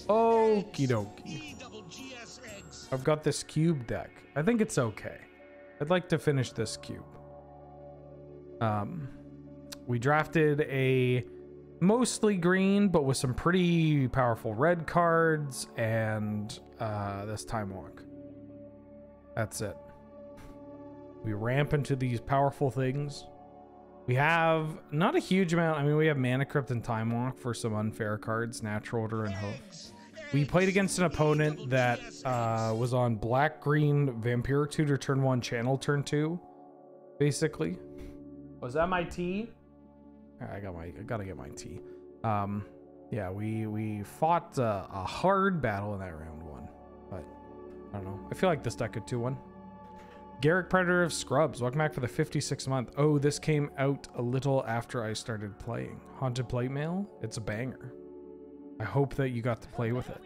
Okie dokie. I've got this cube deck. I think it's okay. I'd like to finish this cube. We drafted a mostly green, but with some pretty powerful red cards and this Time Walk. That's it. We ramp into these powerful things. We have not a huge amount. I mean, we have Mana Crypt and Time Walk for some unfair cards, Natural Order and Hope. We played against an opponent that was on black-green Vampiric Tutor turn 1, Channel turn 2, basically. Was that my tea? I gotta get my tea. Yeah, we fought a hard battle in that round 1, but I don't know. I feel like this deck could 2-1. Garrick Predator of Scrubs, welcome back for the 56th month. Oh, this came out a little after I started playing. Haunted Plate Mail, it's a banger. I hope that you got to play with it.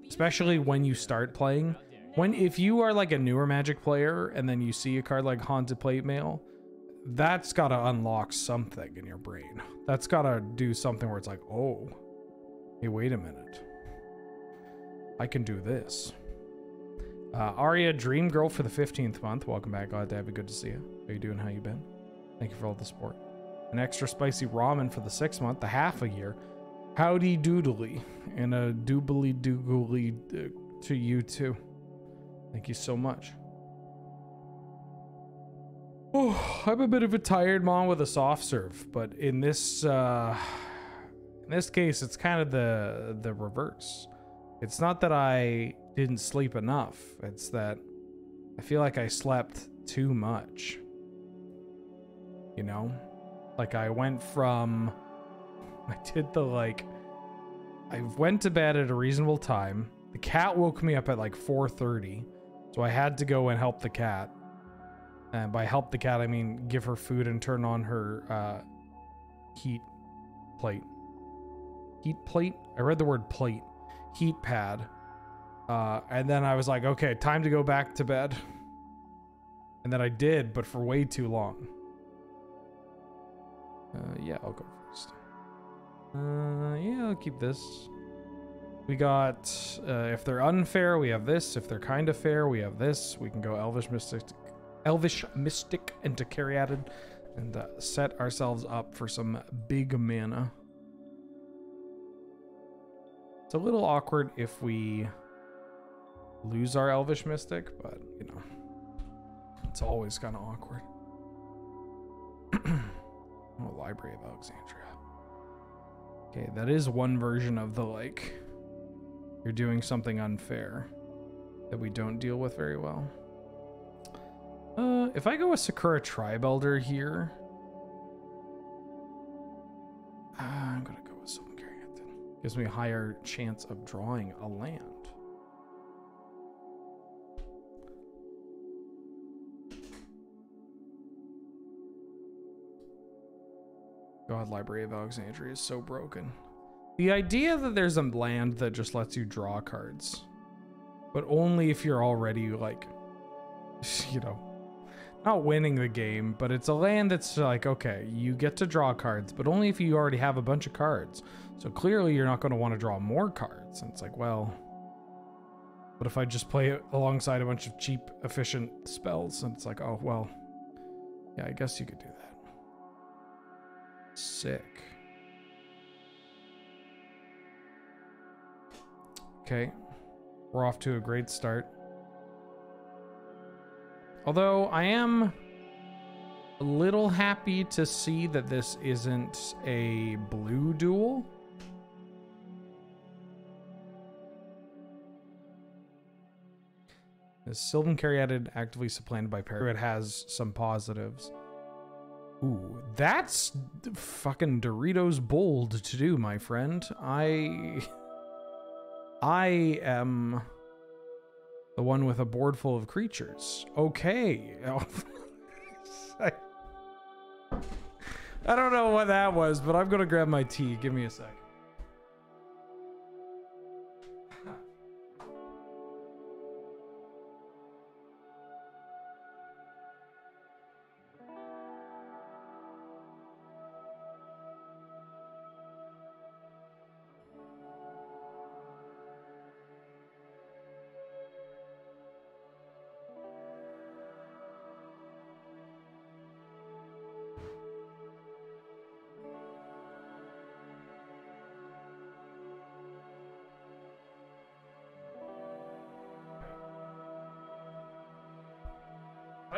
Especially when you start playing. If you are like a newer Magic player and then you see a card like Haunted Plate Mail, that's gotta unlock something in your brain. That's gotta do something where it's like, oh, hey, wait a minute. I can do this. Aria Dream Girl for the 15th month. Welcome back. Glad to have you. Good to see you. How you doing? How you been? Thank you for all the support. An extra spicy ramen for the 6th month, the half a year. Howdy doodly. And a doobly doogly to you too. Thank you so much. Oh, I'm a bit of a tired mom with a soft serve, but in this case, it's kind of the reverse. It's not that I didn't sleep enough. It's that I feel like I slept too much. You know? Like I went from... I went to bed at a reasonable time. The cat woke me up at like 4:30. So I had to go and help the cat. And by help the cat, I mean give her food and turn on her heat plate. Heat plate? I read the word plate. Heat pad. And then I was like, okay, time to go back to bed. And then I did, but for way too long. Yeah, I'll go first. Yeah, I'll keep this. We got, if they're unfair, we have this. If they're kind of fair, we have this. We can go Elvish Mystic into Caryatid and set ourselves up for some big mana. It's a little awkward if we lose our Elvish Mystic, but you know, it's always kind of awkward. Oh, Library of Alexandria. Okay, that is one version of the like, you're doing something unfair that we don't deal with very well. If I go with Sakura Tribe Elder here, I'm gonna go with Sylvan Caryatid. Gives me a higher chance of drawing a land. God, Library of Alexandria is so broken. The idea that there's a land that just lets you draw cards, but only if you're already like, you know, not winning the game, but it's a land that's like, okay, you get to draw cards, but only if you already have a bunch of cards. So clearly you're not going to want to draw more cards. And it's like, well, what if I just play it alongside a bunch of cheap, efficient spells? And it's like, oh, well, yeah, I guess you could do that. Sick. Okay, we're off to a great start. Although I am a little happy to see that this isn't a blue duel. Is Sylvan Caryatid actively supplanted by Paragon? It has some positives. Ooh, that's fucking Doritos bold to do, my friend. I am the one with a board full of creatures. Okay. I don't know what that was, but I'm gonna grab my tea. Give me a sec.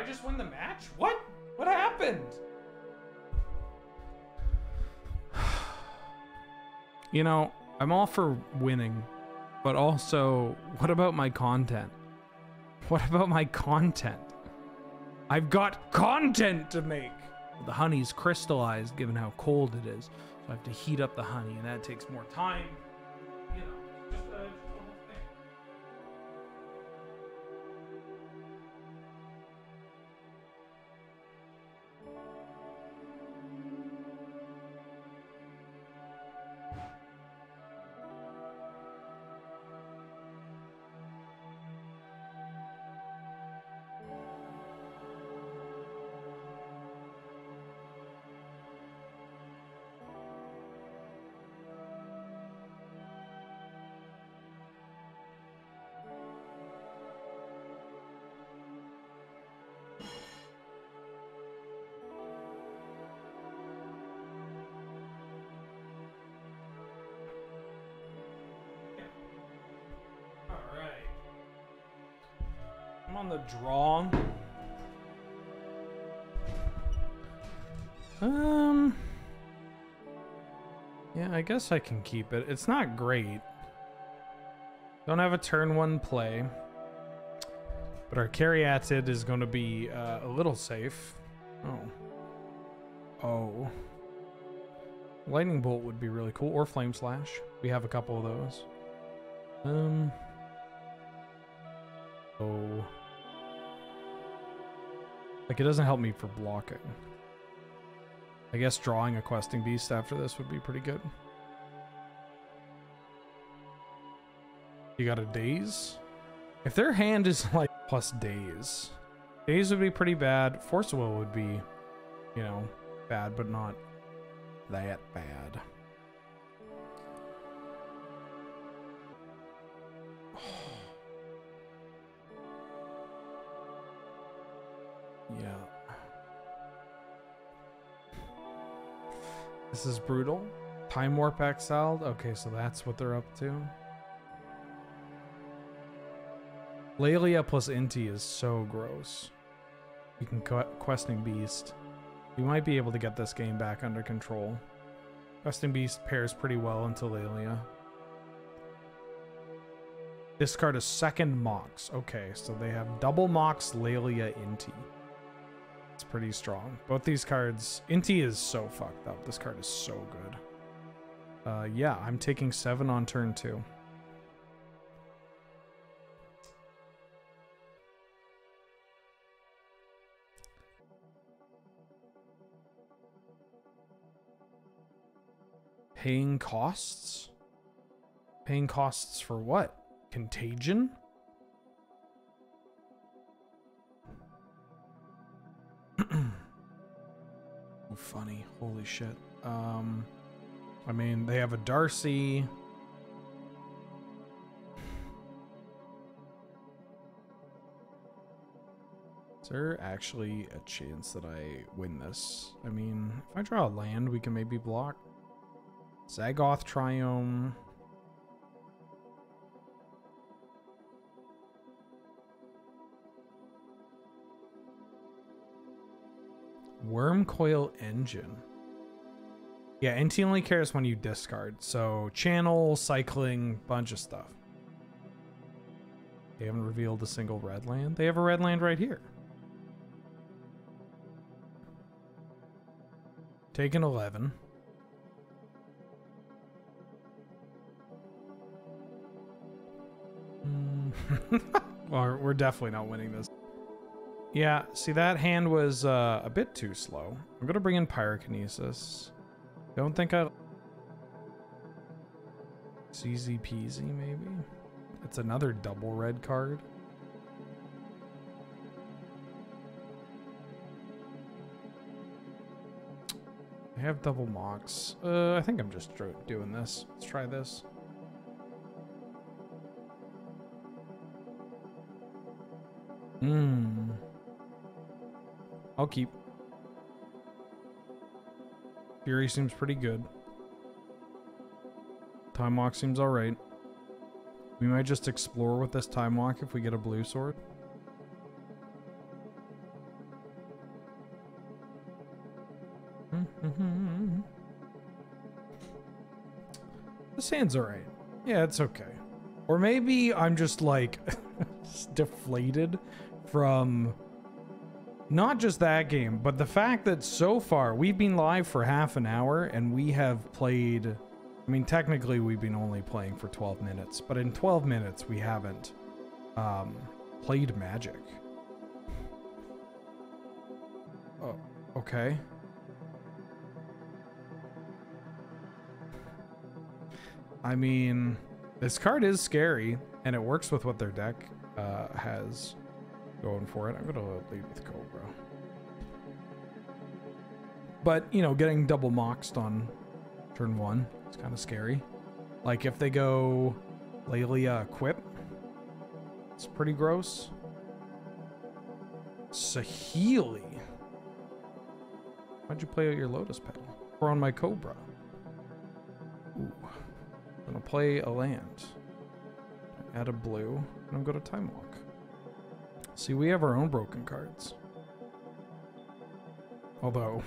just win the match? What? What happened? You know, I'm all for winning, but also, what about my content? What about my content? I've got content to make. The honey's crystallized given how cold it is. So I have to heat up the honey, and that takes more time. You know, just a whole thing. I'm on the draw. Yeah, I guess I can keep it. It's not great. Don't have a turn 1 play. But our Caryatid is going to be a little safe. Oh. Lightning Bolt would be really cool. Or Flame Slash. We have a couple of those. Oh. Like, it doesn't help me for blocking. I guess drawing a Questing Beast after this would be pretty good. You got a Daze? If their hand is like plus Daze, Daze would be pretty bad. Force of Will would be, you know, bad, but not that bad. Yeah. This is brutal. Time Warp exiled. Okay, so that's what they're up to. Laelia plus Inti is so gross. You can Questing Beast. You might be able to get this game back under control. Questing Beast pairs pretty well into Laelia. Discard a second Mox. Okay, so they have double Mox, Laelia, Inti. It's pretty strong. Both these cards... Inti is so fucked up. This card is so good. Yeah, I'm taking 7 on turn 2. Paying costs? Paying costs for what? Contagion? Oh, funny. Holy shit. I mean, they have a Darcy. Is there actually a chance that I win this? I mean, if I draw a land, we can maybe block. Zagoth Triome. Wormcoil Engine. Yeah, Inti only cares when you discard. So channel, cycling, bunch of stuff. They haven't revealed a single red land. They have a red land right here. Taking 11. Well, we're definitely not winning this. Yeah, see, that hand was a bit too slow. I'm gonna bring in Pyrokinesis. Don't think I... CZ Peasy, maybe? It's another double red card. I have double Mox. I think I'm just doing this. Let's try this. I'll keep. Fury seems pretty good. Time Walk seems alright. We might just explore with this Time Walk if we get a blue sword. sand's alright. Yeah, it's okay. Or maybe I'm just like just deflated from not just that game, but the fact that so far we've been live for half an hour and we have played, I mean, technically we've been only playing for 12 minutes, but in 12 minutes we haven't played Magic. Oh, okay. I mean, this card is scary, and it works with what their deck has going for it. I'm going to lead with Cobra. But, you know, getting double moxed on turn 1 is kind of scary. Like, if they go Lelia Equip, it's pretty gross. Saheeli. Why'd you play out your Lotus Petal? Or on my Cobra? Ooh. I'm gonna play a land. Add a blue, and I'm gonna Time Walk. See, we have our own broken cards. Although,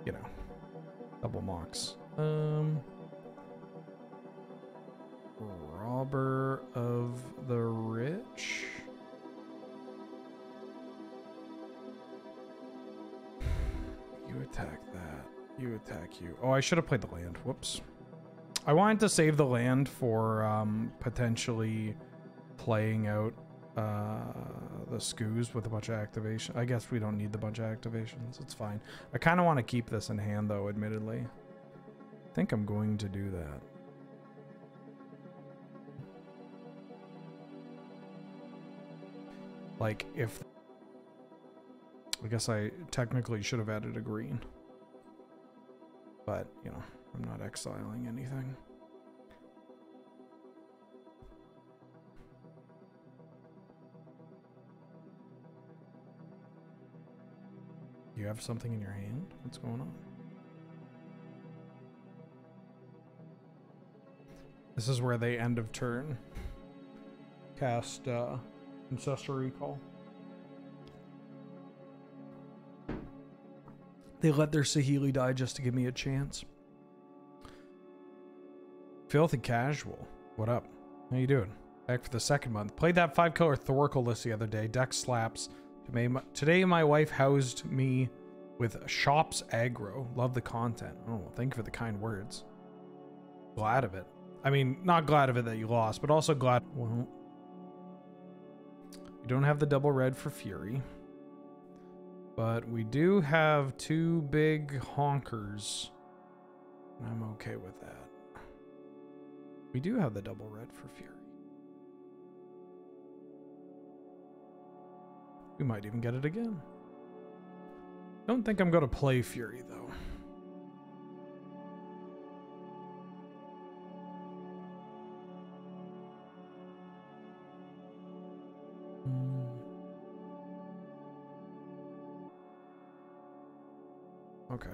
you know, double mocks. Robber of the Rich. You attack that. You attack you. Oh, I should have played the land. Whoops. I wanted to save the land for potentially playing out the Skoos with a bunch of activation. I guess we don't need the bunch of activations. It's fine. I kind of want to keep this in hand, though, admittedly. I think I'm going to do that. Like, if... I guess I technically should have added a green. But, you know, I'm not exiling anything. You have something in your hand? What's going on? This is where they end of turn cast Ancestral Recall. They let their Saheeli die just to give me a chance. Filthy Casual. What up? How you doing? Back for the second month. Played that 5-color Thoracle list the other day. Deck slaps. Today my wife housed me with Shops Aggro. Love the content. Oh, thank you for the kind words. Glad of it. I mean, not glad of it that you lost, but also glad... Well, we don't have the double red for Fury. But we do have 2 big honkers. And I'm okay with that. We do have the double red for Fury. We might even get it again. Don't think I'm going to play Fury, though. Okay.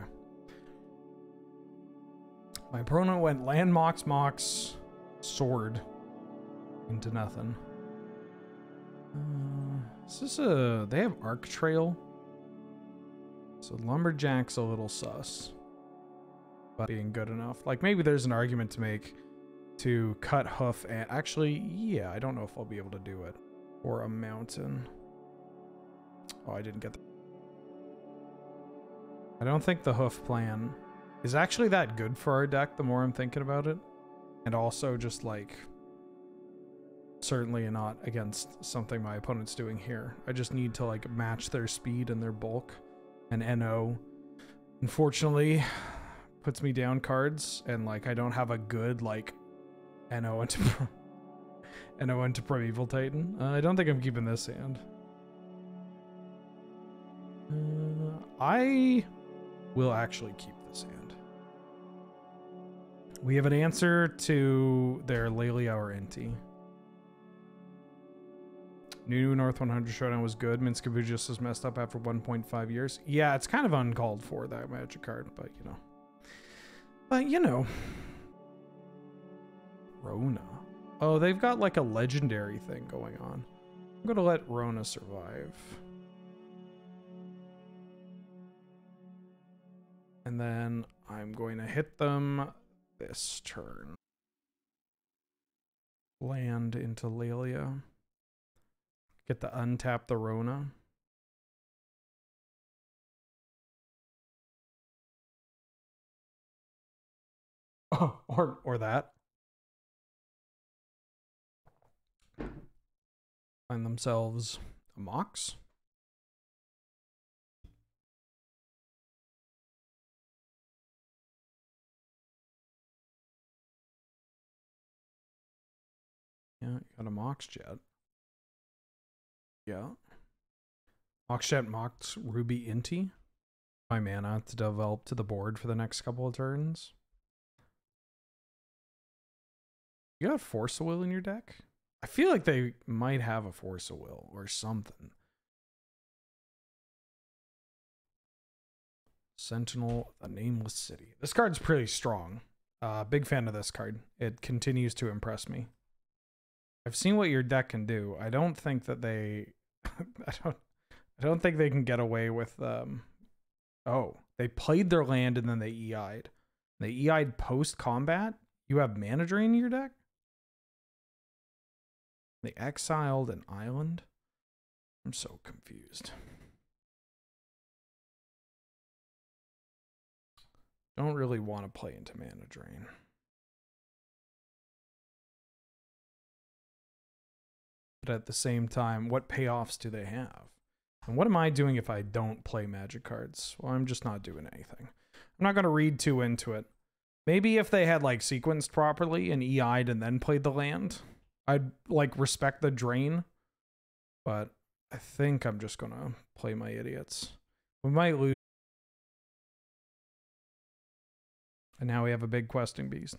My opponent went land, mox, sword into nothing. Is this a... They have Arc Trail. So Lumberjack's a little sus. But being good enough. Like, maybe there's an argument to make to cut Hoof and... Actually, yeah, I don't know if I'll be able to do it. Or a mountain. Oh, I didn't get that. I don't think the Hoof plan is actually that good for our deck the more I'm thinking about it. And also just like... Certainly not against something my opponent's doing here. I just need to like match their speed and their bulk. And NO, unfortunately, puts me down cards. And like I don't have a good like NO into Primeval Titan. I don't think I'm keeping this hand. I will actually keep this hand. We have an answer to their Lelia or Inti. New North 100 Showdown was good. Minskabu just was messed up after 1.5 years. Yeah, it's kind of uncalled for, that Magic card, but you know. But you know. Rona. Oh, they've got like a legendary thing going on. I'm going to let Rona survive. And then I'm going to hit them this turn. Land into Laelia. Get the untap the Rona. Oh, or that. Find themselves a Mox. Yeah, you got a Mox Jet. Yeah. Mox Jet, Mox Ruby Inti. My mana to develop to the board for the next couple of turns. You got Force of Will in your deck? I feel like they might have a Force of Will or something. Sentinel, the Nameless City. This card's pretty strong. Big fan of this card. It continues to impress me. I've seen what your deck can do. I don't think that they I don't think they can get away with oh, they played their land and then they EI'd. They EI'd post combat. You have mana drain in your deck? They exiled an island? I'm so confused. Don't really want to play into mana drain. But at the same time, what payoffs do they have? And what am I doing if I don't play Magic cards? Well, I'm just not doing anything. I'm not going to read too into it. Maybe if they had like sequenced properly and EI'd and then played the land, I'd like respect the drain. But I think I'm just going to play my idiots. We might lose. And now we have a big questing beast.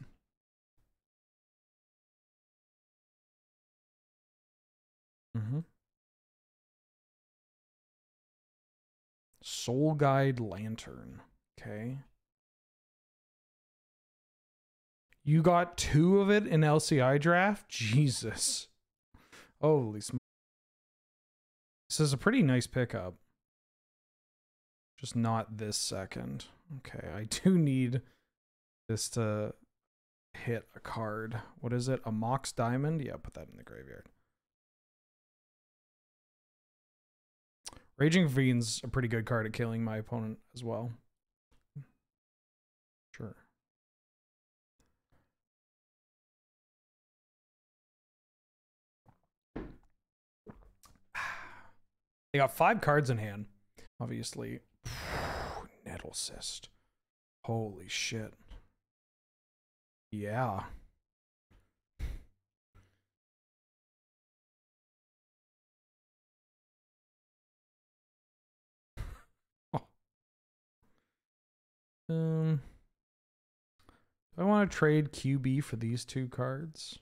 Soul Guide Lantern. Okay. You got 2 of it in LCI draft? Jesus. Holy smokes. This is a pretty nice pickup. Just not this second. Okay, I do need this to hit a card. What is it? A Mox Diamond? Yeah, put that in the graveyard. Raging Fiend's a pretty good card at killing my opponent as well. Sure. They got 5 cards in hand. Obviously. Nettle Cyst. Holy shit. Yeah. Do I want to trade QB for these 2 cards?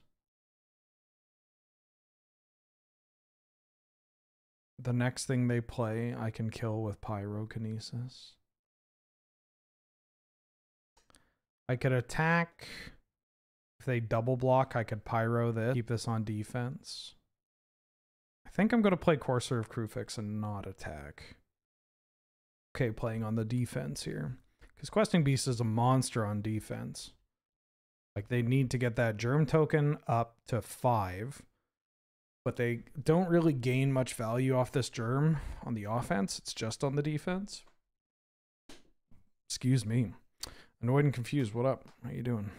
The next thing they play, I can kill with Pyrokinesis. I could attack. If they double block, I could Pyro this. Keep this on defense. I think I'm going to play Courser of Kruphix and not attack. Okay, playing on the defense here. Because Questing Beast is a monster on defense. Like, they need to get that Germ token up to 5. But they don't really gain much value off this Germ on the offense. It's just on the defense. Excuse me. Annoyed and confused. What up? How you doing?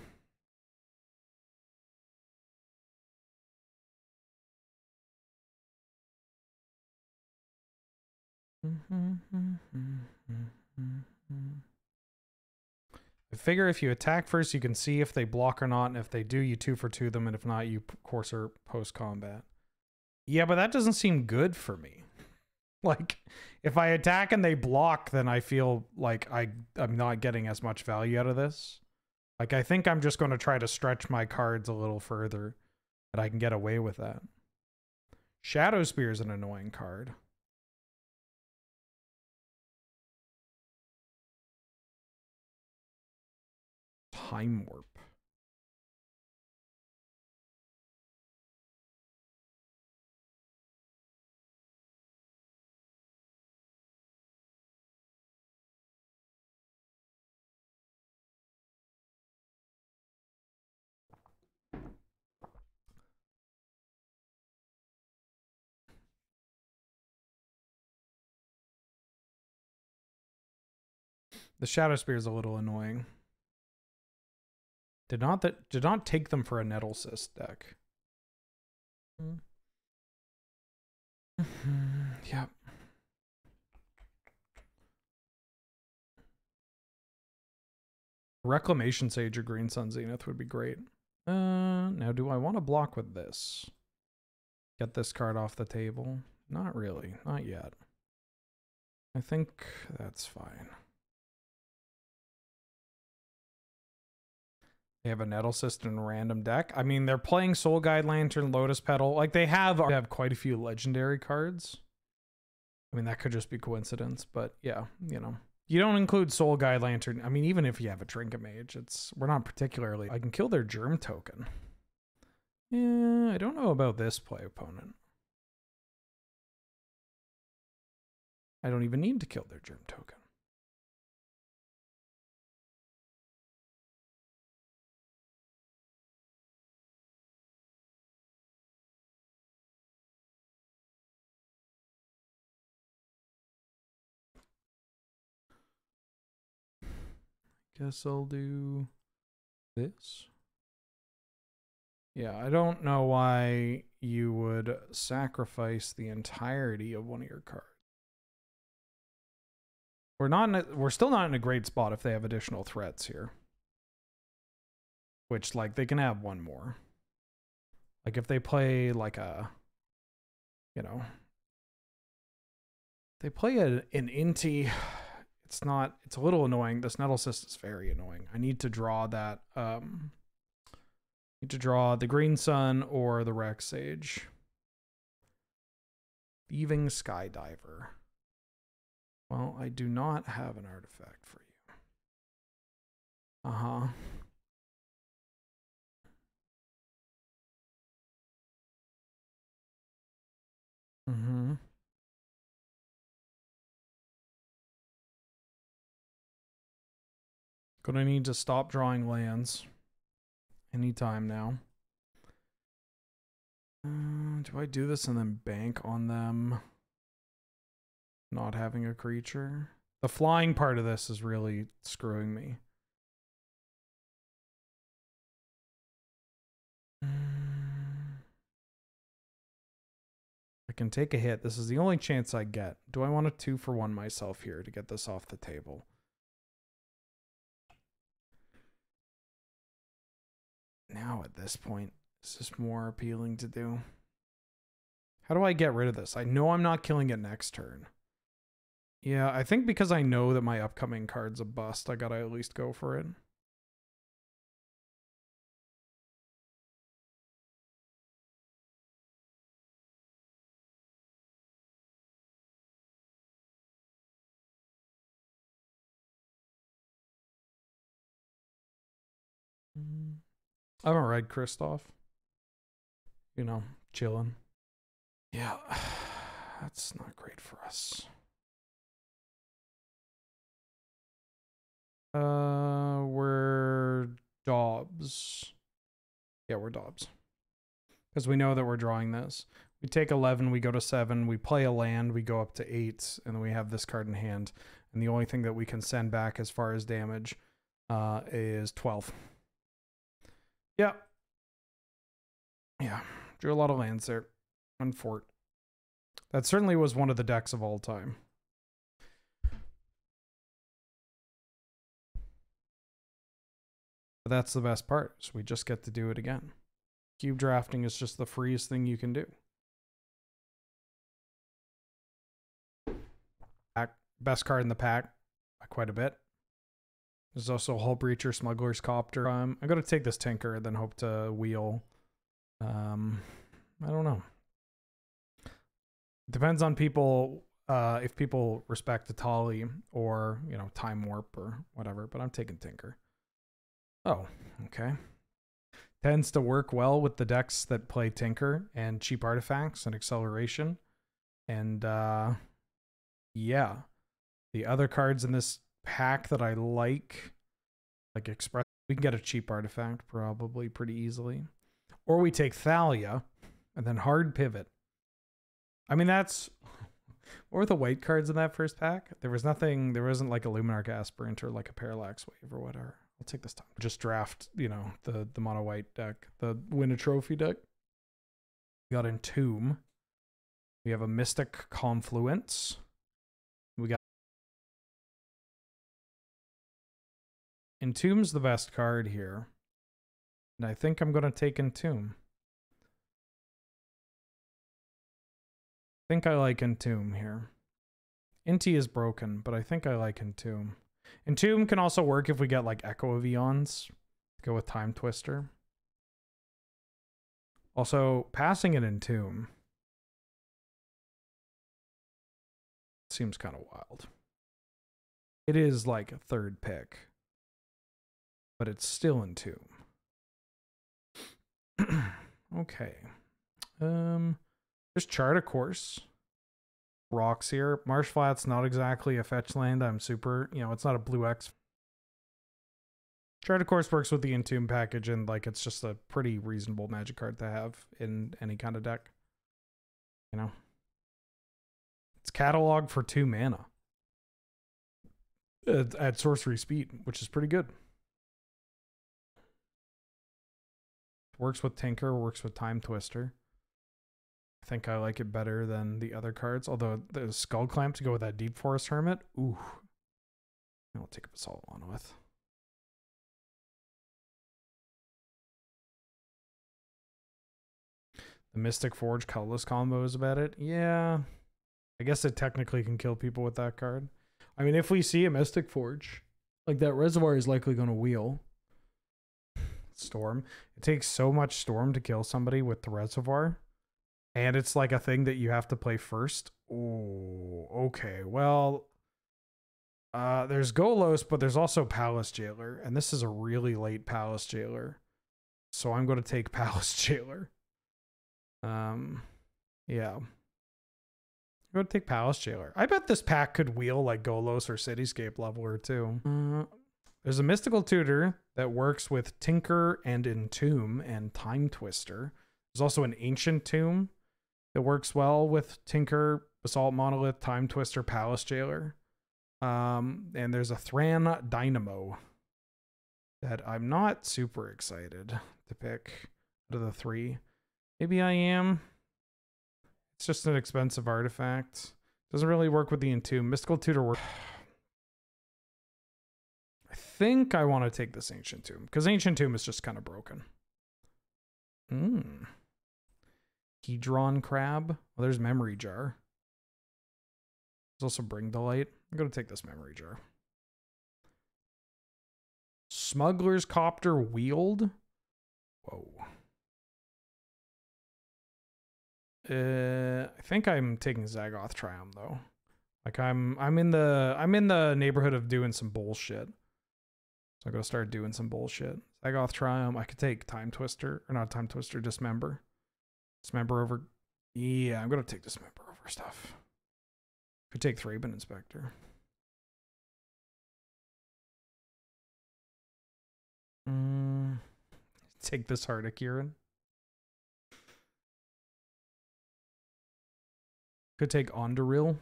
I figure if you attack first, you can see if they block or not, and if they do, you 2 for 2 them, and if not, you Courser post-combat. Yeah, but that doesn't seem good for me. Like, if I attack and they block, then I feel like I'm not getting as much value out of this. Like, I think I'm just going to try to stretch my cards a little further, that I can get away with that. Shadow Spear is an annoying card. Time Warp. The Shadow Spear is a little annoying. Did not take them for a Nettlecyst deck. Yep. Reclamation Sage or Green Sun Zenith would be great. Now do I want to block with this? Get this card off the table? Not really. Not yet. I think that's fine. They have a Nettlecyst in a random deck. I mean, they're playing Soul Guide Lantern, Lotus Petal. Like, they have quite a few legendary cards. I mean, that could just be coincidence, but yeah, you know. You don't include Soul Guide Lantern. I mean, even if you have a Trinket Mage, we're not particularly... I can kill their Germ Token. Yeah, I don't know about this play opponent. I don't even need to kill their Germ Token. Guess I'll do this. Yeah, I don't know why you would sacrifice the entirety of one of your cards. We're still not in a great spot if they have additional threats here. Which, like, they can have one more. Like, if they play, like, a... You know... They play an Inti... It's a little annoying. This Nettlecyst is very annoying. I need to draw that, need to draw the Green Sun or the Rex Sage. Thieving Skydiver. Well, I do not have an artifact for you. Uh-huh. Mm-hmm. Gonna need to stop drawing lands anytime now. Do I do this and then bank on them not having a creature? The flying part of this is really screwing me. I can take a hit. This is the only chance I get. Do I want a 2-for-1 myself here to get this off the table? Now at this point, is this more appealing to do? How do I get rid of this? I know I'm not killing it next turn. Yeah, I think because I know that my upcoming card's a bust, I gotta at least go for it. I'm a red Kristoff. You know, chilling. Yeah, that's not great for us. We're Dobbs. Yeah, we're Dobbs. Because we know that we're drawing this. We take 11, we go to 7, we play a land, we go up to 8, and then we have this card in hand. And the only thing that we can send back as far as damage is 12. Yeah. Yeah. Drew a lot of lands there. On Fort. That certainly was one of the decks of all time. But that's the best part. So we just get to do it again. Cube drafting is just the freest thing you can do. Best card in the pack by quite a bit. There's also Hull Breacher, Smuggler's Copter. I'm going to take this Tinker and then hope to wheel. I don't know. Depends on people, if people respect Atali or, you know, Time Warp or whatever, but I'm taking Tinker. Oh, okay. Tends to work well with the decks that play Tinker and cheap artifacts and acceleration. And, yeah. The other cards in this pack that I like Express, we can get a cheap artifact probably pretty easily. Or we take Thalia and then hard pivot. I mean, that's What were the white cards in that first pack? There was nothing. There wasn't like a Luminarch Aspirant or like a Parallax Wave or whatever. I'll take this time. Just draft, you know, the mono white deck, the win a trophy deck. We got Entomb. We have a Mystic Confluence. We got Entomb's the best card here. And I think I'm going to take Entomb. I think I like Entomb here. Inti is broken, but I think I like Entomb. Entomb can also work if we get like Echo of Eons. Go with Time Twister. Also, passing an Entomb seems kind of wild. It is like a third pick, but it's still Entomb. Okay. There's Chart, of course. Rocks here. Marsh Flat's not exactly a fetch land. I'm super, you know, it's not a blue X. Chart, of course, works with the Entomb package, and like it's just a pretty reasonable magic card to have in any kind of deck. You know? It's catalog for 2 mana. At sorcery speed, which is pretty good. Works with Tinker, works with Time Twister. I think I like it better than the other cards, although the Skull Clamp to go with that Deep Forest Hermit. Ooh. I'll take a Basalt Monolith. The Mystic Forge Colorless combo is about it. Yeah. I guess it technically can kill people with that card. I mean, if we see a Mystic Forge, like that Reservoir is likely going to wheel. Storm. It takes so much Storm to kill somebody with the Reservoir. And it's like a thing that you have to play first. Oh, okay. Well, there's Golos, but there's also Palace Jailer. And this is a really late Palace Jailer. So I'm going to take Palace Jailer. Yeah. I'm going to take Palace Jailer. I bet this pack could wheel like Golos or Cityscape Leveler too. There's a Mystical Tutor that works with Tinker and Entomb and Time Twister. There's also an Ancient Tomb that works well with Tinker, Basalt Monolith, Time Twister, Palace Jailer. And there's a Thran Dynamo that I'm not super excited to pick out of the 3. Maybe I am. It's just an expensive artifact. Doesn't really work with the Entomb. Mystical Tutor works. I think I want to take this Ancient Tomb, because Ancient Tomb is just kind of broken. Hedron Crab. Well, there's Memory Jar. There's also Bring Delight. I'm going to take this Memory Jar. Smuggler's Copter Wield. Whoa. I think I'm taking Zagoth Triumph though. Like I'm in the neighborhood of doing some bullshit. So I'm gonna start doing some bullshit. Zagoth Triumph. I could take Time Twister, or not Time Twister, Dismember. Dismember over. Yeah, I'm gonna take Dismember over stuff. Could take Thraben Inspector. Take this Hardic Urine. Could take Onduril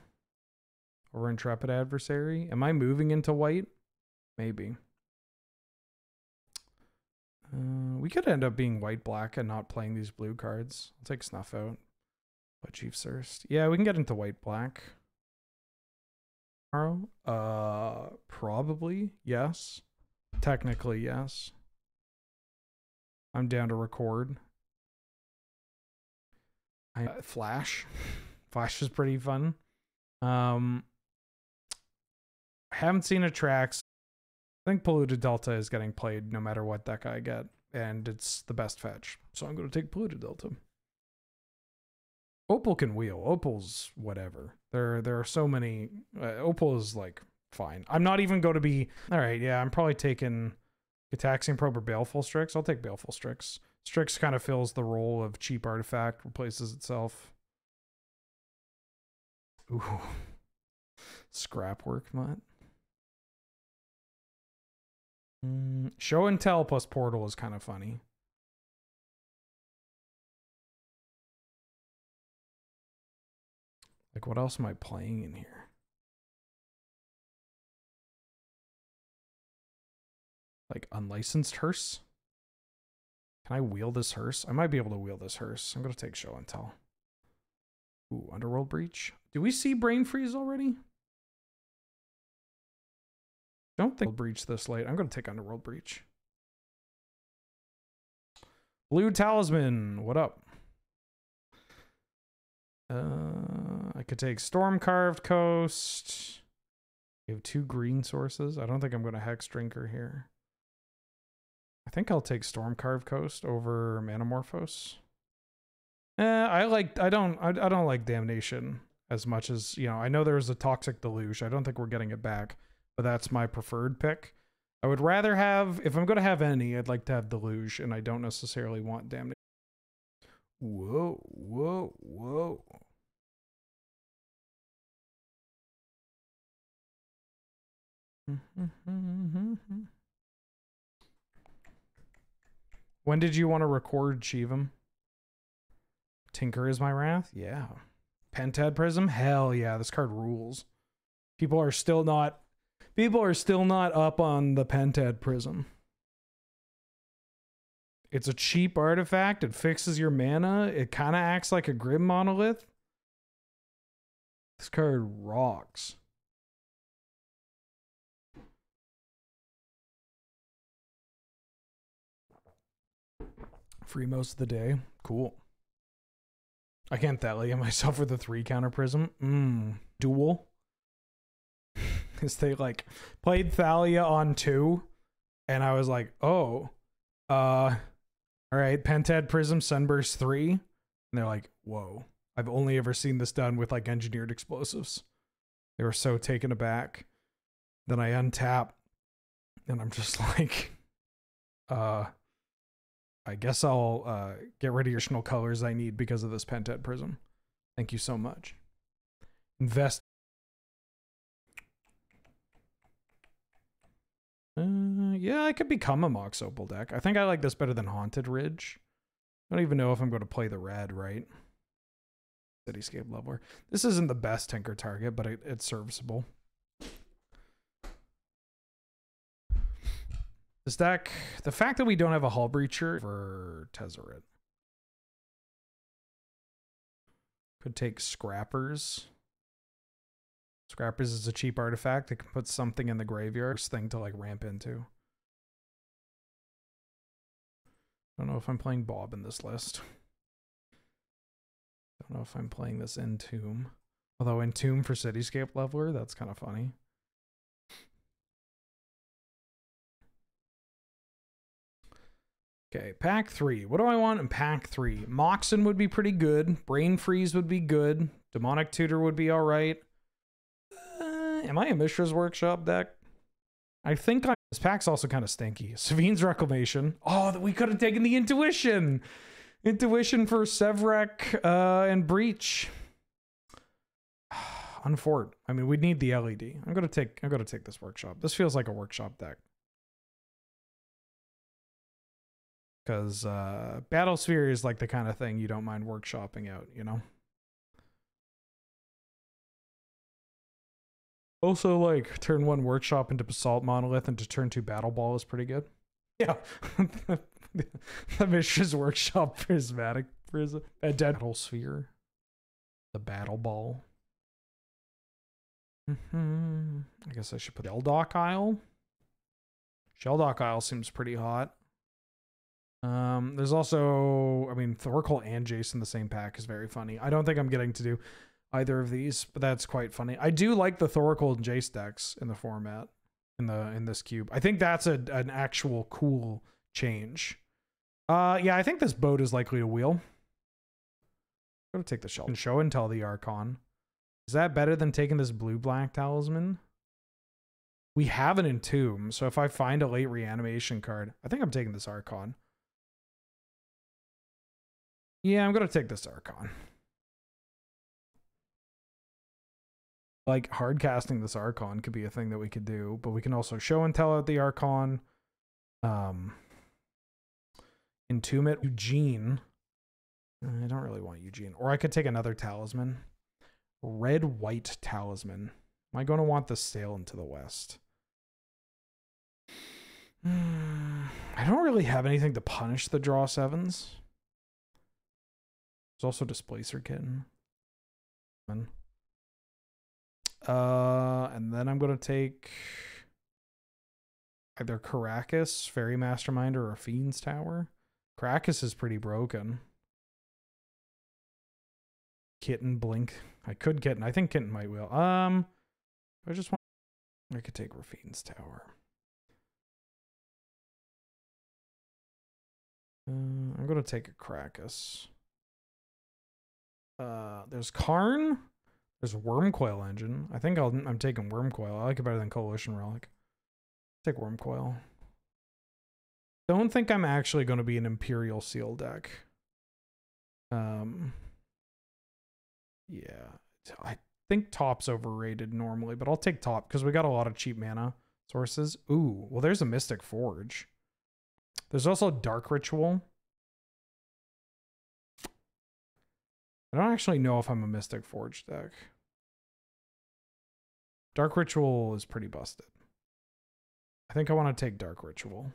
or Intrepid Adversary. Am I moving into white? Maybe. We could end up being white-black and not playing these blue cards. I'll take Snuff out. But Chief Thirst. Yeah, we can get into white-black. Tomorrow? Probably. Yes. Technically, yes. I'm down to record. Flash. Flash is pretty fun. I haven't seen Atrax. I think Polluted Delta is getting played no matter what deck I get, and it's the best fetch. So I'm going to take Polluted Delta. Opal can wheel. Opal's whatever. There are so many. Opal is like fine. I'm not even going to be. All right, yeah, I'm probably taking Gitaxian Probe or Baleful Strix. I'll take Baleful Strix. Strix kind of fills the role of cheap artifact, replaces itself. Ooh. Scrapwork Mutt. Show and Tell plus Portal is kind of funny. Like Like, what else am I playing in here? Like, unlicensed hearse? Can I wheel this hearse? I might be able to wheel this hearse. I'm going to take show and tell. Ooh, Underworld Breach. Do we see Brain Freeze already? Don't think I'll breach this late. I'm going to take Underworld Breach. Blue Talisman. What up? I could take Storm Carved Coast. We have 2 green sources. I don't think I'm going to Hex Drinker here. I think I'll take Storm Carved Coast over Manamorphose. I don't like Damnation as much as, you know, I know there's a Toxic Deluge. I don't think we're getting it back, but that's my preferred pick. I would rather have, if I'm going to have any, I'd like to have Deluge, and I don't necessarily want Damnation. Whoa, whoa, whoa. When did you want to record Shivam? Tinker is my wrath? Yeah. Pentad Prism? Hell yeah, this card rules. People are still not up on the Pentad Prism. It's a cheap artifact. It fixes your mana. It kind of acts like a Grim Monolith. This card rocks. Free most of the day. Cool. I can't Thalia myself with a 3 counter prism. Duel. Because they like played Thalia on 2. And I was like, oh. Alright, Pentad Prism Sunburst 3. And they're like, whoa. I've only ever seen this done with like engineered explosives. They were so taken aback. Then I untap. And I'm just like, I guess I'll get rid of your additional colors I need because of this Pentad Prism. Thank you so much. Invest. Yeah, I could become a Mox Opal deck. I think I like this better than Haunted Ridge. I don't even know if I'm going to play the red, right? Cityscape Leveler. This isn't the best Tinker target, but it's serviceable. This deck, the fact that we don't have a Hull Breacher for Tezzeret. Could take Scrappers. Scrappers is a cheap artifact that can put something in the graveyard. Thing to like ramp into. I don't know if I'm playing Bob in this list. Don't know if I'm playing this Entomb. Although Entomb for Cityscape Leveler, that's kind of funny. Okay, pack 3. What do I want in pack 3? Moxen would be pretty good. Brain Freeze would be good. Demonic Tutor would be alright. Am I a Mishra's Workshop deck? I think this pack's also kind of stinky. Savine's Reclamation. Oh, we could have taken the Intuition! Intuition for Sevrek and Breach. Unfort. I mean, we'd need the LED. I'm gonna take this Workshop. This feels like a Workshop deck. Because Battlesphere is like the kind of thing you don't mind workshopping out, you know? Also, like, turn 1 Workshop into Basalt Monolith and to turn 2 Battle Ball is pretty good. Yeah. The Mishra's Workshop Prismatic Prism. A Battle Sphere. The Battle Ball. I guess I should put Shelldock Isle. Shelldock Isle seems pretty hot. There's also, I mean, Thorkel and Jace in the same pack is very funny. I don't think I'm getting to do either of these, but that's quite funny. I do like the Thorkel and Jace decks in the format, in this cube. I think that's an actual cool change. Yeah, I think this boat is likely to wheel. I'm gonna take the show and tell the Archon. Is that better than taking this blue-black talisman? We have an Entomb, so if I find a late reanimation card, I think I'm taking this Archon. Yeah, I'm gonna take this Archon. Like, hard casting this Archon could be a thing that we could do, but we can also show and tell out the Archon. Entomb it. Eugene. I don't really want Eugene. Or I could take another talisman. Red-white talisman. Am I going to want the sail into the west? I don't really have anything to punish the draw 7s. There's also Displacer Kitten. And then I'm going to take either Caracas, Fairy Mastermind, or a Fiend's Tower. Caracas is pretty broken. Kitten, Blink. I could Kitten. I think Kitten might wheel. I just want... I could take Rafine's Tower. I'm going to take a Caracas. There's Karn. There's Wormcoil Engine. I think I'm taking Wormcoil. I like it better than Coalition Relic. Take Wormcoil. Don't think I'm actually going to be an Imperial Seal deck. Yeah. I think Top's overrated normally, but I'll take Top because we got a lot of cheap mana sources. Ooh, well, there's a Mystic Forge. There's also Dark Ritual. I don't actually know if I'm a Mystic Forge deck. Dark Ritual is pretty busted. I think I want to take Dark Ritual.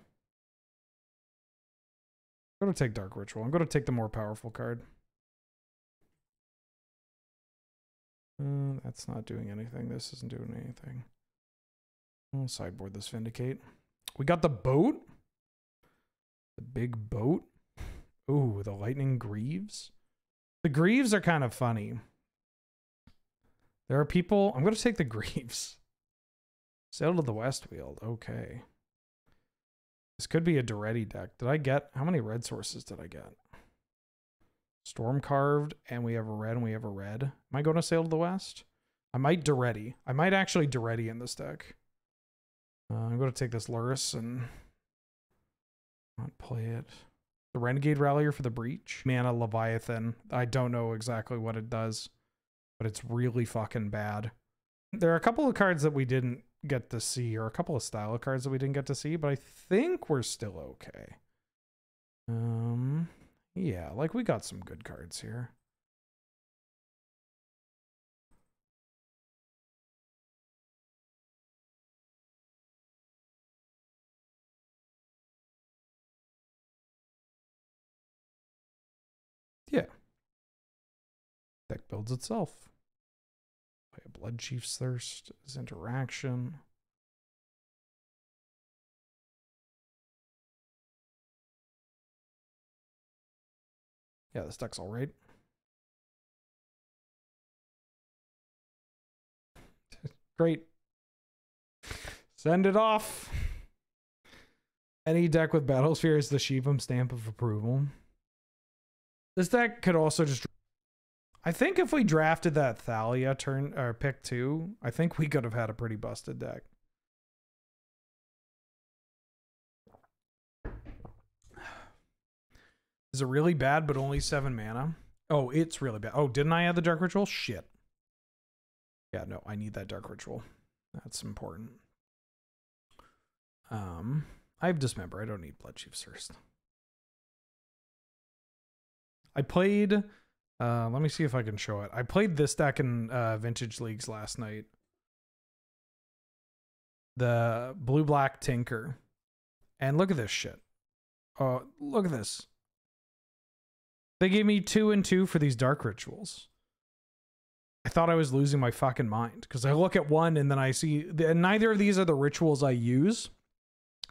I'm going to take Dark Ritual. I'm going to take the more powerful card. That's not doing anything. This isn't doing anything. I'll sideboard this Vindicate. We got the boat. The big boat. Ooh, the Lightning Greaves. The Greaves are kind of funny. There are people... I'm going to take the Greaves. Sail to the Westfield. Okay. This could be a Duretti deck. Did I get... How many red sources did I get? Storm Carved, and we have a red, and we have a red. Am I going to Sail to the West? I might Duretti. I might actually Duretti in this deck. I'm going to take this Lurrus and not play it. The Renegade Rallier for the Breach. Mana Leviathan. I don't know exactly what it does, but it's really fucking bad. There are a couple of cards that we didn't get to see, or a couple of style of cards that we didn't get to see, but I think we're still okay. Yeah, like we got some good cards here. Yeah. Deck builds itself. Play a Blood Chief's Thirst as interaction. Yeah, this deck's all right. Great. Send it off. Any deck with Battlesphere is the Shivam stamp of approval. This deck could also just... I think if we drafted that Thalia turn or pick 2, I think we could have had a pretty busted deck. Is it really bad, but only 7 mana? Oh, it's really bad. Oh, didn't I add the Dark Ritual? Shit. Yeah, no, I need that Dark Ritual. That's important. I have Dismember. I don't need Blood Chief's Thirst. I played... let me see if I can show it. I played this deck in Vintage Leagues last night. The Blue-Black Tinker. And look at this shit. Oh, look at this. They gave me 2 and 2 for these Dark Rituals. I thought I was losing my fucking mind because I look at one and then I see neither of these are the rituals I use.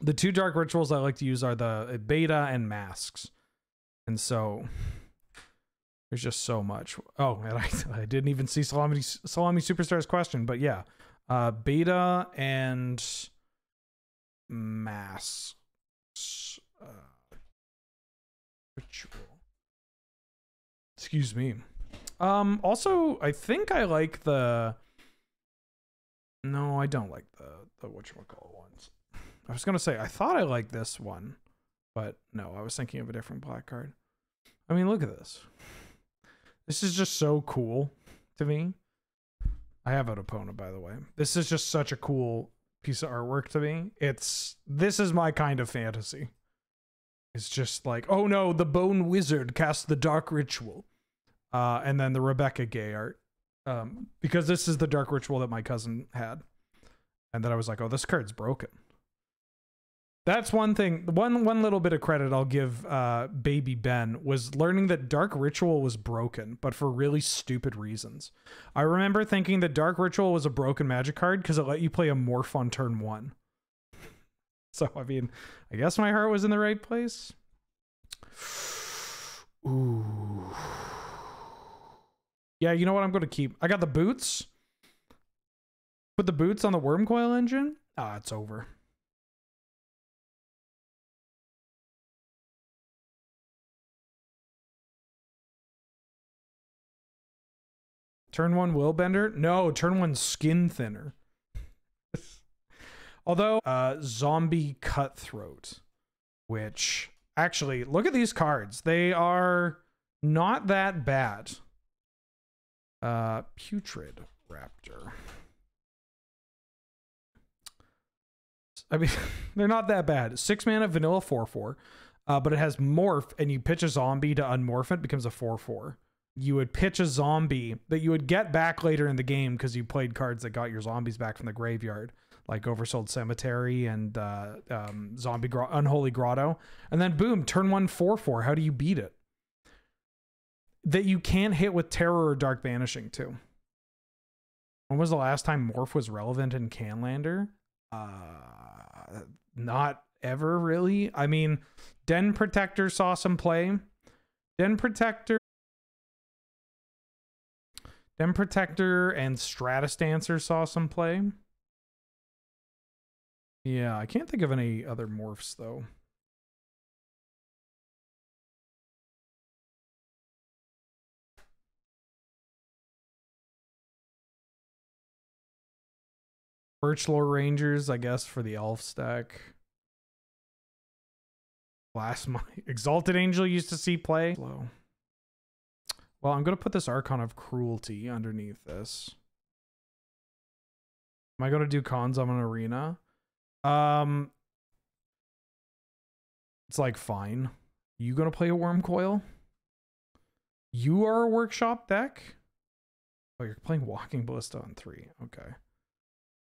The 2 Dark Rituals I like to use are the Beta and Masks. And so there's just so much. Oh, and I didn't even see Salami Superstar's question, but yeah. Beta and Masks. Ritual. Excuse me. Also, I think I like the... No, I don't like the whatchamacallit ones. I was going to say, I thought I liked this one, but no, I was thinking of a different black card. I mean, look at this. This is just so cool to me. I have an opponent, by the way. This is just such a cool piece of artwork to me. This is my kind of fantasy. It's just like, oh no, the Bone Wizard cast the Dark Ritual. And then the Rebecca Gay art. Because this is the Dark Ritual that my cousin had. And then I was like, oh, this card's broken. That's one thing. One little bit of credit I'll give Baby Ben was learning that Dark Ritual was broken, but for really stupid reasons. I remember thinking that Dark Ritual was a broken Magic card because it let you play a Morph on turn 1. So, I mean, I guess my heart was in the right place. Ooh. Yeah, you know what I'm going to keep? I got the boots. Put the boots on the Wormcoil Engine. Ah, it's over. Turn 1 Willbender? No, turn 1 Skin Thinner. Although, Zombie Cutthroat, which actually, look at these cards. They are not that bad. Putrid Raptor. I mean, they're not that bad. 6 mana vanilla 4/4, but it has morph, and you pitch a zombie to unmorph it, becomes a 4/4. You would pitch a zombie that you would get back later in the game because you played cards that got your zombies back from the graveyard, like Oversold Cemetery and Unholy Grotto. And then boom, turn 1 4/4. How do you beat it? That you can't hit with Terror or Dark Banishing too. When was the last time Morph was relevant in Canlander? Not ever really. I mean, Den Protector saw some play. Den Protector and Stratus Dancer saw some play. Yeah, I can't think of any other morphs though. Birchlore Rangers, I guess, for the elf stack. Exalted Angel used to see play. Slow. Well, I'm going to put this Archon of Cruelty underneath this. Am I going to do cons on an arena? It's like, fine. You going to play a Wormcoil? You are a workshop deck? Oh, you're playing Walking Ballista on 3. Okay.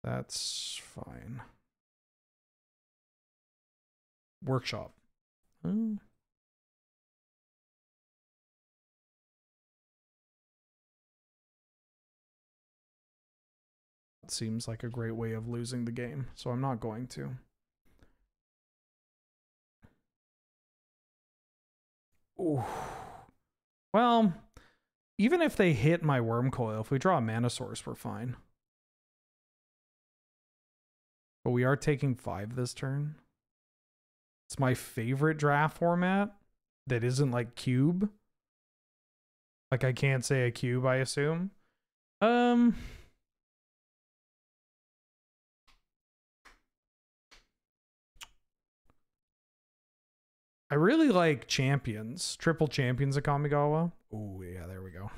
That's fine. Workshop. Seems like a great way of losing the game, so I'm not going to. Ooh. Well, even if they hit my Wormcoil, if we draw a Mana Source, we're fine. But we are taking 5 this turn. It's my favorite draft format that isn't like cube. Like, I can't say a cube, I assume. I really like Champions. Triple Champions of Kamigawa. Oh, yeah, there we go.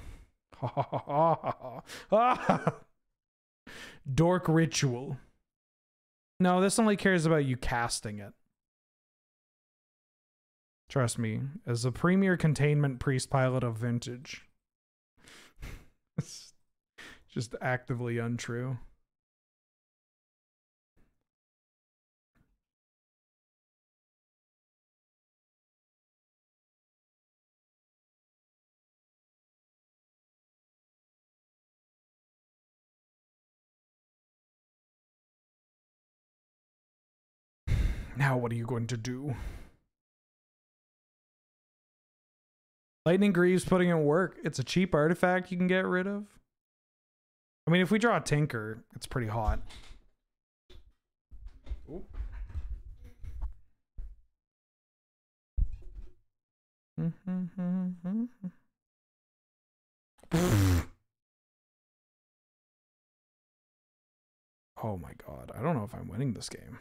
Dork Ritual. No, this only cares about you casting it. Trust me, as a premier containment priest pilot of Vintage. It's just actively untrue. Now what are you going to do? Lightning Greaves putting in work. It's a cheap artifact you can get rid of. I mean, if we draw a Tinker, it's pretty hot. Ooh. Oh my god, I don't know if I'm winning this game.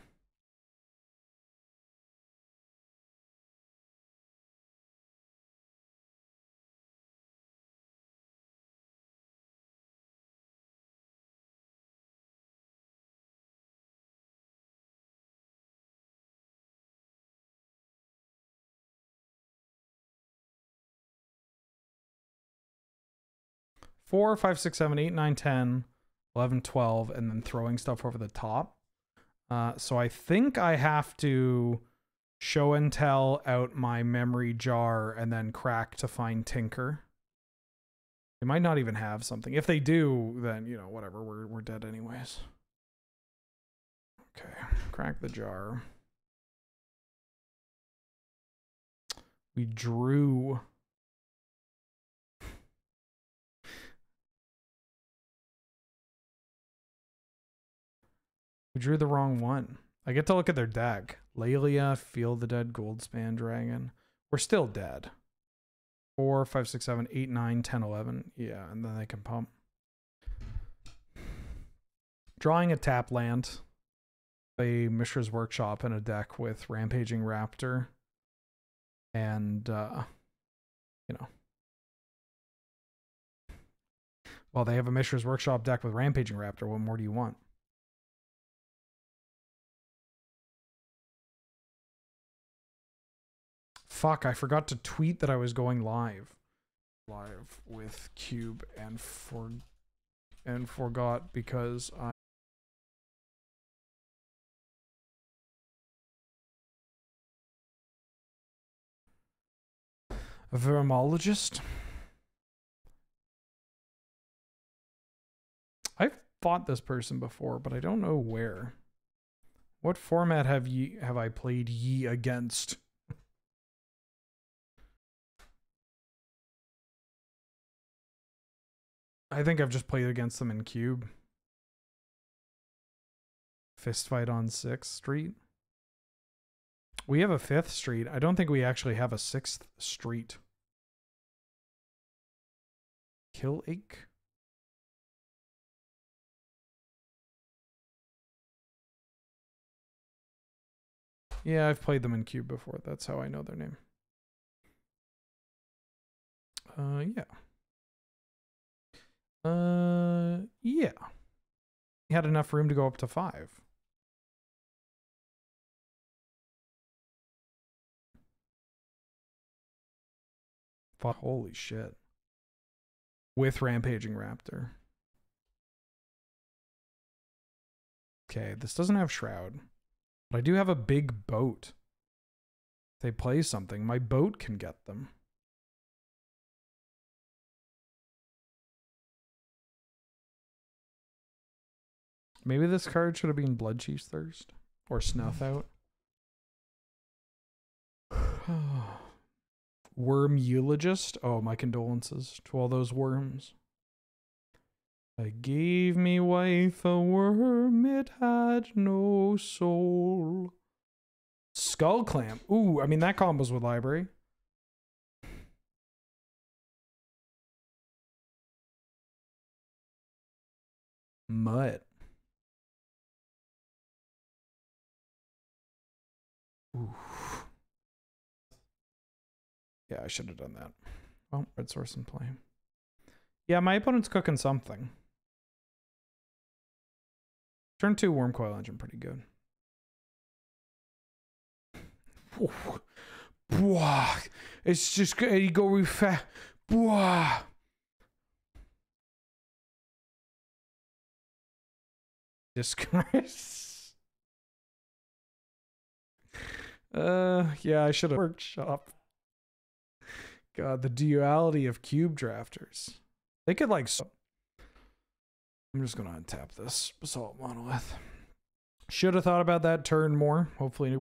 4, 5, 6, 7, 8, 9, 10, 11, 12, and then throwing stuff over the top. So I think I have to show and tell out my memory jar and then crack to find Tinker. They might not even have something. If they do, then, you know, whatever, we're dead anyways. Okay, crack the jar. We drew. We drew the wrong one. I get to look at their deck. Laelia, Feel the Dead, Goldspan Dragon. We're still dead. 4, 5, 6, 7, 8, 9, 10, 11. Yeah, and then they can pump. Drawing a tap land. A Mishra's Workshop in a deck with Rampaging Raptor. And, you know. Well, they have a Mishra's Workshop deck with Rampaging Raptor. What more do you want? Fuck, I forgot to tweet that I was going live. Live with Cube and forgot because I a vermologist. I've fought this person before, but I don't know where. What format have I played ye against? I think I've just played against them in Cube. Fist fight on 6th Street. We have a 5th Street. I don't think we actually have a 6th Street. Kill Ache. Yeah, I've played them in Cube before. That's how I know their name. Yeah. Yeah. He had enough room to go up to 5. Fuck, holy shit. With Rampaging Raptor. Okay, this doesn't have Shroud. But I do have a big boat. If they play something, my boat can get them. Maybe this card should have been Bloodchief's Thirst or Snuff Out. Worm Eulogist. Oh, my condolences to all those worms. I gave me wife a worm, it had no soul. Skull Clamp. Ooh, I mean, that combos with Library. Mutt. Ooh. Yeah, I should have done that. Well, red source in play. Yeah, my opponent's cooking something. Turn 2 Wormcoil Engine, pretty good. Bwah. It's just gonna go really fast. Bwah. Disgrace. Yeah, I should have workshop. God, the duality of Cube Drafters. They could like. I'm just gonna untap this Basalt Monolith. Should have thought about that turn more. Hopefully.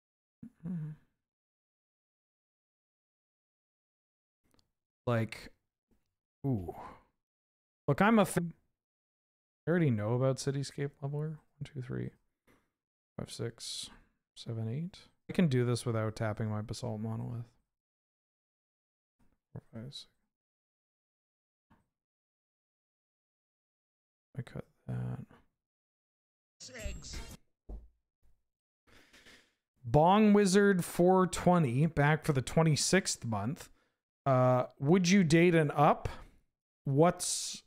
Like, ooh. Look, I already know about Cityscape Leveler. 1, 2, 3, 5, 6, 7, 8. I can do this without tapping my Basalt Monolith. 4, 5, 6. I cut that. 6. Bong Wizard 420 back for the 26th month. Would you date an up? What's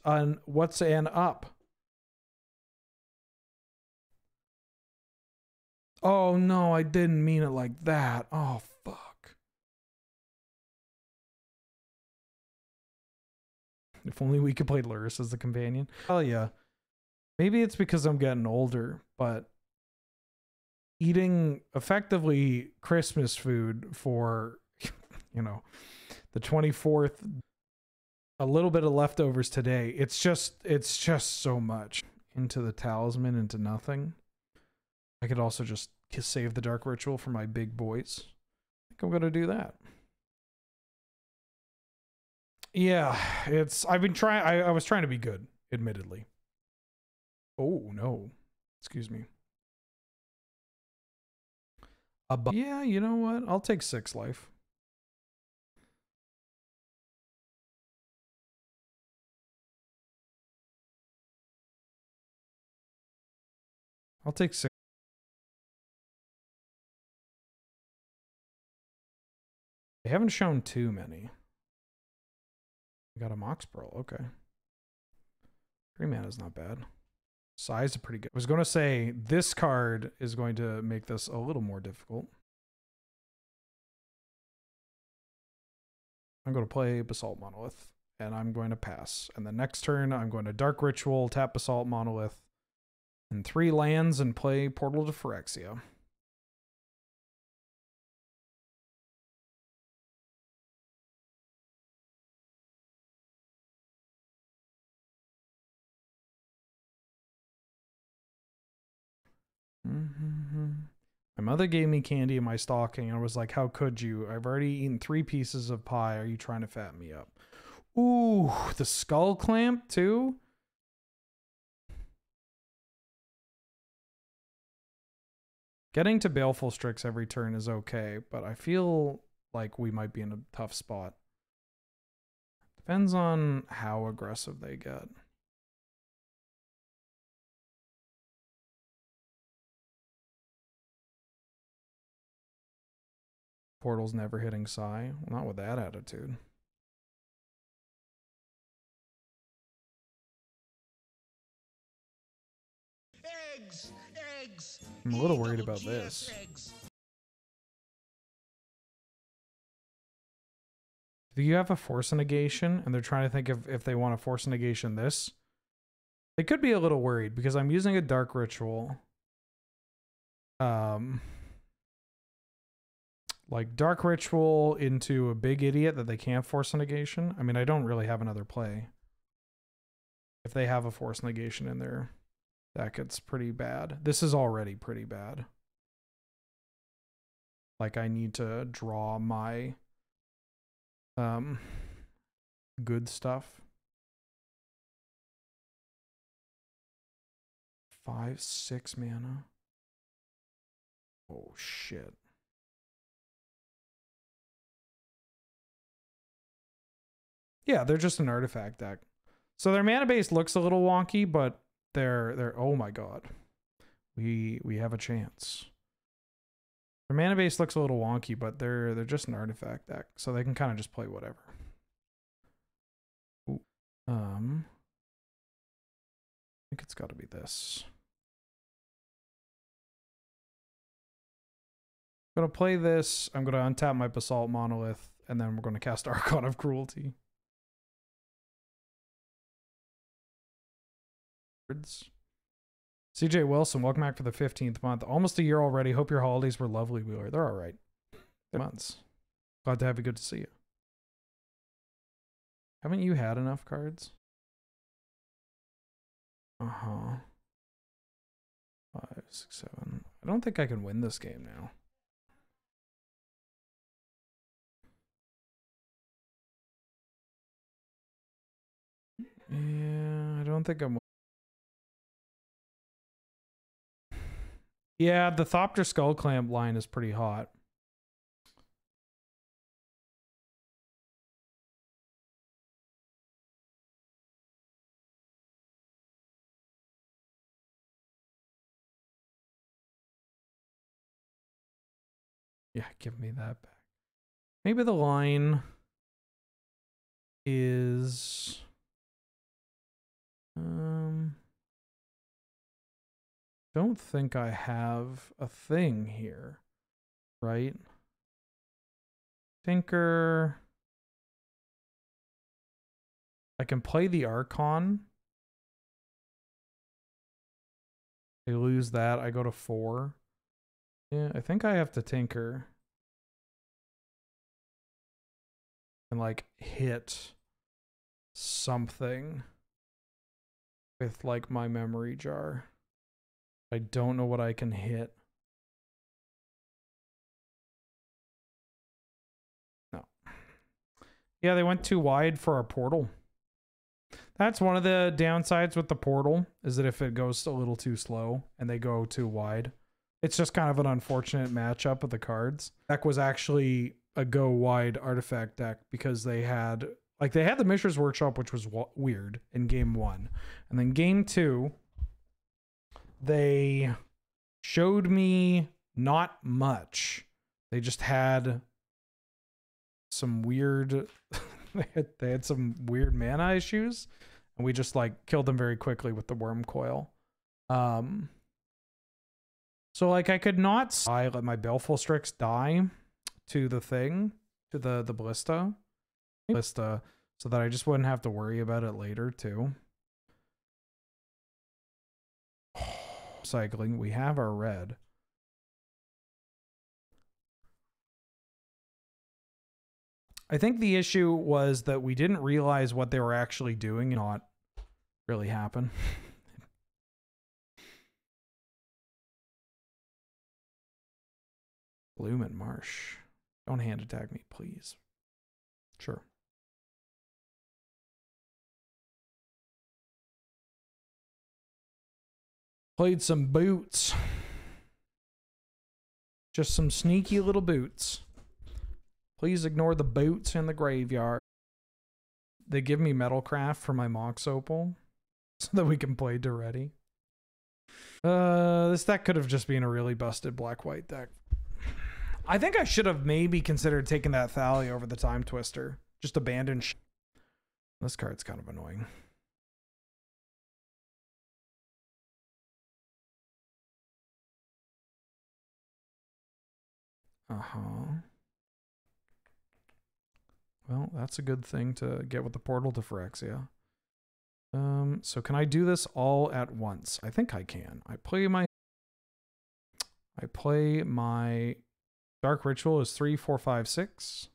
an up? Oh no, I didn't mean it like that. Oh fuck. If only we could play Lurrus as the companion. Oh yeah. Maybe it's because I'm getting older, but eating effectively Christmas food for, you know, the 24th, a little bit of leftovers today. It's just so much. Into the talisman, into nothing. I could also just save the dark ritual for my big boys. I think I'm gonna do that. Yeah, I've been trying. I was trying to be good, admittedly. Oh no, excuse me. Yeah, you know what? I'll take 6 life. I'll take 6. They haven't shown too many. We got a Mox Pearl. Okay. 3 mana is not bad. Size is pretty good. I was going to say this card is going to make this a little more difficult. I'm going to play Basalt Monolith, and I'm going to pass. And the next turn, I'm going to Dark Ritual, tap Basalt Monolith, and 3 lands, and play Portal to Phyrexia. My mother gave me candy in my stocking. I was like, how could you? I've already eaten 3 pieces of pie. Are you trying to fatten me up? Ooh, the Skull Clamp too? Getting to Baleful Strix every turn is okay, but I feel like we might be in a tough spot. Depends on how aggressive they get. Portal's never hitting Sai. Well, not with that attitude. Eggs! Eggs! I'm a little worried about this. Eggs. Do you have a Force Negation? And they're trying to think of if they want to Force Negation this. They could be a little worried because I'm using a Dark Ritual. Like Dark Ritual into a big idiot that they can't Force Negation. I mean, I don't really have another play. If they have a Force Negation in there, that gets pretty bad. This is already pretty bad. Like I need to draw my good stuff. 5, 6 mana. Oh shit. Yeah, they're just an artifact deck. So their mana base looks a little wonky, but they're oh my god. We have a chance. Their mana base looks a little wonky, but they're just an artifact deck, so they can kind of just play whatever. Ooh. I think it's got to be this. I'm gonna play this. I'm gonna untap my Basalt Monolith, and then we're gonna cast Archon of Cruelty. CJ Wilson, welcome back for the 15th month. Almost a year already. Hope your holidays were lovely, Wheeler. They're all right. Months. Glad to have you. Good to see you. Haven't you had enough cards? Uh-huh. 5, 6, 7. I don't think I can win this game now. Yeah, I don't think I'm... Yeah, the Thopter Skull Clamp line is pretty hot. Yeah, give me that back. Maybe the line is... Don't think I have a thing here, right? Tinker. I can play the Archon. They lose that. I go to 4. Yeah, I think I have to tinker. And like hit something with like my memory jar. I don't know what I can hit. No. Yeah, they went too wide for our portal. That's one of the downsides with the portal, is that if it goes a little too slow and they go too wide, it's just kind of an unfortunate matchup of the cards. Deck was actually a go wide artifact deck because they had the Mishra's Workshop, which was weird in game 1. And then game 2, they showed me not much. They just had some weird they had some weird mana issues, and we just like killed them very quickly with the Worm Coil. So like I could not let my Baleful Strix die to the thing, to the ballista, so that I just wouldn't have to worry about it later too. Cycling, we have our red. I think the issue was that we didn't realize what they were actually doing and not really happen. Bloom and Marsh. Don't hand attack me, please. Sure. Played some boots. Just some sneaky little boots. Please ignore the boots in the graveyard. They give me Metalcraft for my Mox Opal so that we can play Duretti. This deck could have just been a really busted black-white deck. I think I should have maybe considered taking that Thalia over the Time Twister. Just abandon this card's kind of annoying. Well, that's a good thing to get with the portal to Phyrexia. So can I do this all at once? I think I can. I play my Dark Ritual is 3, 4, 5, 6.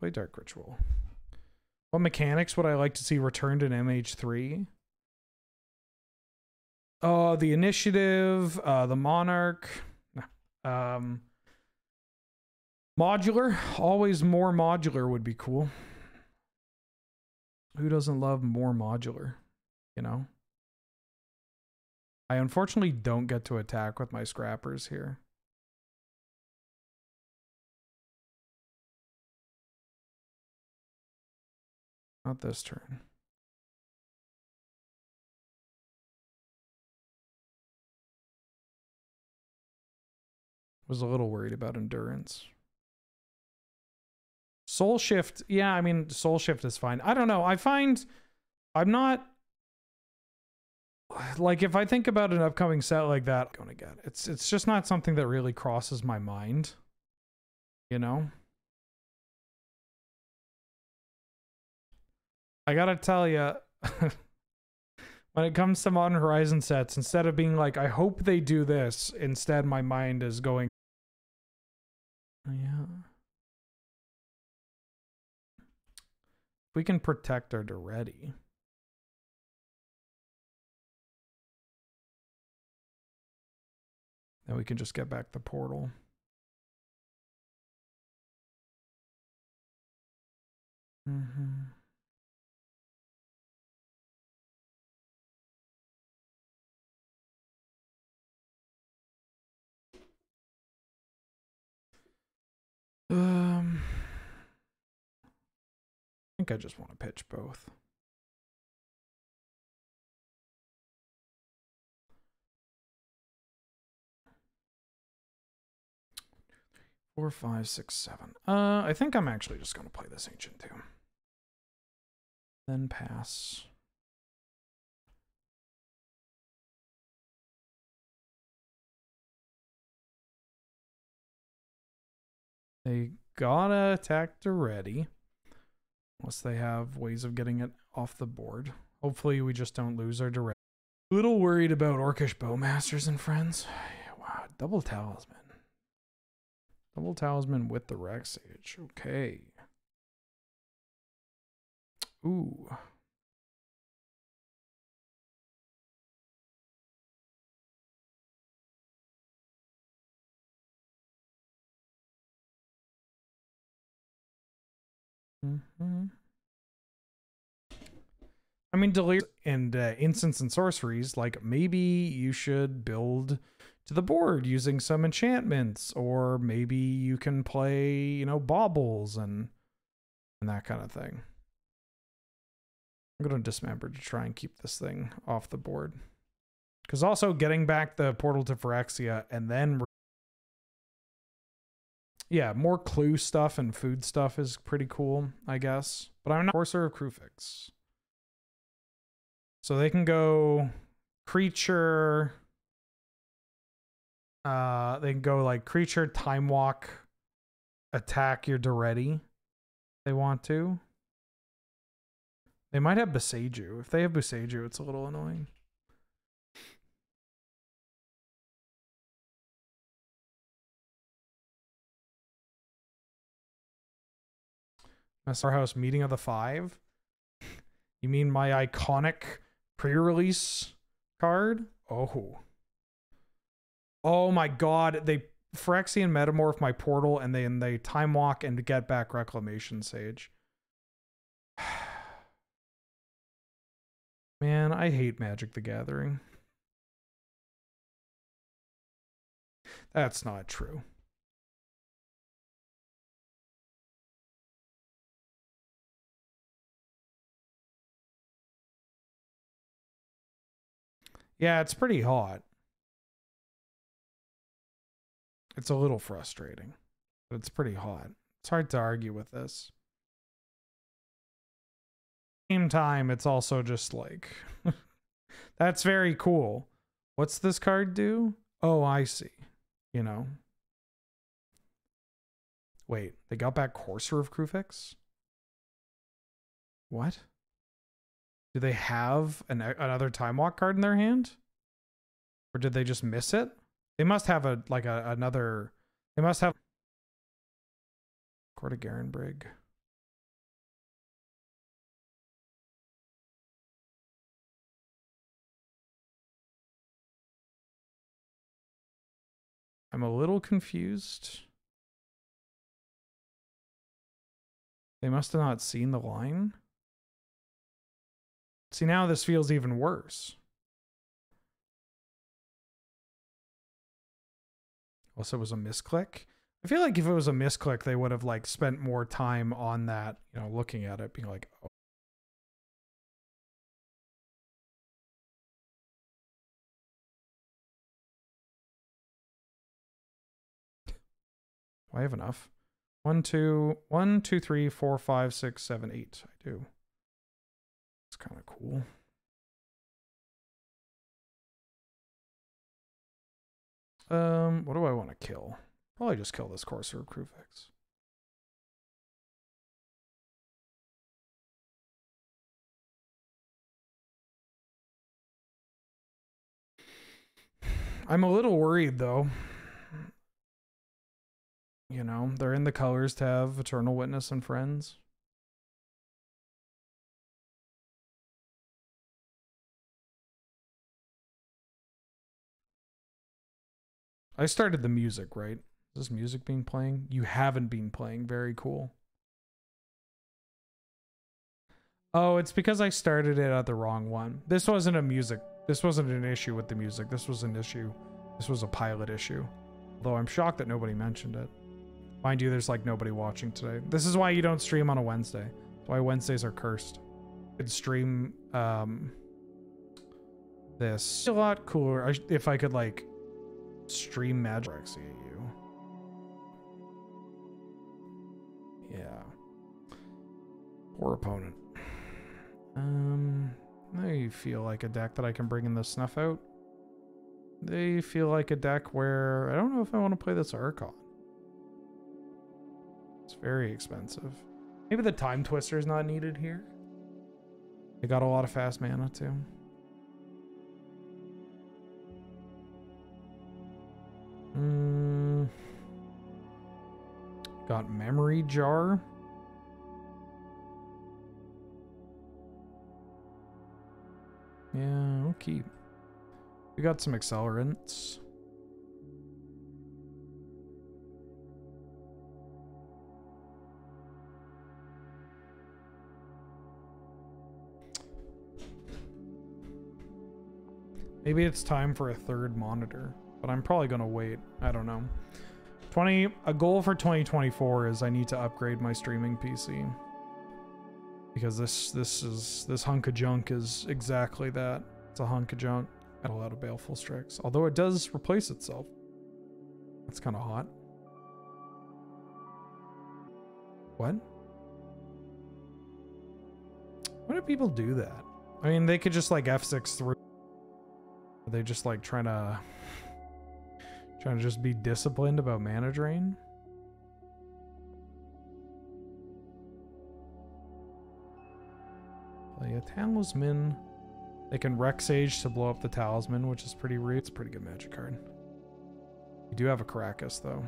Play Dark Ritual. What mechanics would I like to see returned in MH3? The initiative, the Monarch. Modular. Always more modular would be cool. Who doesn't love more modular? You know? I unfortunately don't get to attack with my scrappers here. Not this turn. Was a little worried about endurance. Soul Shift, yeah, I mean, Soul Shift is fine. I don't know. I find I'm not like, if I think about an upcoming set like that, I'm gonna get it's just not something that really crosses my mind, you know. I gotta tell you, when it comes to Modern Horizon sets, instead of being like, I hope they do this, instead my mind is going, yeah. We can protect our Duretti. Then we can just get back the portal. I think I just want to pitch both. Four, 5, 6, 7. I think I'm actually just gonna play this Ancient Tomb. Then pass. They gotta attack Duretti. Unless they have ways of getting it off the board. Hopefully we just don't lose our direct. A little worried about Orcish Bowmasters and friends. Wow, double talisman. Double talisman with the Rex Sage. Okay. Ooh. I mean, delirium and instants and sorceries, like maybe you should build to the board using some enchantments, or maybe you can play, you know, baubles and that kind of thing. I'm going to dismember to try and keep this thing off the board. Because also getting back the portal to Phyrexia and then... yeah, more clue stuff and food stuff is pretty cool, I guess. But I'm not Courser of Kruphix. So they can go creature. They can go like creature, time walk, attack your Daretti. They want to. They might have Boseiju. If they have Boseiju, it's a little annoying. Messar House Meeting of the Five. You mean my iconic pre-release card? Oh my god, they Phyrexian Metamorph my portal and then they time walk and get back Reclamation Sage. Man, I hate Magic the Gathering. That's not true. Yeah, it's pretty hot. It's a little frustrating, but it's pretty hot. It's hard to argue with this. Same time, it's also just like, that's very cool. What's this card do? Oh, I see. You know. Wait, they got back Courser of Kruphix? What? Do they have another Time Walk card in their hand? Or did they just miss it? They must have another... They must have... Court of Garenbrig. I'm a little confused. They must have not seen the line. See, now this feels even worse. Also, it was a misclick. I feel like if it was a misclick, they would have like spent more time on that, you know, looking at it, being like, oh. I have enough. 1, 2, 3, 4, 5, 6, 7, 8. I do. It's kind of cool. What do I want to kill? Probably just kill this Courser of Kruphix. I'm a little worried though. You know, they're in the colors tab, Eternal Witness and Friends. I started the music, right? Is this music being playing? You haven't been playing. Very cool. Oh, it's because I started it at the wrong one. This wasn't a music. This wasn't an issue with the music. This was an issue. This was a pilot issue. Although I'm shocked that nobody mentioned it. Mind you, there's like nobody watching today. This is why you don't stream on a Wednesday. That's why Wednesdays are cursed. I could stream this. A lot cooler if I could like stream Magic at you. Yeah. Poor opponent. They feel like a deck that I can bring in the Snuff Out. They feel like a deck where I don't know if I want to play this Archon. It's very expensive. Maybe the Time Twister is not needed here. They got a lot of fast mana too. Got Memory Jar. Yeah, we'll keep. We got some accelerants. Maybe it's time for a third monitor, but I'm probably gonna wait. I don't know. A goal for 2024 is I need to upgrade my streaming PC. Because this hunk of junk is exactly that. It's a hunk of junk. Got a lot of Baleful Strix. Although it does replace itself. That's kind of hot. What? Why do people do that? I mean, they could just like F6 through. Are they just like trying to just be disciplined about mana drain? Play a Talisman. They can Rex Age to blow up the Talisman, which is pretty rude. It's a pretty good magic card. We do have a Karakas, though.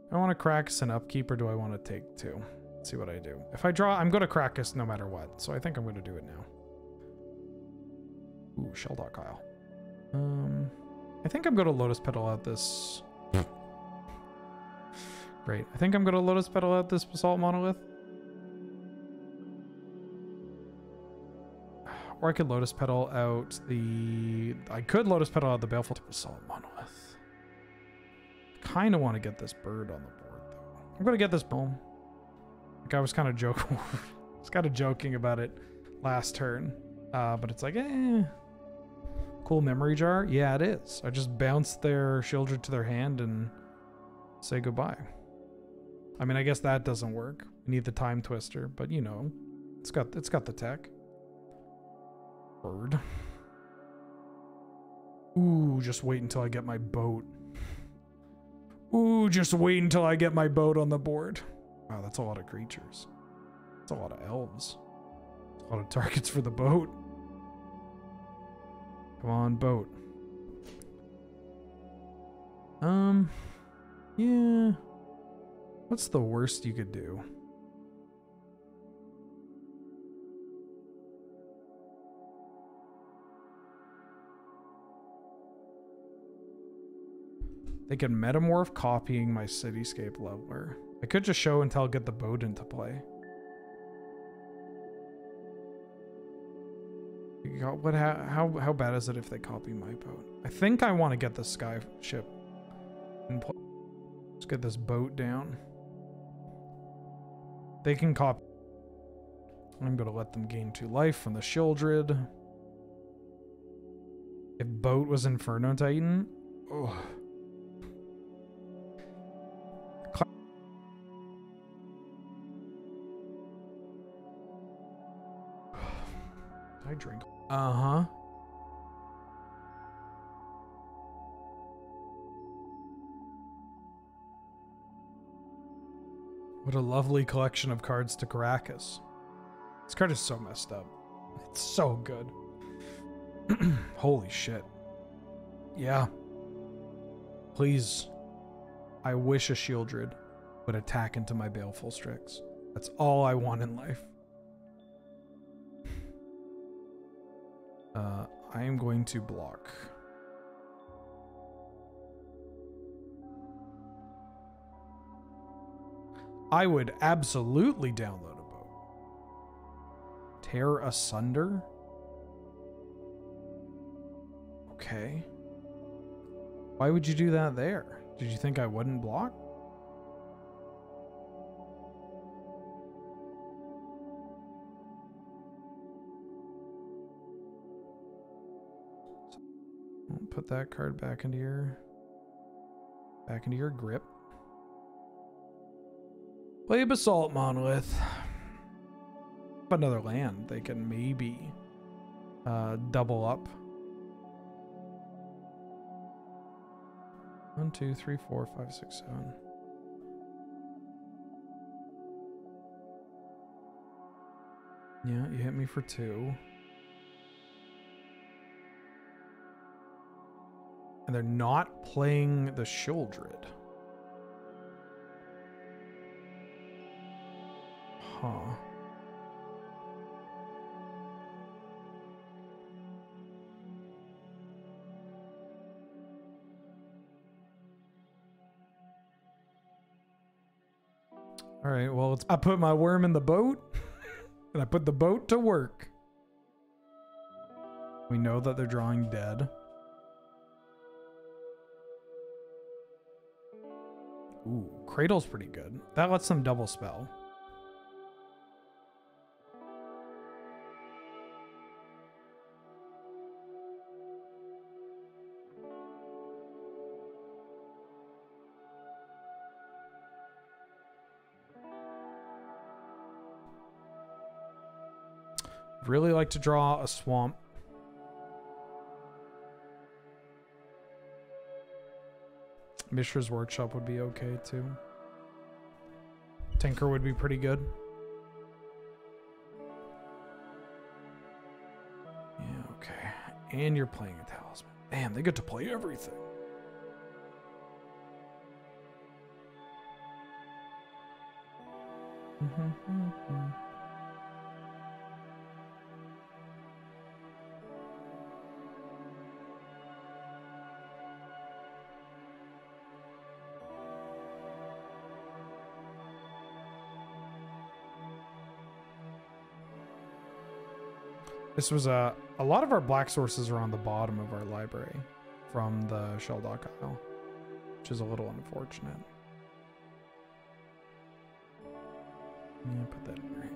I want to Karakas and upkeep, or do I want to take two? Let's see what I do. If I draw, I'm going to Karakas no matter what, so I think I'm going to do it now. Ooh, Sheldock Isle. I think I'm going to Lotus Petal out this... Great. I think I'm going to Lotus Petal out this Basalt Monolith. Or I could Lotus Petal out the... I could Lotus Petal out the Baleful Basalt Monolith. Kind of want to get this bird on the board, though. I'm going to get this boom. Like, I was kind of joking. I was kind of joking about it last turn. But it's like, eh... Cool Memory Jar? Yeah, it is. I just bounce their Shieldred to their hand and say goodbye. I mean, I guess that doesn't work. We need the Time Twister, but you know, it's got the tech. Bird. Ooh, just wait until I get my boat. Ooh, just wait until I get my boat on the board. Wow, that's a lot of creatures. That's a lot of elves. That's a lot of targets for the boat. Come on, boat. Yeah. What's the worst you could do? They can metamorph, copying my Cityscape Leveler. I could just show and tell, get the boat into play. What? How bad is it if they copy my boat? I think I want to get the sky ship in play. Let's get this boat down. They can copy. I'm gonna let them gain 2 life from the Shieldred. If boat was Inferno Titan, oh. I drink. Uh-huh. What a lovely collection of cards to Karakas. This card is so messed up. It's so good. Holy shit. Yeah. Please. I wish a Shieldred would attack into my Baleful Strix. That's all I want in life. I am going to block. I would absolutely download a boat. Tear Asunder? Okay. Why would you do that there? Did you think I wouldn't block? Put that card back into your grip. Play Basalt Monolith. Another land. They can maybe double up. 1, 2, 3, 4, 5, 6, 7. Yeah, you hit me for 2. And they're not playing the Sheoldred. Huh. All right, well, I put my worm in the boat, and I put the boat to work. We know that they're drawing dead. Ooh, Cradle's pretty good. That lets them double spell. Really like to draw a swamp. Mishra's Workshop would be okay too. Tinker would be pretty good. Yeah, okay. And you're playing a Talisman. Damn, they get to play everything. This was a lot of our black sources are on the bottom of our library from the Shelldock Isle, which is a little unfortunate. Yeah, put that in your hand.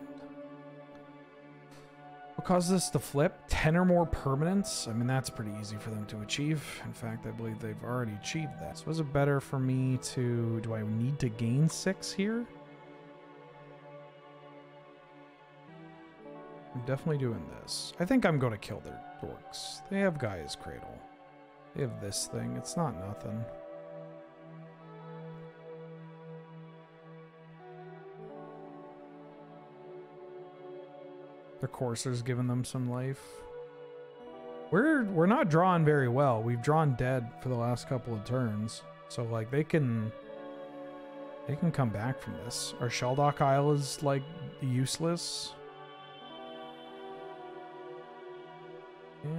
What causes this to flip? 10 or more permanents? I mean, that's pretty easy for them to achieve. In fact, I believe they've already achieved that. So is it better for me to... Do I need to gain 6 here? I'm definitely doing this. I think I'm going to kill their dorks. They have Gaia's Cradle. They have this thing. It's not nothing. Their Courser's giving them some life. We're not drawing very well. We've drawn dead for the last couple of turns. So like they can come back from this. Our Shelldock Isle is like useless. Yeah.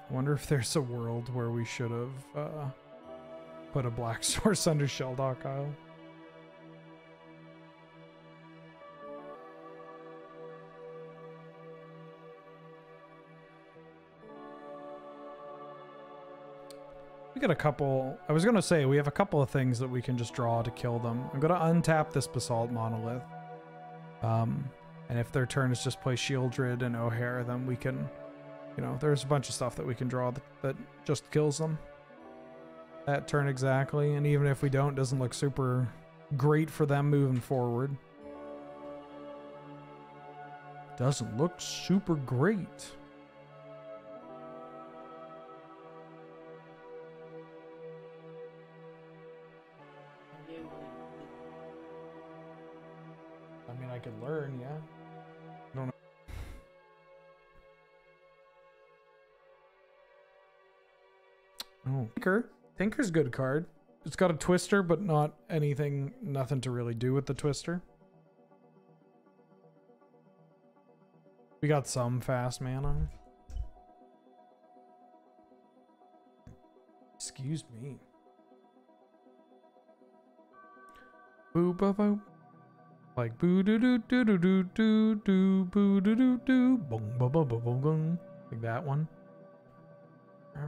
I wonder if there's a world where we should have put a black source under Shelldock Isle. We got a couple... I was going to say, we have a couple of things that we can just draw to kill them. I'm going to untap this Basalt Monolith. And if their turn is just play Sheoldred and O'Hare, then we can... You know, there's a bunch of stuff that we can draw that just kills them. That turn exactly. And even if we don't, it doesn't look super great for them moving forward. Doesn't look super great. I mean, I could learn, yeah. I don't know. Oh, Tinker. Tinker's a good card. It's got a Twister, but not anything, nothing to really do with the Twister. We got some fast mana. Excuse me. Boo ba boo. Like boo doo doo doo doo doo doo doo boo doo doo doo boom boom boom boom boom, like that one. I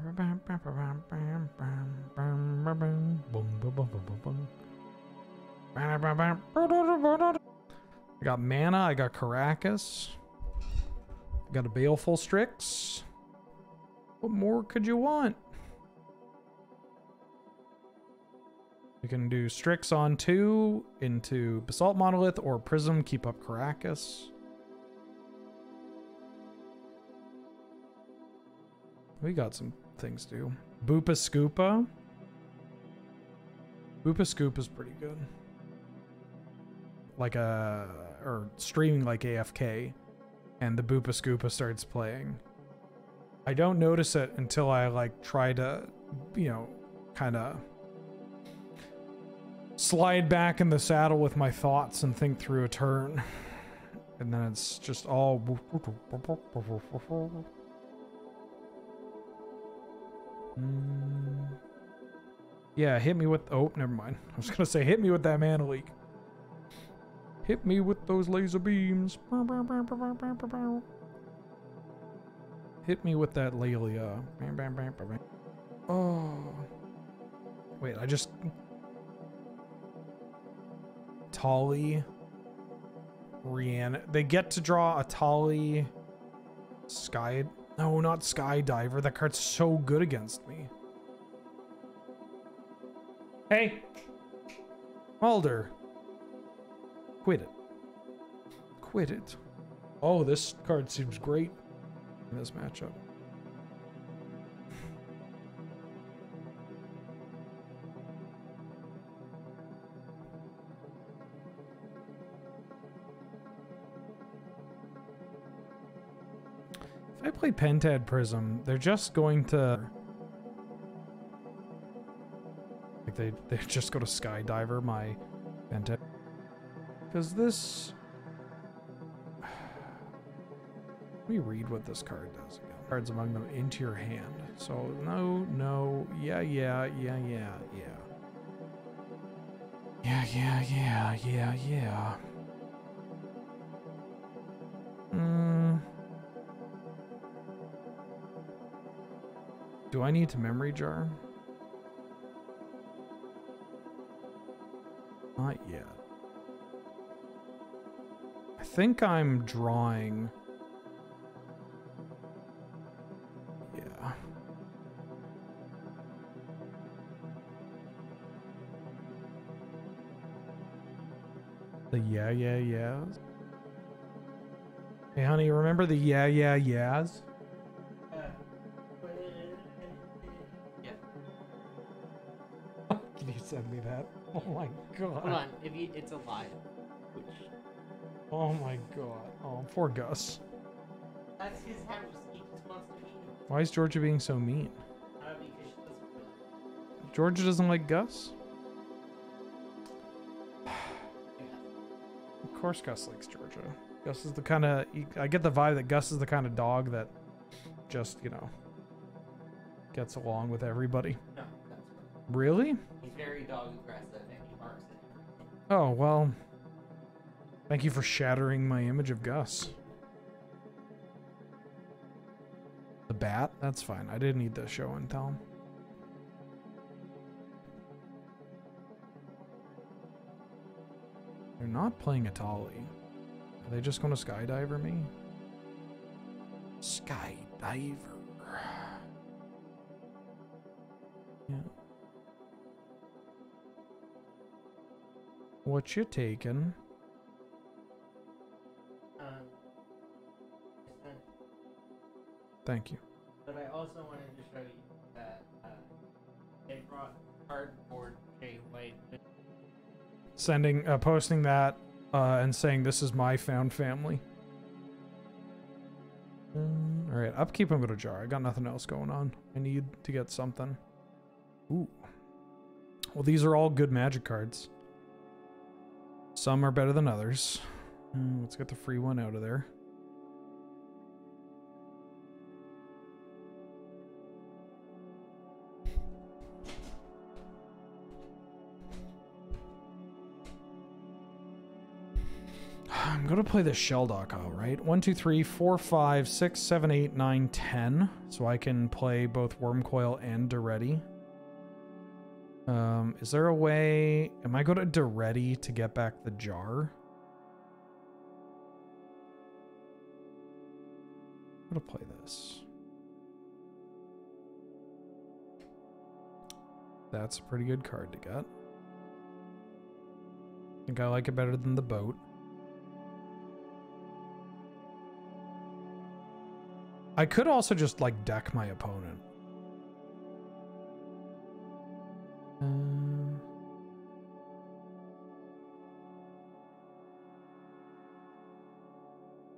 got mana. I got Caracas. I got a Baleful Strix. What more could you want? We can do Strix on 2 into Basalt Monolith or Prism, keep up Caracas. We got some things to do. Boopa Scoopa. Boopa Scoopa's pretty good. Like or streaming like AFK, and the Boopa Scoopa starts playing. I don't notice it until I like try to, you know, kind of slide back in the saddle with my thoughts and think through a turn. And then it's just all... Yeah, hit me with... Oh, never mind. I was gonna say, hit me with that mana leak. Hit me with those laser beams. Hit me with that Lelia. Oh. Wait, I just... Tali. Rihanna. They get to draw a Tali. Sky... No, not Skydiver. That card's so good against me. Hey! Mulder. Quit it. Quit it. Oh, this card seems great in this matchup. If I play Pentad Prism, they're just going to... Like they just go to Skydiver my Pentad. Because this... Let me read what this card does again. Cards among them into your hand. So, no, no, yeah. Yeah. Do I need to memory jar? Not yet. I think I'm drawing... Yeah. The yeahs? Hey honey, remember the yeahs? Yeah. Can you send me that? Oh my god. Hold on, it's alive. Oh my god. Oh, poor Gus. That's his house. He just wants to be. Why is Georgia being so mean? Because she doesn't. Georgia doesn't like Gus? Of course Gus likes Georgia. Gus is the kind of... I get the vibe that Gus is the kind of dog that just, you know, gets along with everybody. No, that's right. Really? He's very dog aggressive and he barks at everything. Oh, well... Thank you for shattering my image of Gus. The bat? That's fine. I didn't need the show and tell. They're not playing Atali. Are they just going to Skydiver me? Skydiver. Yeah. What you taking? Thank you. But I also wanted to show you that they brought cardboard Jay White. Sending, posting that, and saying this is my found family. All right, upkeep. I'm gonna jar. I got nothing else going on. I need to get something. Ooh. Well, these are all good Magic cards. Some are better than others. Let's get the free one out of there. I'm gonna play the Sheldock out, right? 1, 2, 3, 4, 5, 6, 7, 8, 9, 10. So I can play both Wormcoil and Daretti. Is there a way... Am I going to Daretti to get back the jar? I'm gonna play this. That's a pretty good card to get. I think I like it better than the boat. I could also just like deck my opponent.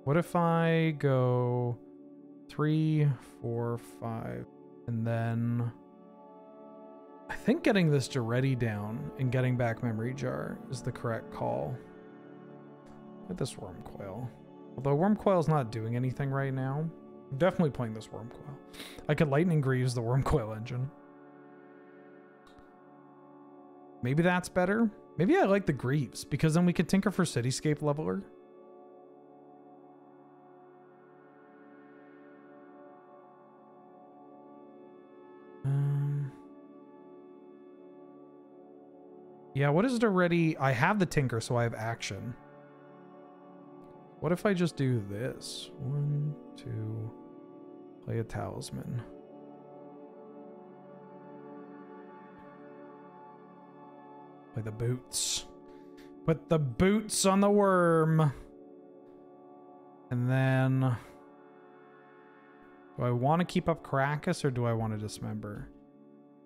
What if I go 3, 4, 5, and then I think getting this Jaretti down and getting back Memory Jar is the correct call. Look at this Wormcoil. Although Wormcoil's not doing anything right now, I'm definitely playing this Wormcoil. I could Lightning Greaves the Wormcoil engine. Maybe that's better. Maybe I like the Greaves, because then we could tinker for Cityscape Leveler. Yeah, what is it already? I have the Tinker, so I have action. What if I just do this? 1, 2, play a Talisman. Play the boots. Put the boots on the worm. And then... do I want to keep up Caracas or do I want to dismember?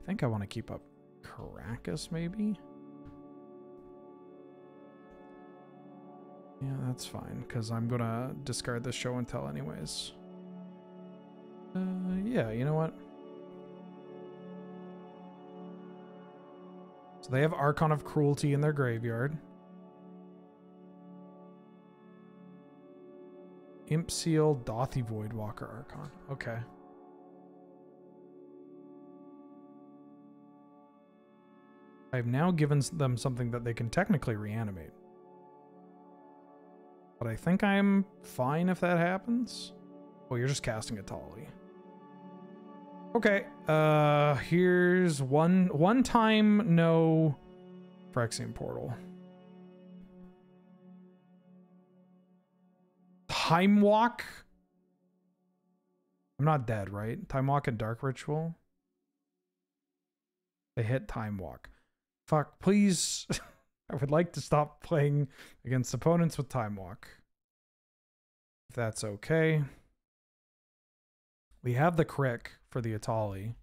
I think I want to keep up Caracas, maybe? Yeah, that's fine, because I'm going to discard this show and tell anyways. Yeah, you know what? So they have Archon of Cruelty in their graveyard. Imp Seal, Dothy Voidwalker Archon. Okay. I've now given them something that they can technically reanimate. But I think I'm fine if that happens. Oh, you're just casting a Tali. Okay, here's one time no Phyrexian Portal. Time Walk? I'm not dead, right? Time Walk and Dark Ritual? They hit Time Walk. Fuck, please. I would like to stop playing against opponents with Time Walk. If that's okay. We have the Crick for the Atali.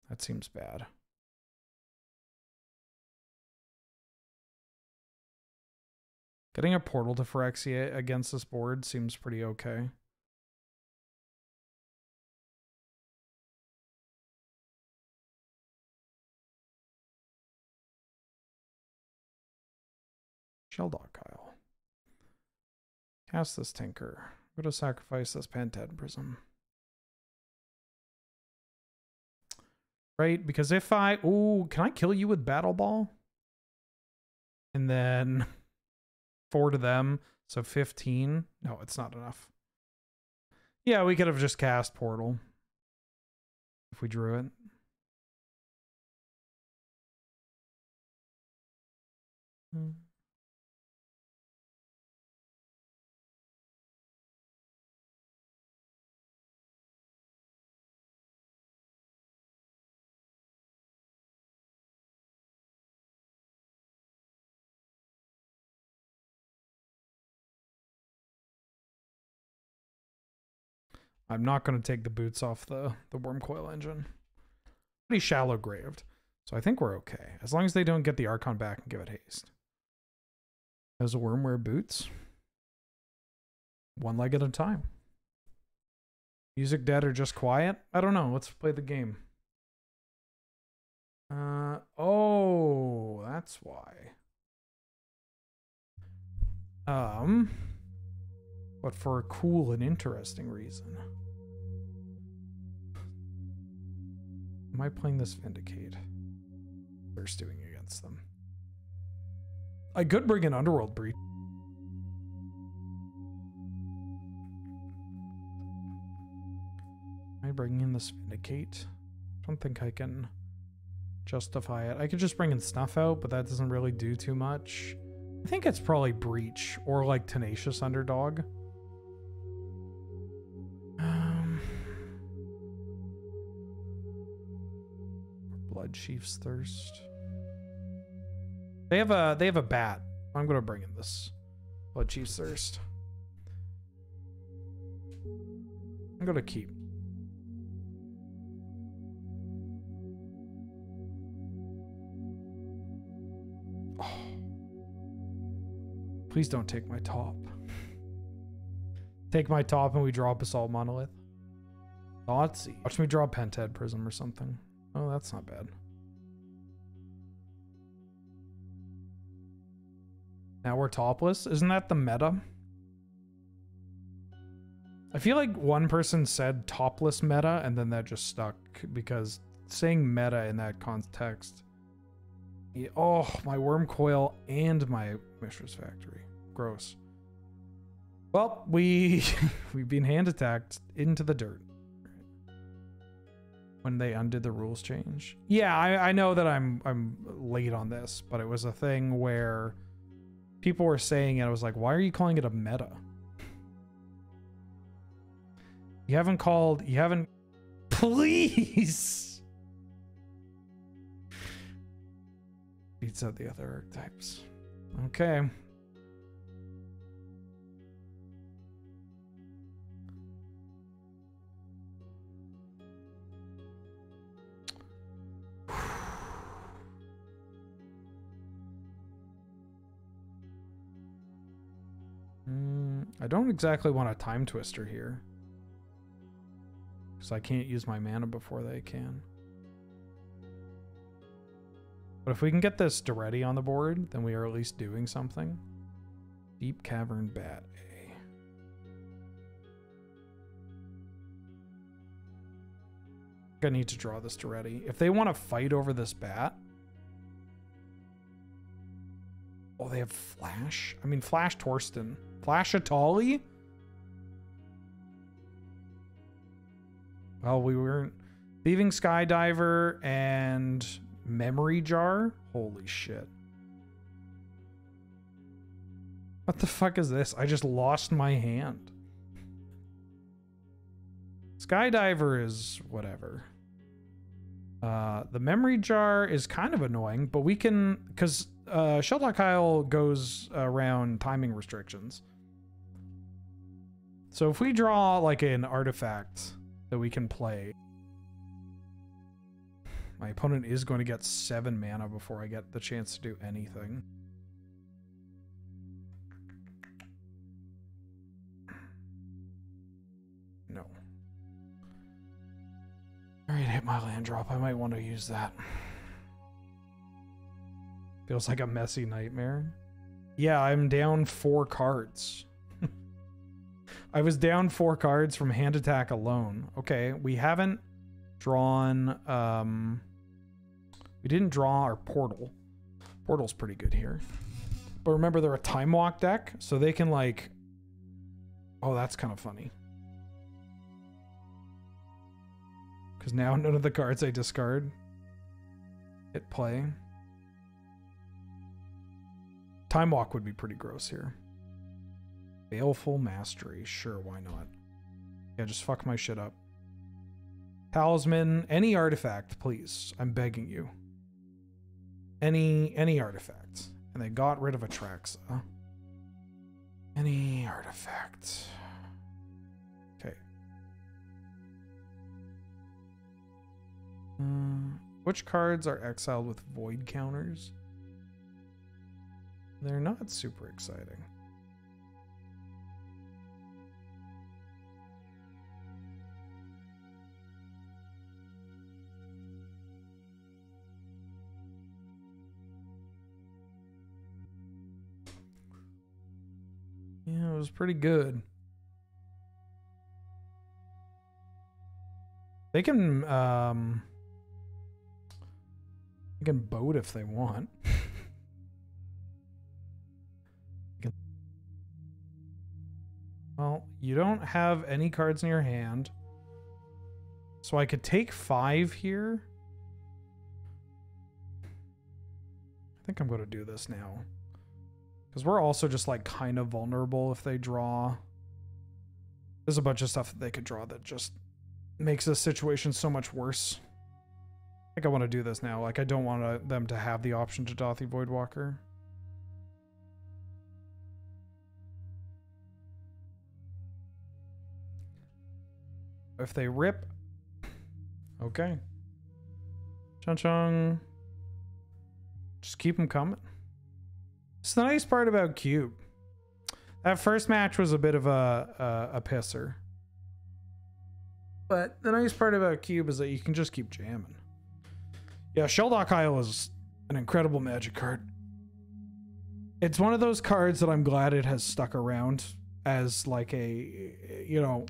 That seems bad. Getting a portal to Phyrexia against this board seems pretty okay. Shelldog Kyle. Cast this Tinker. I'm going to sacrifice this Pantad Prism. Right, because if I... ooh, can I kill you with Battle Ball? And then 4 to them, so 15. No, it's not enough. Yeah, we could have just cast Portal if we drew it. I'm not going to take the boots off the Wormcoil engine. Pretty shallow graved. So I think we're okay. As long as they don't get the Archon back and give it haste. Does a worm wear boots? One leg at a time. Music dead or just quiet? I don't know. Let's play the game. Oh, that's why. But for a cool and interesting reason. Am I playing this Vindicate? Thirst doing against them. I could bring an Underworld Breach. Am I bringing in this Vindicate? I don't think I can justify it. I could just bring in Snuff Out, but that doesn't really do too much. I think it's probably Breach or like Tenacious Underdog. Blood Chief's Thirst. They have a bat. I'm gonna bring in this Bloodchief's Thirst. I'm gonna keep. Oh. Please don't take my top. Take my top and we draw up Assault Monolith. Thoughtseize. Watch me draw Pentad Prism or something. Oh, that's not bad. Now we're topless. Isn't that the meta? I feel like one person said topless meta and then that just stuck because saying meta in that context. Oh, my worm coil and my Mishra's Factory. Gross. Well, we've been hand attacked into the dirt when they undid the rules change. Yeah, I know that I'm late on this, but it was a thing where people were saying it. I was like, why are you calling it a meta? You haven't. Please. Beats out the other archetypes. Okay. I don't exactly want a Time Twister here, because I can't use my mana before they can. But if we can get this Daretti on the board, then we are at least doing something. Deep Cavern Bat. I need to draw this Daretti. If they want to fight over this bat. Oh, they have Flash? I mean, Flash Torsten. Flash Atali? Well, we weren't. Thieving Skydiver and Memory Jar? Holy shit. What the fuck is this? I just lost my hand. Skydiver is whatever. The Memory Jar is kind of annoying, but we can, because Shelldock Isle goes around timing restrictions. So if we draw like an artifact that we can play, my opponent is going to get 7 mana before I get the chance to do anything. No. Alright, hit my land drop. I might want to use that. Feels like a messy nightmare. Yeah, I'm down 4 cards. I was down 4 cards from hand attack alone. Okay, we haven't drawn... we didn't draw our Portal. Portal's pretty good here. But remember, they're a Time Walk deck, so they can like... Oh, that's kind of funny. Because now none of the cards I discard hit play. Time Walk would be pretty gross here. Baleful Mastery. Sure, why not? Yeah, just fuck my shit up. Talisman. Any artifact, please. I'm begging you. Any artifact. And they got rid of Atraxa. Any artifact. Okay. Which cards are exiled with void counters? They're not super exciting. Yeah, it was pretty good. They can boat if they want. Well, you don't have any cards in your hand. So I could take 5 here. I think I'm going to do this now. Because we're also just like kind of vulnerable if they draw. There's a bunch of stuff that they could draw that just makes this situation so much worse. think I want to do this now. Like, I don't want them to have the option to Dauthi Voidwalker. If they rip, okay. Chung Chung. Just keep them coming. It's the nice part about Cube. That first match was a bit of a pisser. But the nice part about Cube is that you can just keep jamming. Yeah, Shelldock Isle is an incredible Magic card. It's one of those cards that I'm glad it has stuck around as like a, you know,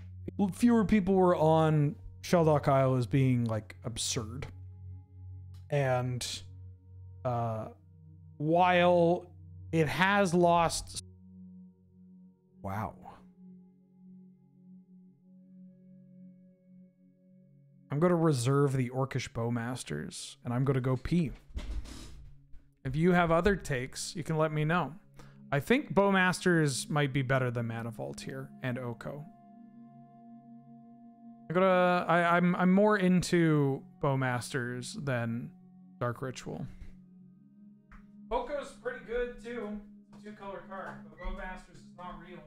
fewer people were on Shelldock Isle as being like absurd. And while it has lost... Wow. I'm going to reserve the Orcish Bowmasters, and I'm going to go P. If you have other takes, you can let me know. I think Bowmasters might be better than Manifold here, and Oko. I'm more into Bowmasters than Dark Ritual. Oko's pretty good too. It's a 2-color card, but Bowmasters is not real.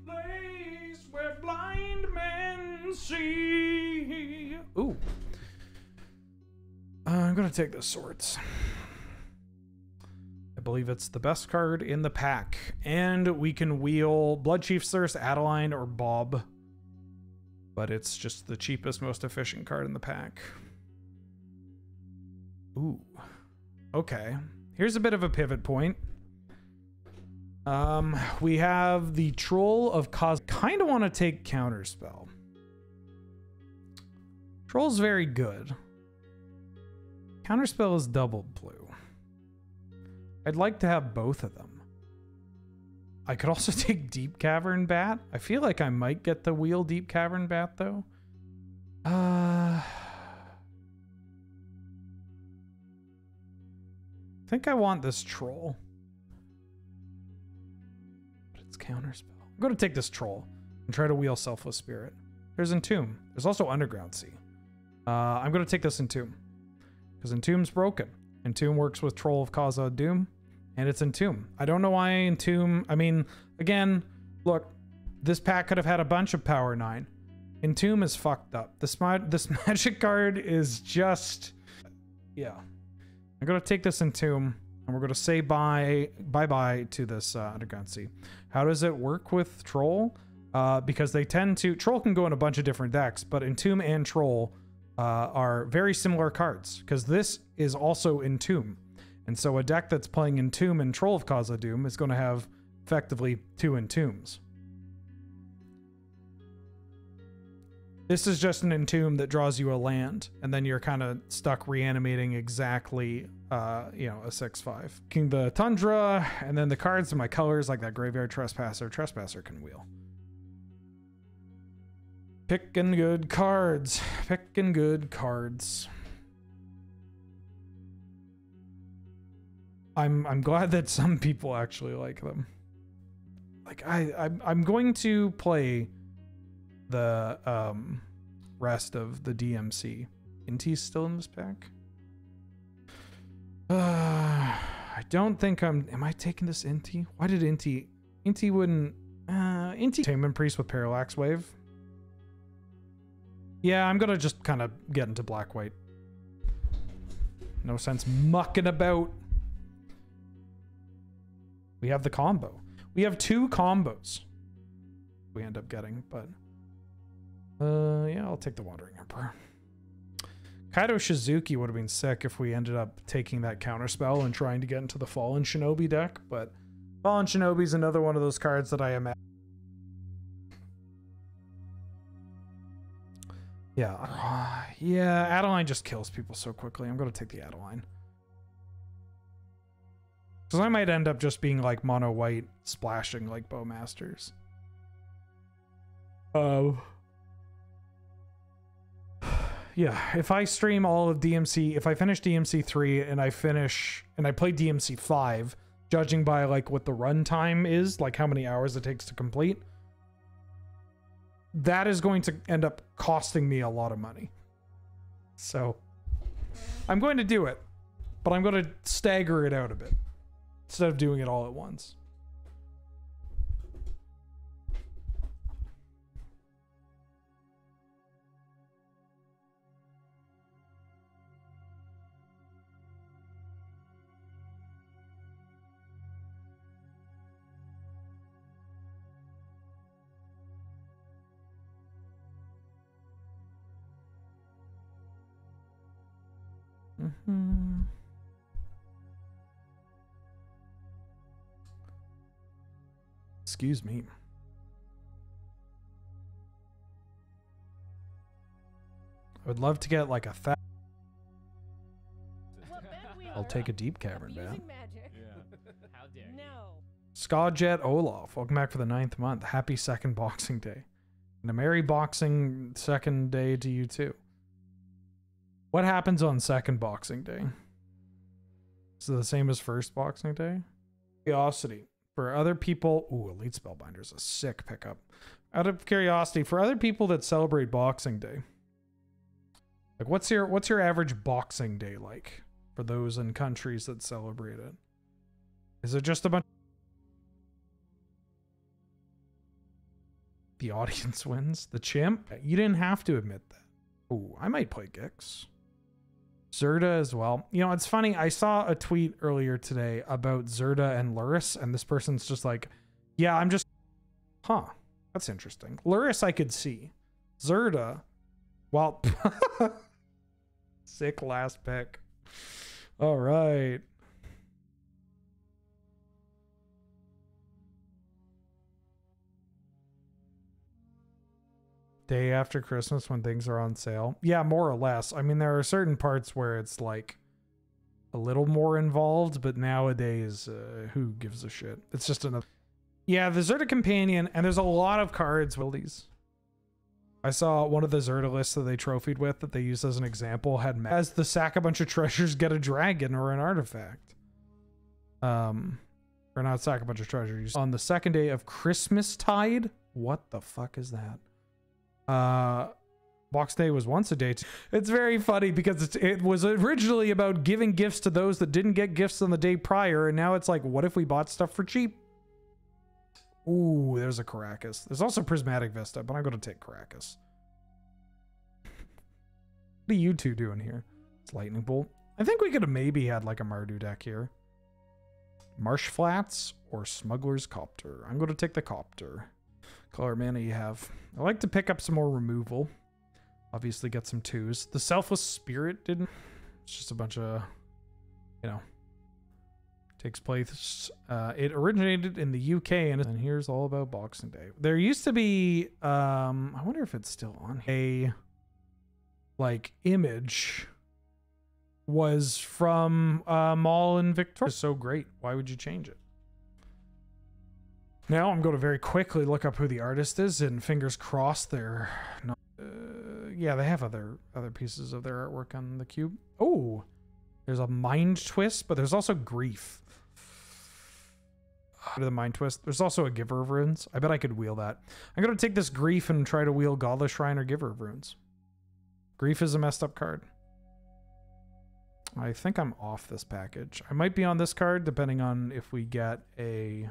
Place where blind men see. Ooh. I'm gonna take the swords. I believe it's the best card in the pack. And we can wheel Bloodchief's Thirst, Adeline, or Bob. But it's just the cheapest, most efficient card in the pack. Ooh. Okay. Here's a bit of a pivot point. We have the Troll of Cos. Kind of want to take Counterspell. Troll's very good. Counterspell is double blue. I'd like to have both of them. I could also take Deep Cavern Bat. I feel like I might get the wheel Deep Cavern Bat though. I think I want this Troll. Counterspell. I'm going to take this Troll and try to wheel Selfless Spirit. There's Entomb. There's also Underground Sea. I'm going to take this Entomb because Entomb's broken. Entomb works with Troll of Kaza Doom, and it's Entomb. I don't know why Entomb... I mean, again, look, this pack could have had a bunch of Power 9. Entomb is fucked up. This Magic card is just... Yeah. I'm going to take this Entomb. And we're going to say bye-bye to this Underground Sea. How does it work with Troll? Because they tend to... Troll can go in a bunch of different decks, but Entomb and Troll are very similar cards. Because this is also Entomb. And so a deck that's playing Entomb and Troll of Khazad-dûm is going to have effectively 2 Entombs. This is just an Entomb that draws you a land, and then you're kind of stuck reanimating exactly, you know, a 6/5. King the Tundra, and then the cards in my colors, like that Graveyard Trespasser. Trespasser can wheel. Picking good cards. Picking good cards. I'm glad that some people actually like them. Like I'm going to play the rest of the DMC. Inti's still in this pack? I don't think am I taking this Inti? Why did Inti wouldn't Inti Tainment Priest with Parallax Wave? Yeah, I'm gonna just kind of get into black white. No sense mucking about. We have the combo. We have 2 combos we end up getting, but yeah, I'll take the Wandering Emperor. Kaido Shizuki would have been sick if we ended up taking that counterspell and trying to get into the Fallen Shinobi deck, but Fallen Shinobi is another one of those cards that I imagine Yeah. Yeah, Adeline just kills people so quickly. I'm going to take the Adeline. Because I might end up just being like mono white, splashing like Bowmasters. Yeah, if I stream all of DMC, if I finish DMC 3 and I play DMC 5, judging by like what the runtime is, like how many hours it takes to complete, that is going to end up costing me a lot of money. So I'm going to do it, but I'm going to stagger it out a bit instead of doing it all at once. Excuse me. I would love to get like I'll take a deep cavern bath. How dare you? No. Scawjet Olaf, welcome back for the 9th month. Happy second Boxing Day. And a merry boxing second day to you too. What happens on second Boxing Day? Is it the same as first Boxing Day? Curiosity. For other people... Ooh, Elite Spellbinder is a sick pickup. Out of curiosity, for other people that celebrate Boxing Day, like what's your average Boxing Day like for those in countries that celebrate it? Is it just a bunch... The audience wins? The chimp? You didn't have to admit that. Ooh, I might play Gix. Zerda as well. You know, it's funny. I saw a tweet earlier today about Zerda and Luris, and this person's just like, yeah, I'm just... Huh. That's interesting. Luris I could see. Zerda, well... Sick last pick. All right. Day after Christmas when things are on sale. Yeah, more or less. I mean, there are certain parts where it's like a little more involved, but nowadays, who gives a shit? It's just another... Yeah, the Zerda Companion, and there's a lot of cards with these. I saw one of the Zerda lists that they trophied with that they used as an example had as the sack a bunch of treasures, get a dragon or an artifact. Or not sack a bunch of treasures. On the second day of Christmastide? What the fuck is that? Box Day was once a day. It's very funny because it was originally about giving gifts to those that didn't get gifts on the day prior, and now it's like, what if we bought stuff for cheap? Ooh, there's a Caracas. There's also Prismatic Vista, but I'm going to take Caracas. What are you two doing here? It's Lightning Bolt. I think we could have maybe had like a Mardu deck here. Marsh Flats or Smuggler's Copter. I'm going to take the Copter. Color mana you have. I like to pick up some more removal. Obviously get some 2s. The Selfless Spirit didn't. It's just a bunch of, you know, takes place. It originated in the UK, and here's all about Boxing Day. There used to be, I wonder if it's still on here. A like image was from Mall in Victoria. It's so great. Why would you change it? Now I'm going to very quickly look up who the artist is, and fingers crossed they're not... yeah, they have other pieces of their artwork on the cube. Oh, there's a Mind Twist, but there's also Grief. The Mind Twist. There's also a Giver of Runes. I bet I could wheel that. I'm going to take this Grief and try to wheel Godless Shrine or Giver of Runes. Grief is a messed up card. I think I'm off this package. I might be on this card depending on if we get a...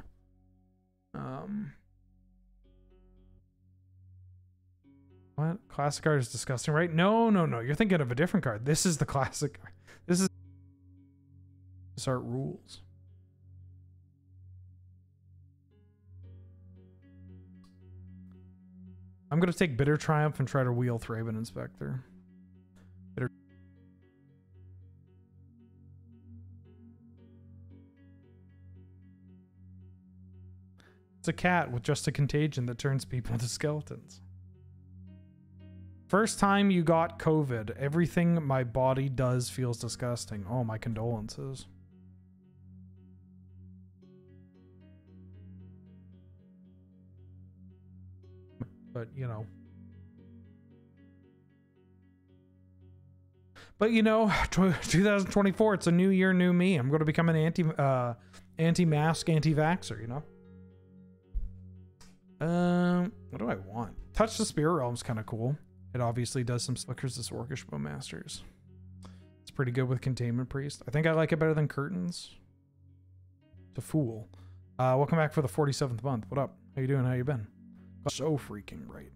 What? Classic art is disgusting, right? No. You're thinking of a different card. This is the classic. This art rules. I'm going to take Bitter Triumph and try to wheel Thraben Inspector. Bitter... It's a cat with just a contagion that turns people into skeletons. First time you got COVID. Everything my body does feels disgusting. Oh, my condolences. But, you know. But, you know, 2024, it's a new year, new me. I'm going to become an anti-mask, anti-vaxxer, you know? What do I want? Touch the Spirit Realm's kind of cool. It obviously does some Slickers, this Orcish Bowmasters. It's pretty good with Containment Priest. I think I like it better than Curtains. It's a fool. Welcome back for the 47th month. What up? How you doing? How you been? So freaking bright.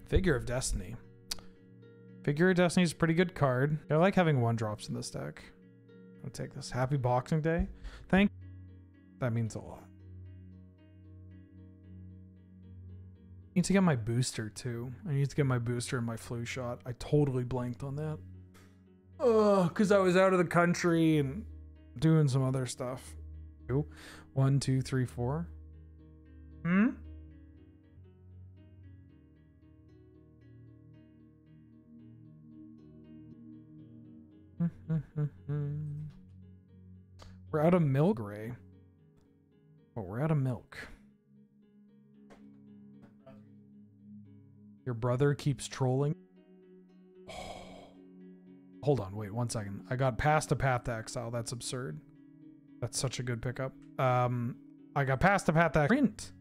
Figure of Destiny. Figure of Destiny is a pretty good card. I like having 1-drops in this deck. I'll take this. Happy Boxing Day. Thank you. That means a lot. I need to get my booster too. I need to get my booster and my flu shot. I totally blanked on that. Oh, because I was out of the country and doing some other stuff. 1, 2, 3, 4. We're out of milk, Ray. Oh, we're out of milk. Your brother keeps trolling. Oh. Hold on, wait 1 second. I got past a Path to Exile. That's absurd. That's such a good pickup. I got past a Path to Print.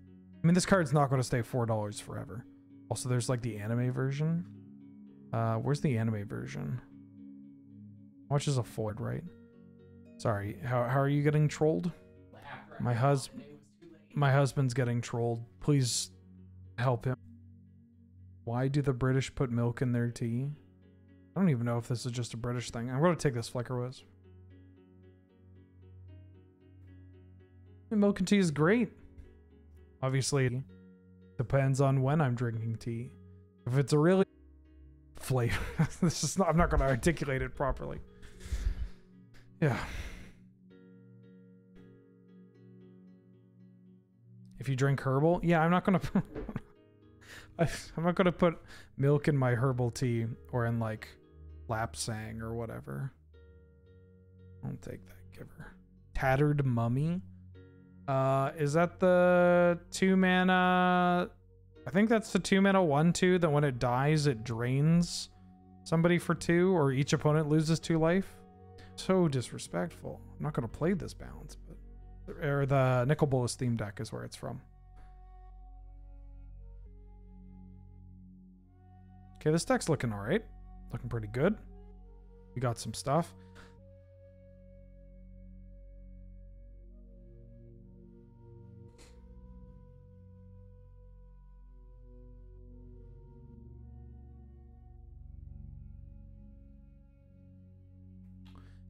I mean, this card's not going to stay $4 forever. Also, there's like the anime version. Where's the anime version? How much is a Ford, right? Sorry, how are you getting trolled? My husband's getting trolled. Please help him. Why do the British put milk in their tea? I don't even know if this is just a British thing. I'm going to take this Flicker Whiz. Milk and tea is great. Obviously, it depends on when I'm drinking tea. If it's a really flavor, this is not, I'm not going to articulate it properly. Yeah. If you drink herbal, yeah, I'm not gonna. I'm not gonna put milk in my herbal tea or in like Lapsang or whatever. I'll take that giver. Tattered Mummy. Is that the 2-mana? I think that's the 2-mana 1/2 that when it dies, it drains somebody for 2, or each opponent loses 2 life. So disrespectful. I'm not going to play this balance, but or the Nicol Bolas theme deck is where it's from. Okay, this deck's looking all right. Looking pretty good. We got some stuff.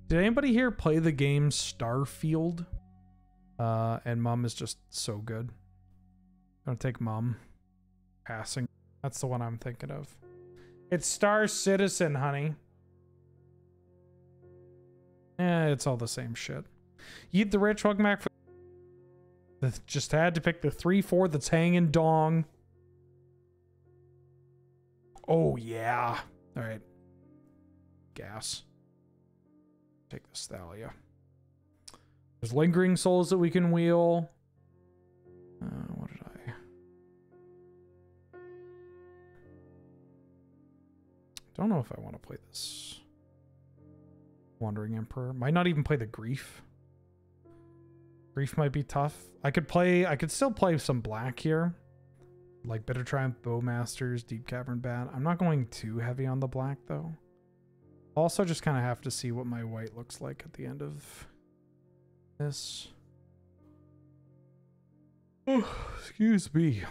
Did anybody here play the game Starfield? And Mum is just so good. I'm gonna take Mum. Passing. That's the one I'm thinking of. It's Star Citizen, honey. It's all the same shit. Yeet the Rich, welcome back. Just had to pick the 3/4 that's hanging dong. Oh, yeah. All right. Gas. Take the Thalia. There's Lingering Souls that we can wheel. What did I... Don't know if I want to play this. Wandering Emperor. Might not even play the Grief. Grief might be tough. I could still play some black here. Like Bitter Triumph, Bowmasters, Deep Cavern Bat. I'm not going too heavy on the black though. Also just kind of have to see what my white looks like at the end of this. Oh, excuse me.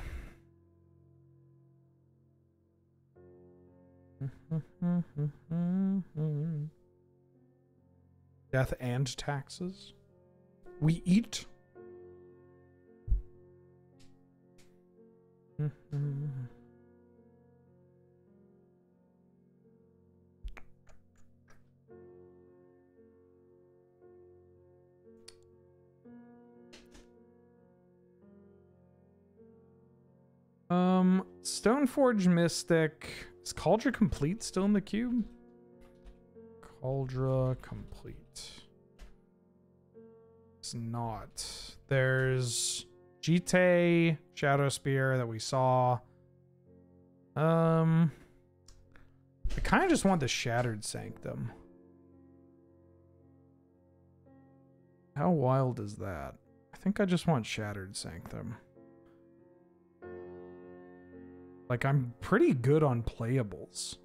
Death and taxes. We eat. Stoneforge Mystic. Is Cauldra Complete still in the cube? Cauldra Complete. It's not. There's Jite, Shadow Spear that we saw. I kind of just want the Shattered Sanctum. How wild is that? I think I just want Shattered Sanctum. Like, I'm pretty good on playables.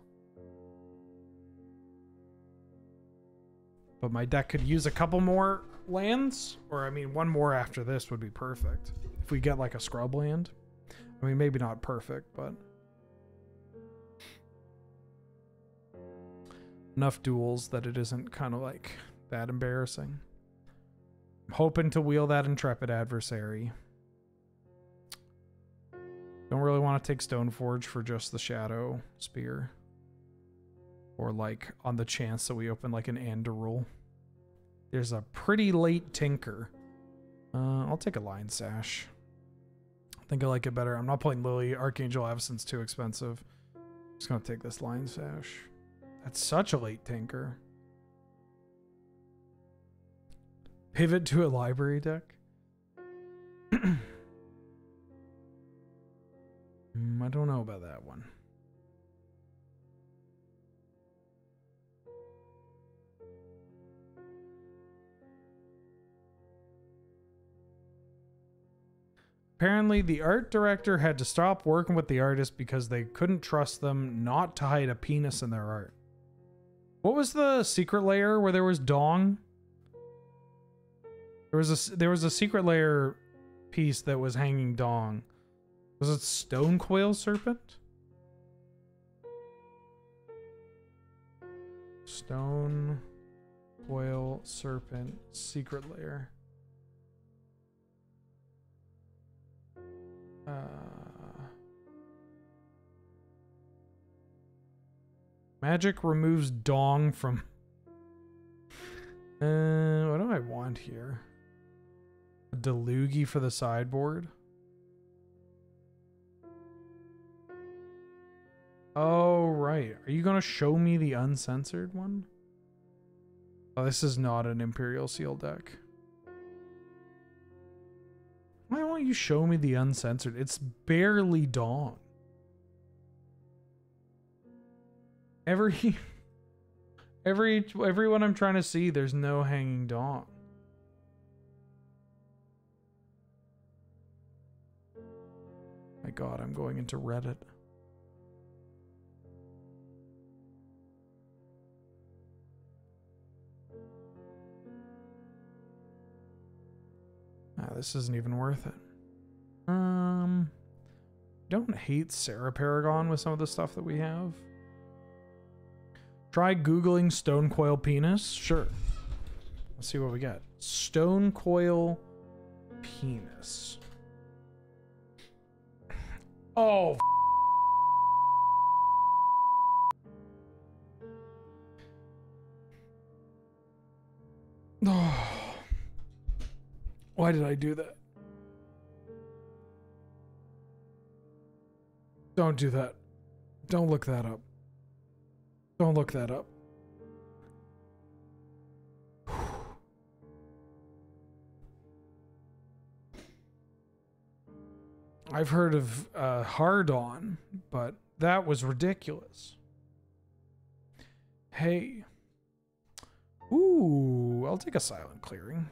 But my deck could use a couple more lands. Or, I mean, one more after this would be perfect. If we get, like, a scrub land. I mean, maybe not perfect, but... enough duels that it isn't kind of, like, that embarrassing. I'm hoping to wheel that Intrepid Adversary. Don't really want to take Stoneforge for just the Shadow Spear. Or like on the chance that we open like an Anduril. There's a pretty late Tinker. I'll take a Lion Sash. I think I like it better. I'm not playing Lily. Archangel Avacyn's too expensive. I'm just going to take this Lion Sash. That's such a late Tinker. Pivot to a library deck. I don't know about that one. Apparently, the art director had to stop working with the artist because they couldn't trust them not to hide a penis in their art. What was the secret layer where there was dong? There was a secret layer piece that was hanging dong. Was it Stone Coil Serpent? Stone Coil Serpent secret layer. Magic removes dong from... what do I want here? A Delugi for the sideboard? Oh, right. Are you going to show me the uncensored one? Oh, this is not an Imperial Seal deck. Why won't you show me the uncensored? It's barely dawn. Everyone I'm trying to see, there's no hanging dawn. My God, I'm going into Reddit. This isn't even worth it. Don't hate Sarah Paragon with some of the stuff that we have. Try Googling Stone Coil Penis. Sure. Let's see what we get. Stone Coil Penis. Oh. Oh. Why did I do that? Don't do that. Don't look that up. Don't look that up. I've heard of Hard On, but that was ridiculous. Hey. Ooh, I'll take a Silent Clearing.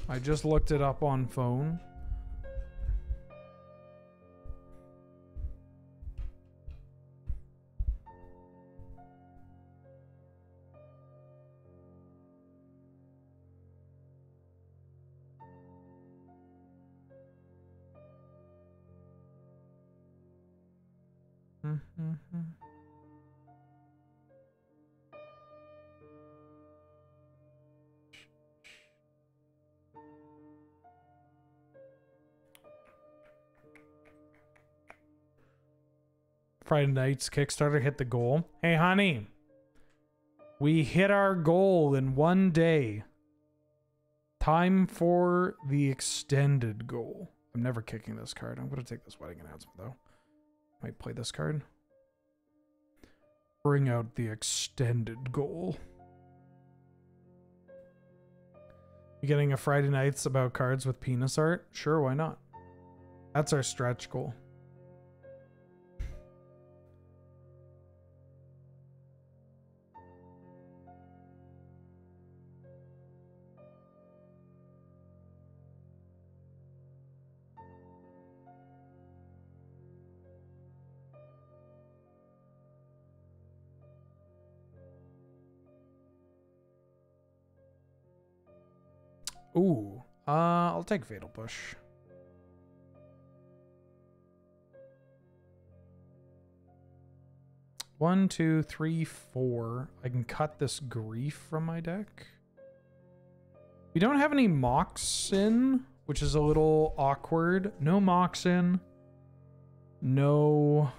I just looked it up on phone. Friday night's Kickstarter hit the goal. Hey, honey. We hit our goal in 1 day. Time for the extended goal. I'm never kicking this card. I'm going to take this wedding announcement, though. Might play this card. Bring out the extended goal. You getting a Friday nights about cards with penis art? Sure, why not? That's our stretch goal. Ooh, I'll take Fatal Push. One, two, three, four. I can cut this Grief from my deck. We don't have any Moxin, which is a little awkward. No Moxin. No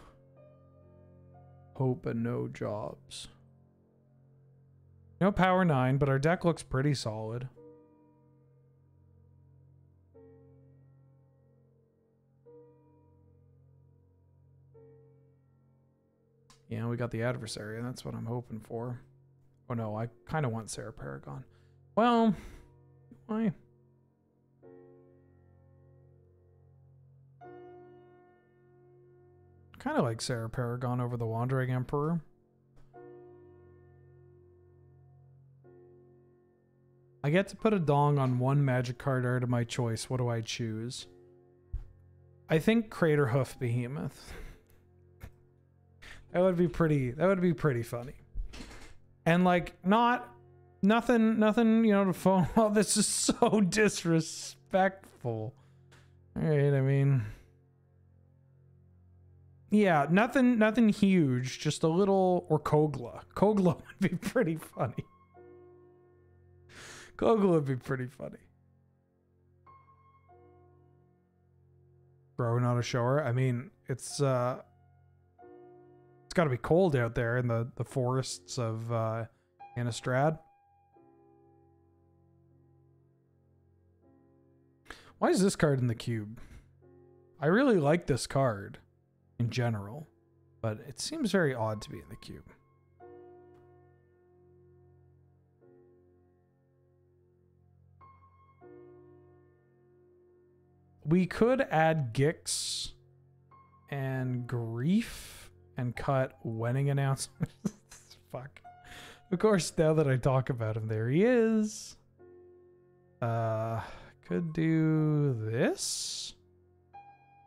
Hope and no Jobs. No Power 9, but our deck looks pretty solid. Yeah, we got the Adversary, and that's what I'm hoping for. Oh no, I kind of want Sarah Paragon. Well, why? Kind of like Sarah Paragon over the Wandering Emperor. I get to put a dong on one Magic card art of my choice. What do I choose? I think Craterhoof Behemoth. That would be pretty funny. And like nothing, you know, to phone. Oh, this is so disrespectful. All right, I mean, yeah, nothing huge, just a little, or Kogla. Kogla would be pretty funny. Kogla would be pretty funny. Bro, not a shower. I mean, it's got to be cold out there in the forests of Innistrad. Why is this card in the cube? I really like this card in general, but it seems very odd to be in the cube. We could add Gix and Grief and cut wedding announcements. Fuck. Of course, now that I talk about him, there he is. Could do this.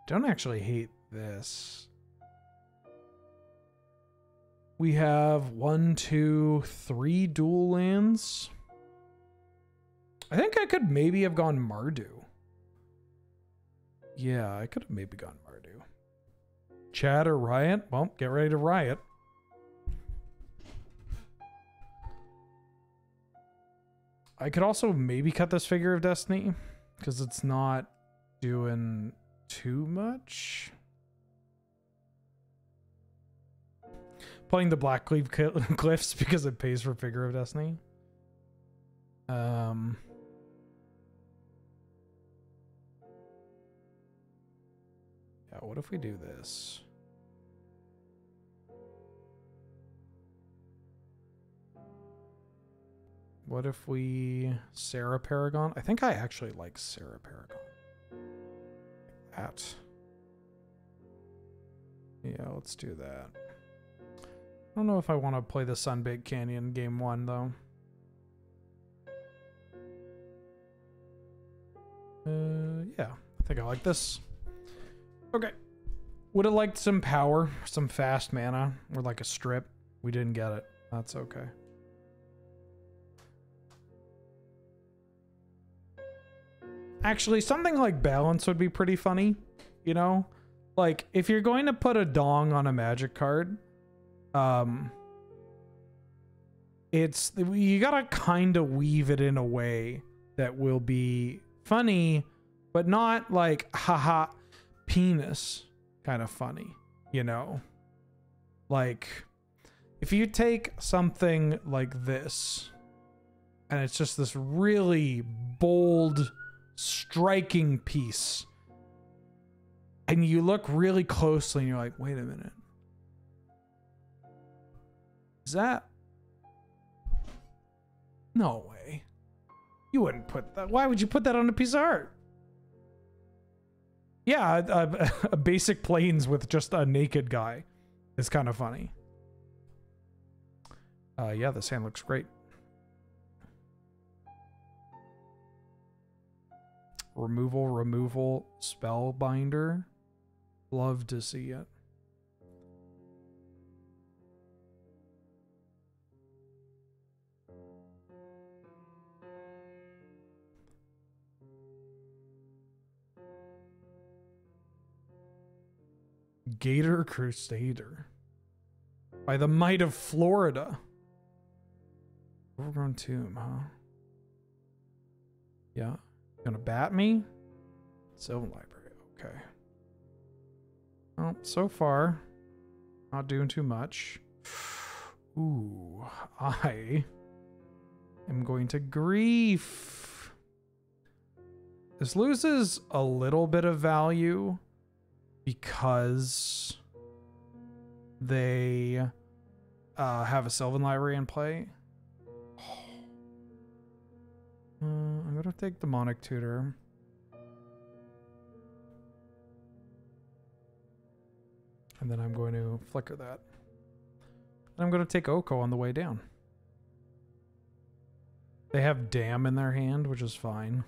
Don't actually hate this. We have 1, 2, 3 dual lands. I think I could maybe have gone Mardu. Yeah, I could have maybe gone Mardu. Chad or Riot? Well, get ready to riot. I could also maybe cut this Figure of Destiny because it's not doing too much. Playing the Black Glyphs because it pays for Figure of Destiny. Yeah, what if we do this? What if we Sarah Paragon? I think I actually like Sarah Paragon. Like that. Yeah, let's do that. I don't know if I want to play the Sunbaked Canyon game 1 though. Yeah, I think I like this. Okay. Would have liked some power, some fast mana, or like a strip. We didn't get it. That's okay. Actually, something like Balance would be pretty funny, you know? like, if you're going to put a dong on a magic card, it's, you gotta kind of weave it in a way that will be funny, but not like, haha, penis kind of funny, you know? Like, if you take something like this, and it's just this really bold, striking piece, and you look really closely and you're like, wait a minute. Is that? No way. You wouldn't put that. Why would you put that on a piece of art? Yeah, a basic planes with just a naked guy is kind of funny. Yeah, this hand looks great. Removal, Spellbinder. Love to see it. Gator Crusader. By the might of Florida. Overgrown tomb, huh? Yeah. Gonna bat me? Sylvan Library, okay. Well, so far, not doing too much. Ooh, I am going to grief. This loses a little bit of value because they have a Sylvan Library in play. I'm gonna take Demonic Tutor. And then I'm going to flicker that. And I'm going to take Oko on the way down. They have Dam in their hand, which is fine.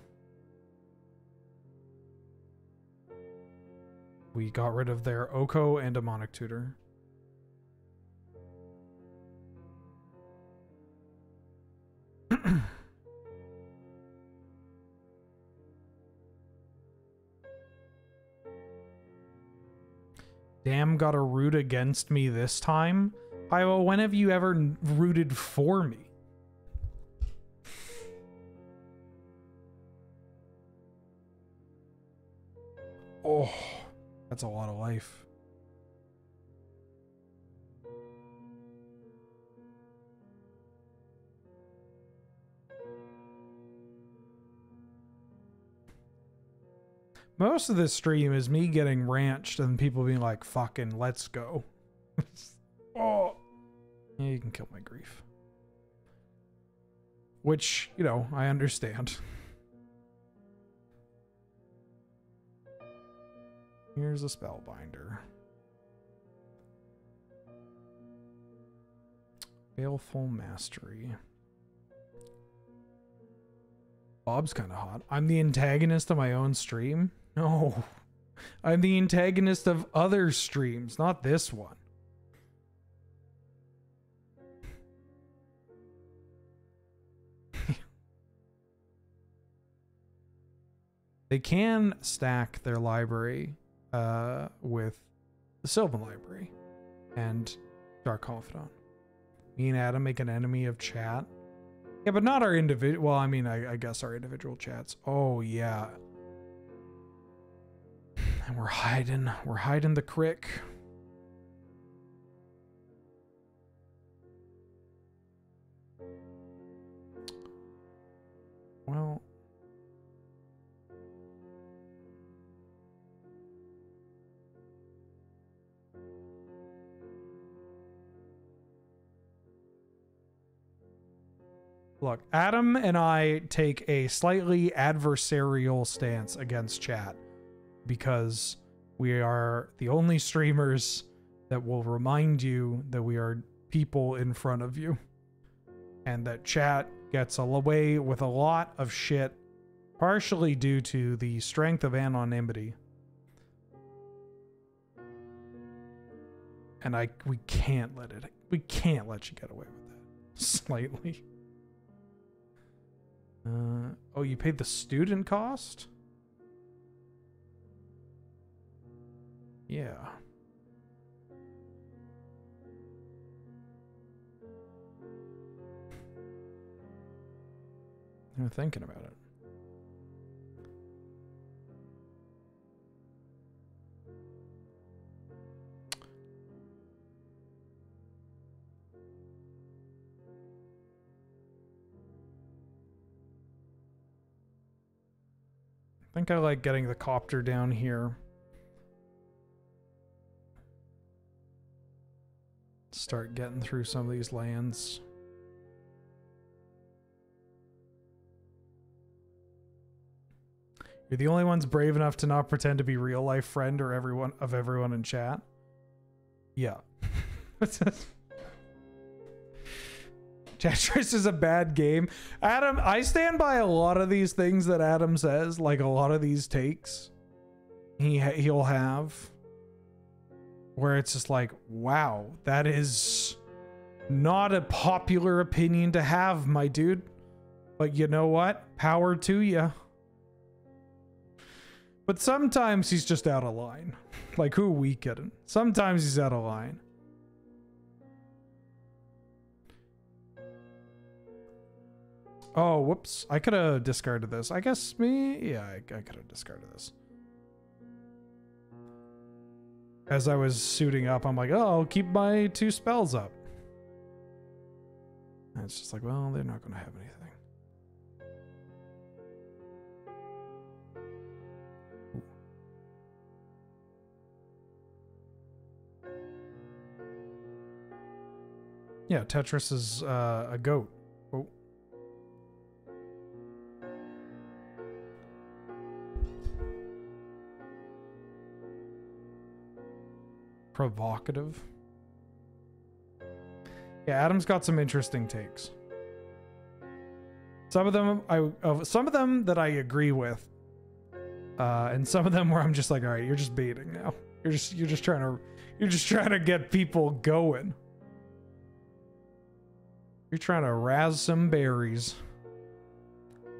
We got rid of their Oko and Demonic Tutor. Damn, got a root against me this time? Iowa, when have you ever rooted for me? Oh, that's a lot of life. Most of this stream is me getting ranched and people being like, fucking let's go. Oh. Yeah, you can kill my grief. Which, you know, I understand. Here's a Spellbinder. Baleful Mastery. Bob's kind of hot. I'm the antagonist of my own stream? No. I'm the antagonist of other streams, not this one. They can stack their library with the Sylvan Library and Dark Confidant. Me and Adam make an enemy of chat. Yeah, but not our individual. Well, I mean, I guess our individual chats. Oh, yeah. And we're hiding the crick. Well. Look, Adam and I take a slightly adversarial stance against chat because we are the only streamers that will remind you that we are people in front of you and that chat gets away with a lot of shit, partially due to the strength of anonymity. And we can't let you get away with that. Slightly. Oh, you paid the student cost? Yeah. I'm thinking about it. I think I like getting the copter down here. Start getting through some of these lands. You're the only ones brave enough to not pretend to be real life friend or everyone in chat. Yeah. Tetris is a bad game. Adam, I stand by a lot of these things that Adam says, like a lot of these takes he'll have, where it's just like, wow, that is not a popular opinion to have, my dude. But you know what? Power to you. But sometimes he's just out of line. Like, who are we kidding? Sometimes he's out of line. Oh, whoops. I could have discarded this. I guess I could have discarded this. As I was suiting up, I'm like, oh, I'll keep my 2 spells up. And it's just like, well, they're not going to have anything. Yeah, Tetris is a goat. Oh. Provocative. Yeah, Adam's got some interesting takes. Some of them that I agree with, and some of them where I'm just like, all right, you're just baiting now. You're just trying to get people going. You're trying to razz some berries.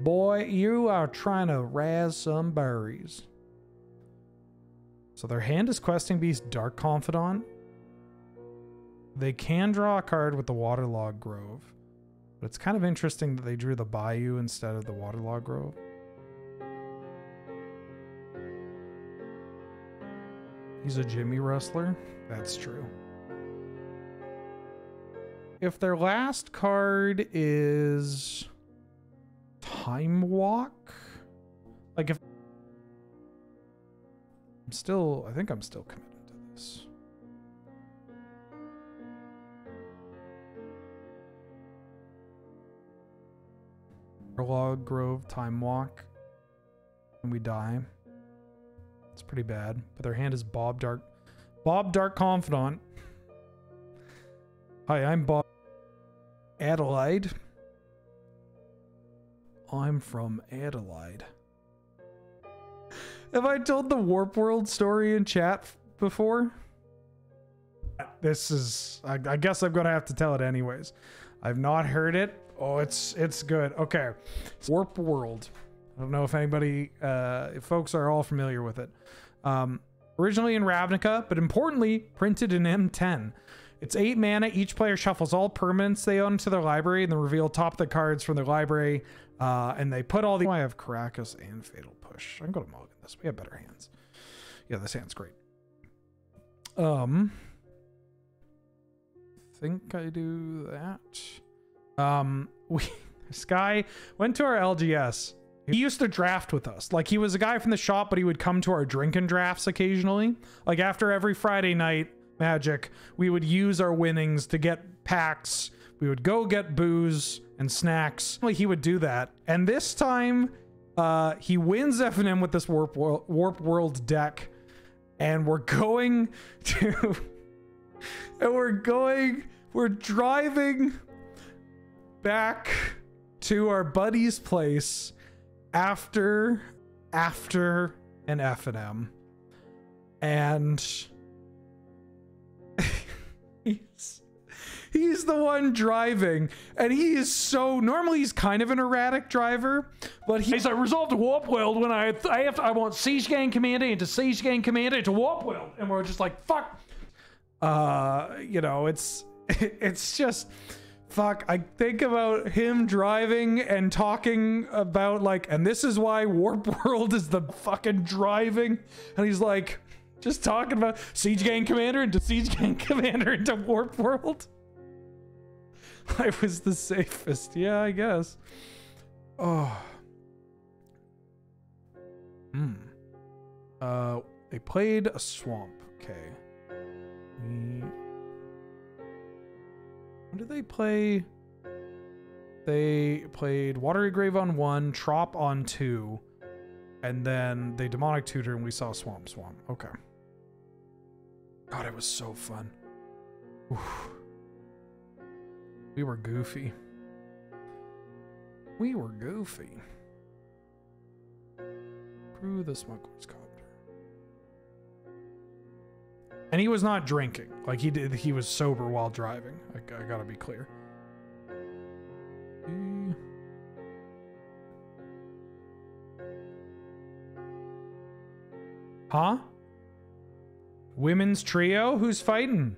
Boy, you are trying to razz some berries. So their hand is Questing Beast, Dark Confidant. They can draw a card with the Waterlogged Grove. But it's kind of interesting that they drew the Bayou instead of the Waterlogged Grove. He's a Jimmy Rustler. That's true. If their last card is Time Walk, like if I think I'm still committed to this. Waterlogged Grove, Time Walk, and we die. It's pretty bad. But their hand is Bob Dark Confidant. Hi, I'm Bob Adelaide. I'm from Adelaide. Have I told the Warp World story in chat before? This is, I guess I'm gonna have to tell it anyways. I've not heard it. Oh, it's good. Okay, Warp World. I don't know if anybody, if folks are all familiar with it. Originally in Ravnica, but importantly printed in M10. It's 8 mana. Each player shuffles all permanents they own to their library and then reveal top of the cards from their library. And they put all the... I have Karakas and Fatal Push. I'm going to mulligan this. We have better hands. Yeah, this hand's great. Think I do that. This guy went to our LGS. He used to draft with us. Like, he was a guy from the shop, but he would come to our drinking drafts occasionally. Like, after every Friday night Magic, we would use our winnings to get packs. We would go get booze and snacks. Like, he would do that. And this time, he wins FNM with this Warp World deck. And we're going to... we're driving back to our buddy's place after an FNM. He's the one driving, and he is so, normally he's kind of an erratic driver, but he's like, resolve to warp world when I want Siege Gang Commander into Siege Gang Commander into warp world. And we're just like, fuck. You know, it's just, fuck. I think about him driving and talking about like, and this is why warp world is the fucking driving. And he's like, just talking about Siege Gang Commander into Siege Gang Commander into warp world. I was the safest. Yeah, I guess. Oh. They played a swamp. Okay. What did they play? They played Watery Grave on 1, Trop on 2, and then they Demonic Tutor, and we saw Swamp. Okay. God, it was so fun. Oof. We were goofy. We were goofy. Crew the smuggler's copter. And he was not drinking. Like he was sober while driving. I gotta be clear. Huh? Women's trio? Who's fighting?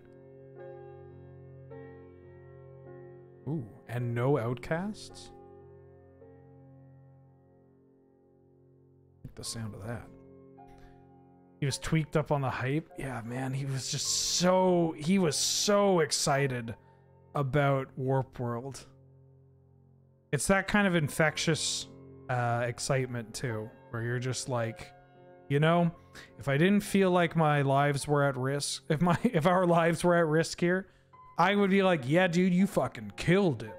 Ooh, and no outcasts? I like the sound of that. He was tweaked up on the hype. Yeah, man, he was so excited about Warp World. It's that kind of infectious excitement too, where you're just like, you know, if I didn't feel like my lives were at risk, if our lives were at risk here, I would be like, yeah, dude, you fucking killed it.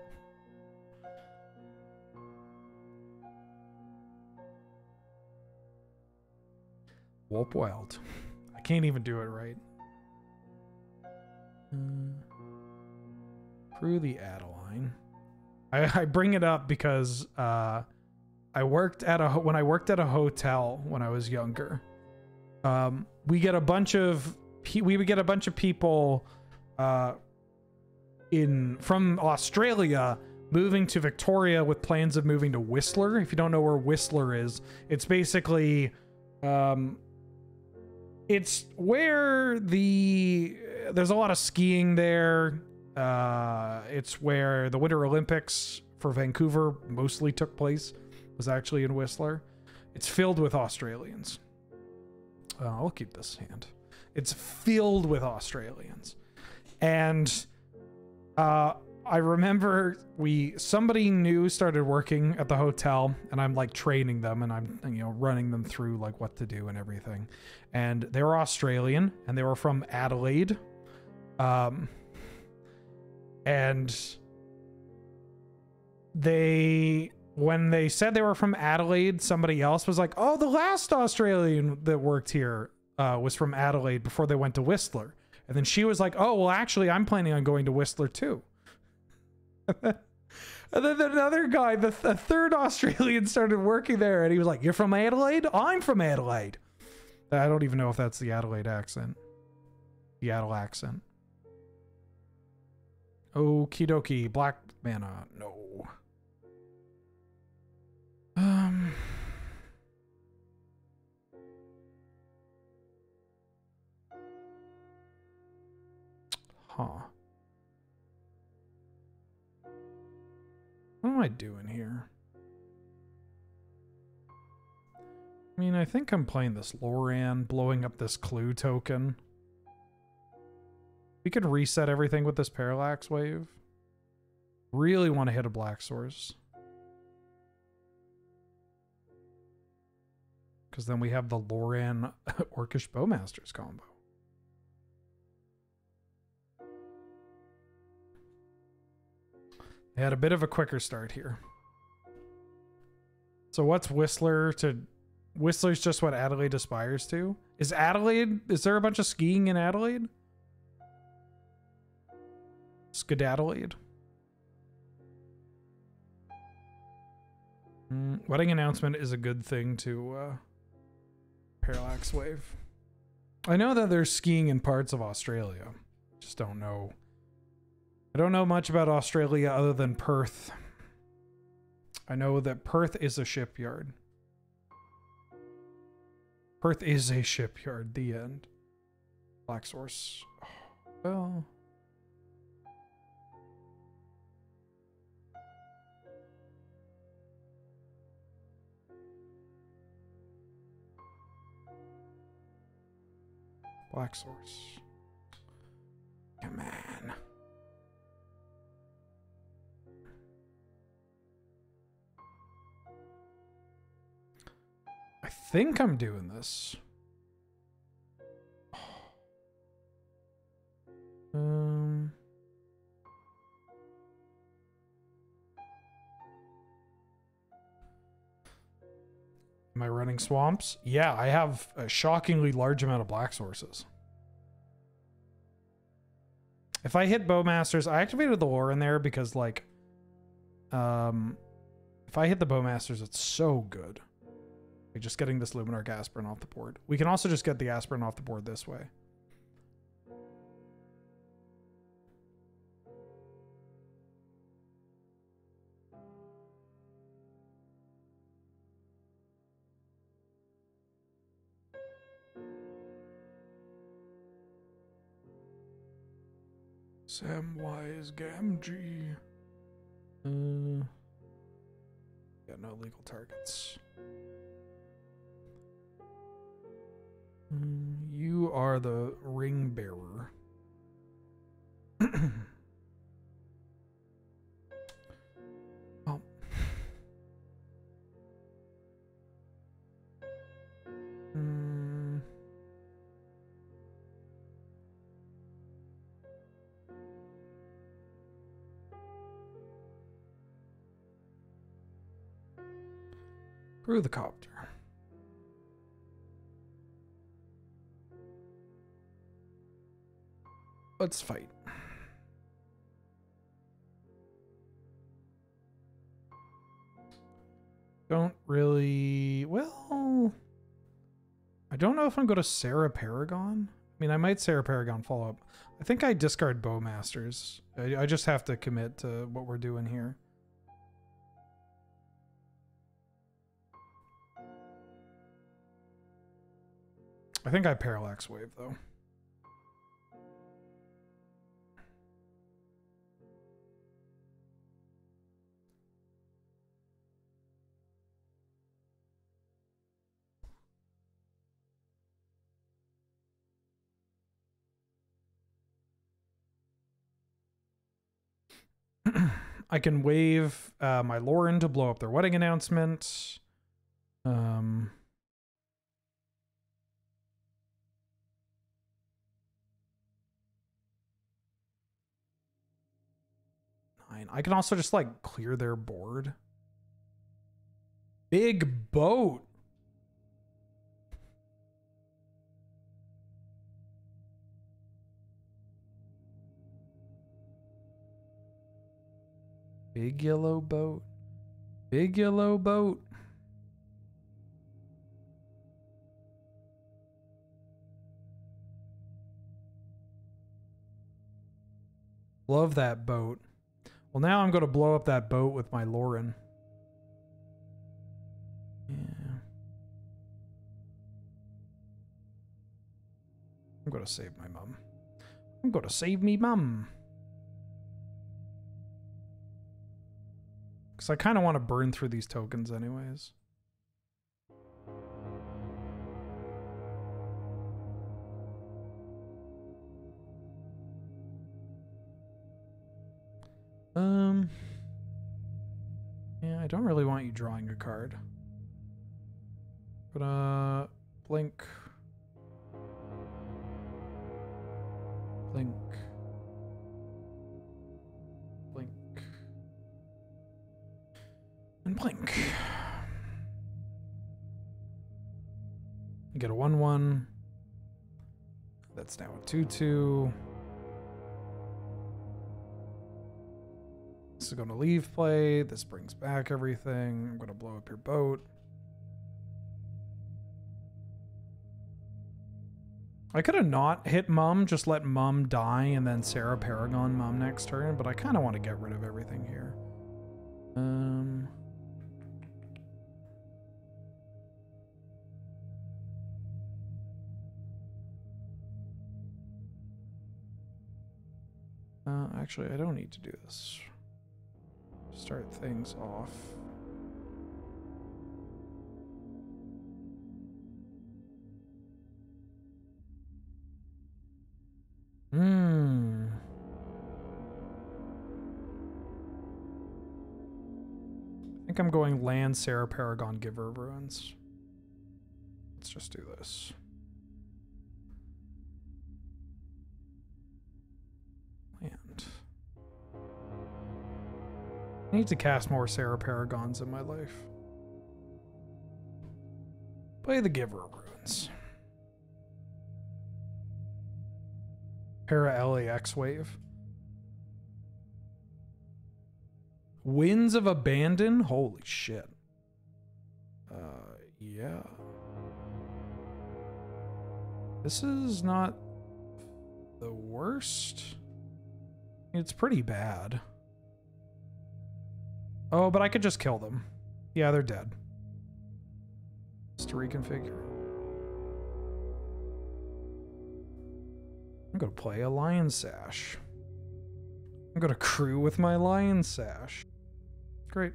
Warp Wild. I can't even do it right. Through the Adeline. I bring it up because I worked at when I worked at a hotel when I was younger. We get a bunch of people from Australia moving to Victoria with plans of moving to Whistler. If you don't know where Whistler is, it's basically it's where there's a lot of skiing there. It's where the Winter Olympics for Vancouver mostly took place. Was actually in Whistler. It's filled with Australians. I'll keep this hand. It's filled with Australians. And I remember somebody new started working at the hotel, and I'm like training them, and I'm, you know, running them through like what to do and everything. And they were Australian, and they were from Adelaide. And when they said they were from Adelaide, somebody else was like, oh, the last Australian that worked here was from Adelaide before they went to Whistler. And then she was like, oh, well, actually, I'm planning on going to Whistler too. And then another guy, a third Australian, started working there, and he was like, you're from Adelaide? I'm from Adelaide. I don't even know if that's the Adelaide accent. The Adel accent. Okie dokie. Black mana. No. Huh. What am I doing here? I mean, I think I'm playing this Loran, blowing up this clue token. We could reset everything with this Parallax Wave. Really want to hit a black source. Because then we have the Loran Orcish Bowmasters combo. They had a bit of a quicker start here. So what's Whistler to... Whistler's just what Adelaide aspires to? Is there a bunch of skiing in Adelaide? Skedadelaide. Wedding announcement is a good thing to Parallax Wave. I know that there's skiing in parts of Australia. Just don't know I don't know much about Australia other than Perth. I know that Perth is a shipyard. Perth is a shipyard. The end. Black Source. Oh, well. Black Source. Come on. I think I'm doing this. Am I running swamps? Yeah, I have a shockingly large amount of black sources. If I hit Bowmasters, I activated the lore in there because, like, if I hit the Bowmasters, it's so good. Like, just getting this Luminarch Aspirin off the board. We can also just get the Aspirin off the board this way. Samwise Gamgee. Yeah, no legal targets. You are the ring bearer. Oh. Through the copter. Let's fight. Don't really... Well... I don't know if I'm going to Sarah Paragon. I mean, I might Sarah Paragon follow up. I think I discard Bowmasters. I just have to commit to what we're doing here. I think I Parallax Wave, though. I can wave my Lauren to blow up their wedding announcement. 9. I can also just like clear their board. Big boat. Big yellow boat. Big yellow boat. Love that boat. Well, now I'm going to blow up that boat with my Lauren. Yeah. I'm going to save my mum. I'm going to save me mum. Because I kind of want to burn through these tokens anyways. Yeah, I don't really want you drawing a card. But, blink. Blink. Blink. And blink. You get a 1/1. That's now a 2/2. This is going to leave play. This brings back everything. I'm going to blow up your boat. I could have not hit Mum, just let Mum die and then Sarah Paragon Mum next turn, but I kind of want to get rid of everything here. Actually, I don't need to do this. Start things off. I think I'm going land Sarah Paragon Giver of Ruins. Let's just do this. Land. I need to cast more Sarah Paragons in my life. Play the Giver of Ruins. Para LAX wave. Winds of Abandon? Holy shit. Yeah. This is not the worst. It's pretty bad. Oh, but I could just kill them. Yeah, they're dead. Just to reconfigure. I'm gonna play a Lion Sash. I'm gonna crew with my Lion Sash. Great.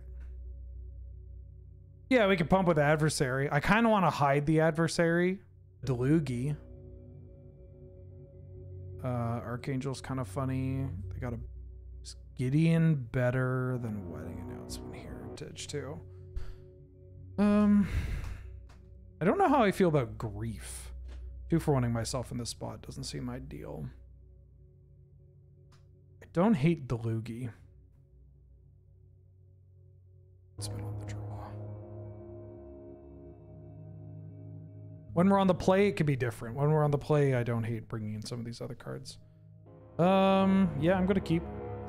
Yeah, we can pump with Adversary. I kind of want to hide the Adversary. Delugi. Archangel's kind of funny. They got a Gideon better than Wedding Announcement Heritage too. I don't know how I feel about Grief. 2 for 1ing myself in this spot doesn't seem ideal. I don't hate Delugi. It's been on the draw. When we're on the play, it could be different. When we're on the play, I don't hate bringing in some of these other cards. Yeah, I'm gonna keep.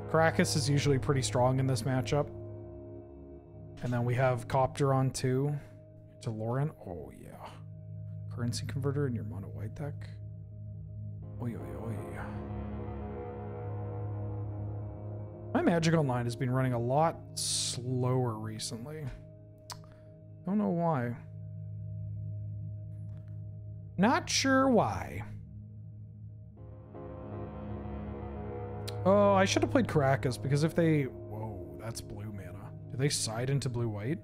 Krakus is usually pretty strong in this matchup. And then we have Copter on 2 to Lauren. Oh yeah. Currency converter in your mono white deck. Oy, oy, oy. My Magic Online has been running a lot slower recently. Don't know why. Not sure why. Oh, I should have played Caracas because if they... Whoa, that's blue mana. Do they side into blue-white?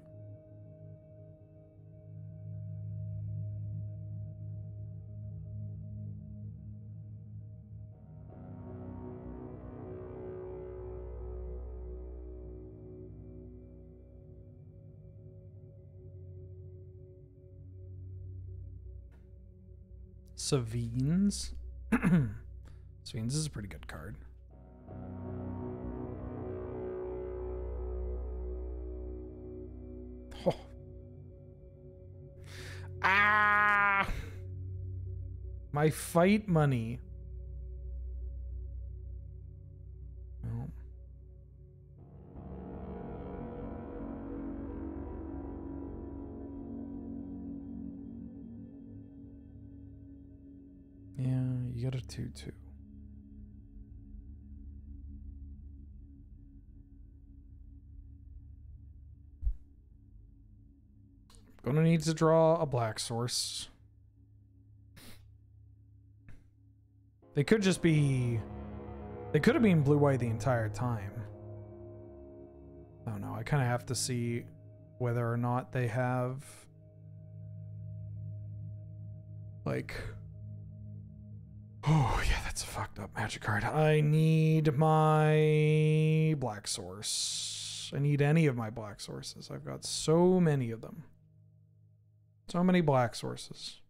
Savines. Savines is a pretty good card. Oh. Ah! My fight money. No. Yeah, you got a 2/2. Gonna need to draw a black source. They could just be... They could have been blue-white the entire time. I don't know. I kind of have to see whether or not they have... Like... Oh, yeah, that's a fucked up magic card. I need my black source. I need any of my black sources. I've got so many of them. So many black sources.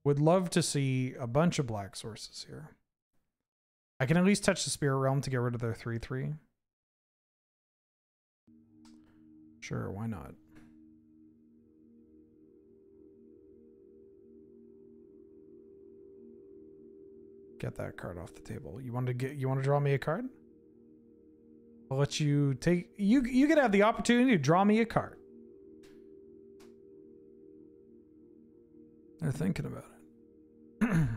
Would love to see a bunch of black sources here. I can at least touch the Spirit Realm to get rid of their 3/3. Sure, why not? Get that card off the table. You want to draw me a card? I'll let you take you can have the opportunity to draw me a card. They're thinking about it.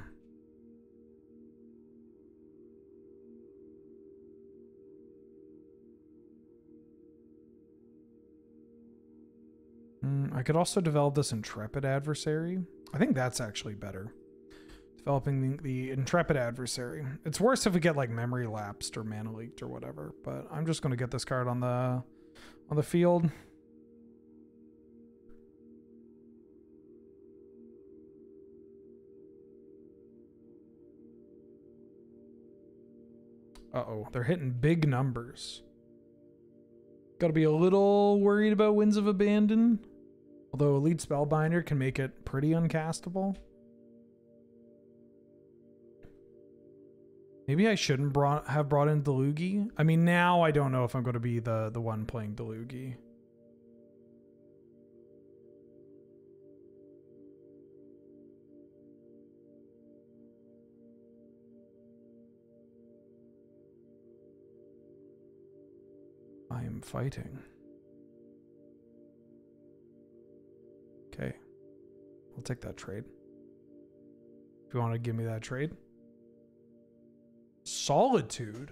I could also develop this intrepid adversary. I think that's actually better. Developing the intrepid adversary. It's worse if we get like memory lapsed or mana leaked or whatever, but I'm just going to get this card on the field. Uh-oh, they're hitting big numbers. Got to be a little worried about Winds of Abandon. Although Elite Spellbinder can make it pretty uncastable. Maybe I shouldn't have brought in Delugi. I mean, now I don't know if I'm going to be the one playing Delugi. I am fighting. Okay. I'll take that trade. If you want to give me that trade. Solitude?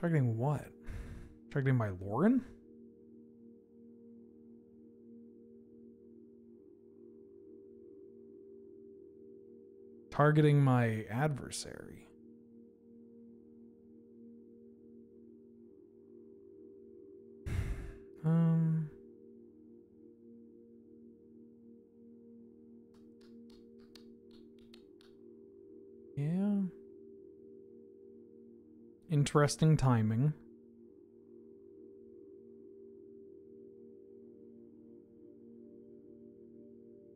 Targeting what? Targeting my Lauren? Targeting my adversary. Yeah. Interesting timing.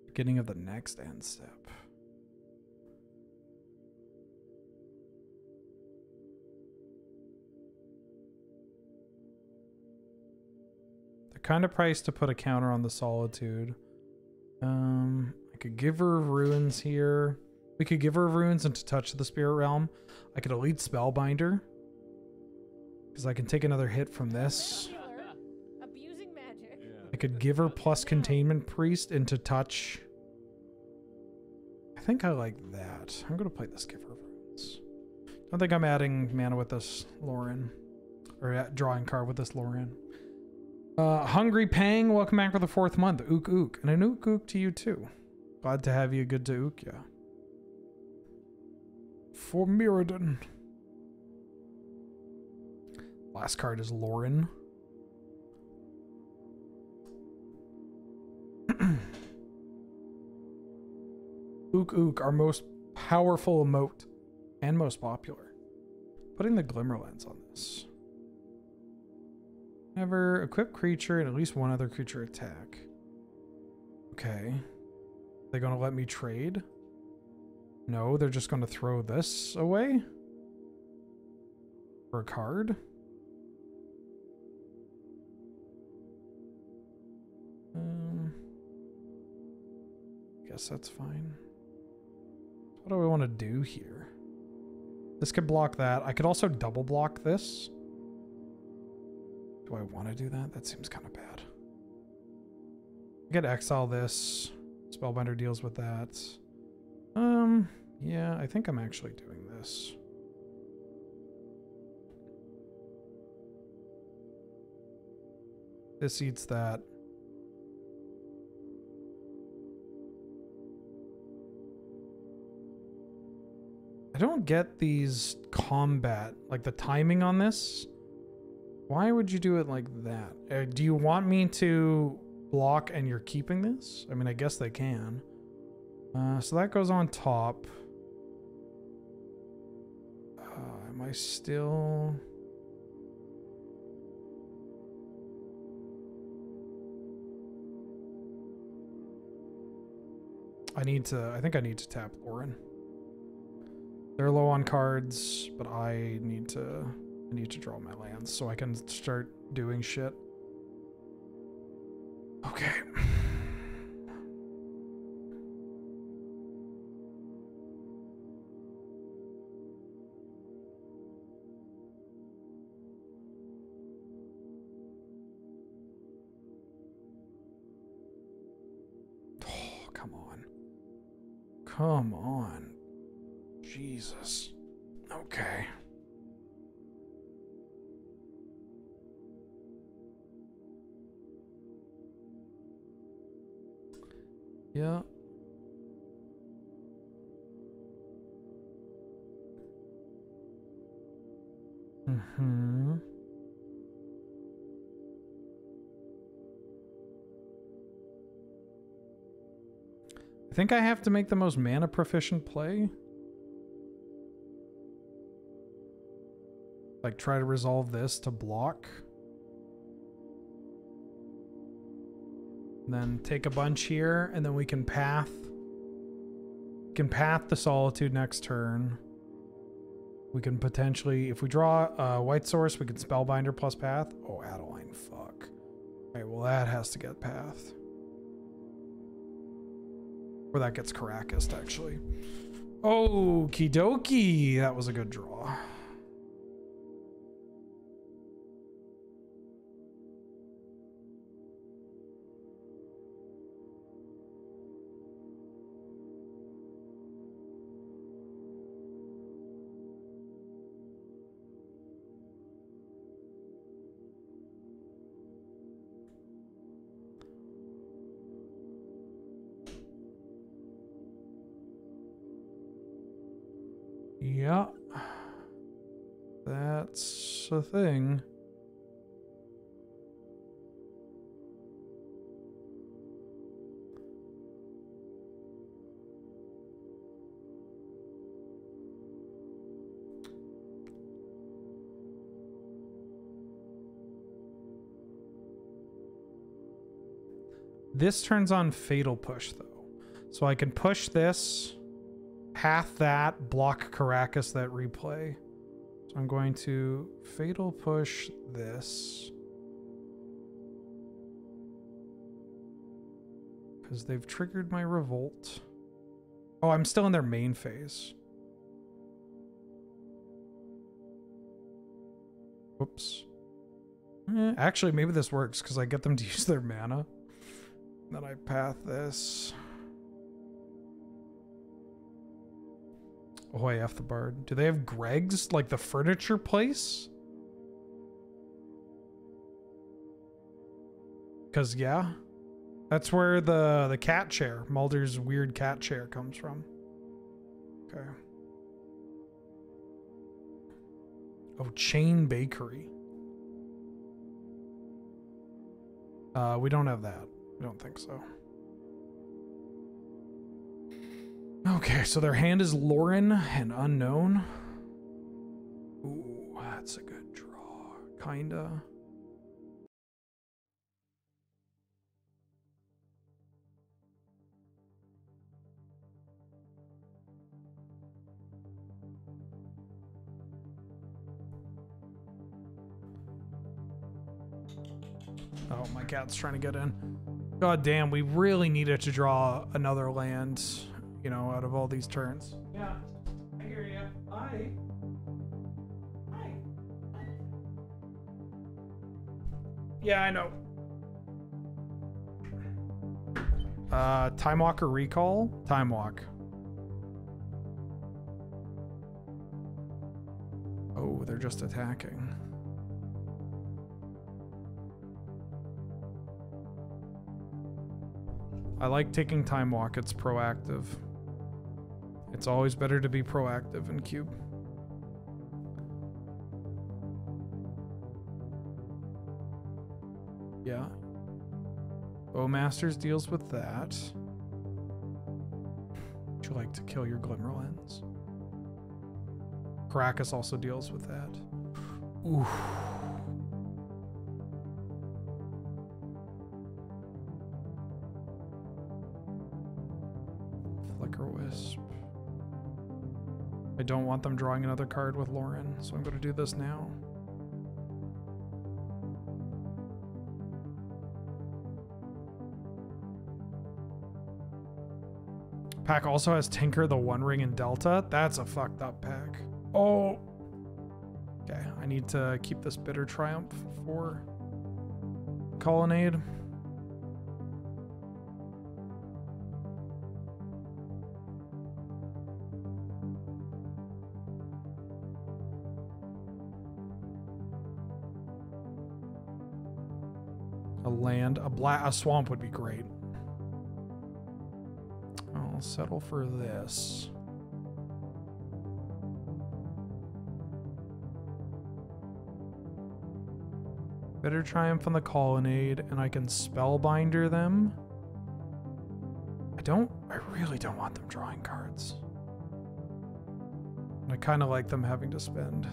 Beginning of the next end step. The kind of price to put a counter on the Solitude. I could give her Ruins here. We could give her Ruins and to touch the Spirit Realm. I could Elite Spellbinder. Because I can take another hit from this. Abusing magic. I could give her plus Containment Priest into touch. I think I like that. I'm going to play this Give Her Ruins. Don't think I'm adding mana with this Lauren. Or drawing card with this Lauren. Hungry Pang, welcome back for the 4th month. Ook Ook. And an Ook Ook to you too. Glad to have you. Good to Ook ya. For Mirrodin. Last card is Lauren. Ook Ook, our most powerful emote and most popular. Putting the Glimmer Lens on this. Never equip creature and at least one other creature attack. Okay. They gonna let me trade? No, they're just gonna throw this away? For a card? Guess that's fine. What do I want to do here? This could block that. I could also double block this. Do I want to do that? That seems kind of bad. I could exile this. Spellbinder deals with that. Yeah, I think I'm actually doing this. This eats that. I don't get these combat, like the timing on this. Why would you do it like that? Do you want me to block and you're keeping this? I mean, I guess they can. So that goes on top. Am I still... I think I need to tap Lauren. They're low on cards, but I need to draw my lands so I can start doing shit. Okay. Oh, come on. Come on. Jesus. Okay. Yeah. Mm-hmm. I think I have to make the most mana proficient play. Like try to resolve this to block. And then take a bunch here, and then we can path. We can path the Solitude next turn. We can potentially, if we draw White Source, we can Spellbinder plus path. Oh, Adeline, fuck. Alright, well that has to get path. Or that gets Caracas, actually. Okie dokie. That was a good draw. Yeah. That's a thing. This turns on Fatal Push, though. So I can push this, path that, block Caracas that replay. So I'm going to Fatal Push this. Because they've triggered my Revolt. Oh, I'm still in their main phase. Whoops. Actually, maybe this works because I get them to use their mana. Then I path this. Oh, I F the Bard. Do they have Greg's, like the furniture place? Because, yeah. That's where the cat chair, Mulder's weird cat chair, comes from. Okay. Oh, Chain Bakery. We don't have that. I don't think so. Okay, so their hand is Lauren and Unknown. Ooh, that's a good draw. Kinda. Oh, my cat's trying to get in. God damn, we really needed to draw another land, you know, out of all these turns. Yeah, I hear you. Hi. Yeah, I know. Time Walker Recall? Time Walk. Oh, they're just attacking. I like taking Time Walk, it's proactive. It's always better to be proactive in Cube. Yeah. Bowmasters deals with that. Would you like to kill your Glimmerlands? Caracas also deals with that. Ooh. Flicker-Wisp. I don't want them drawing another card with Lauren, so I'm going to do this now. Pack also has Tinker, the One Ring, and Delta. That's a fucked up pack. Oh. Okay, I need to keep this Bitter Triumph for Colonnade. A land, a swamp would be great. I'll settle for this. Bitter Triumph on the Colonnade, and I can Spellbinder them. I really don't want them drawing cards. I kind of like them having to spend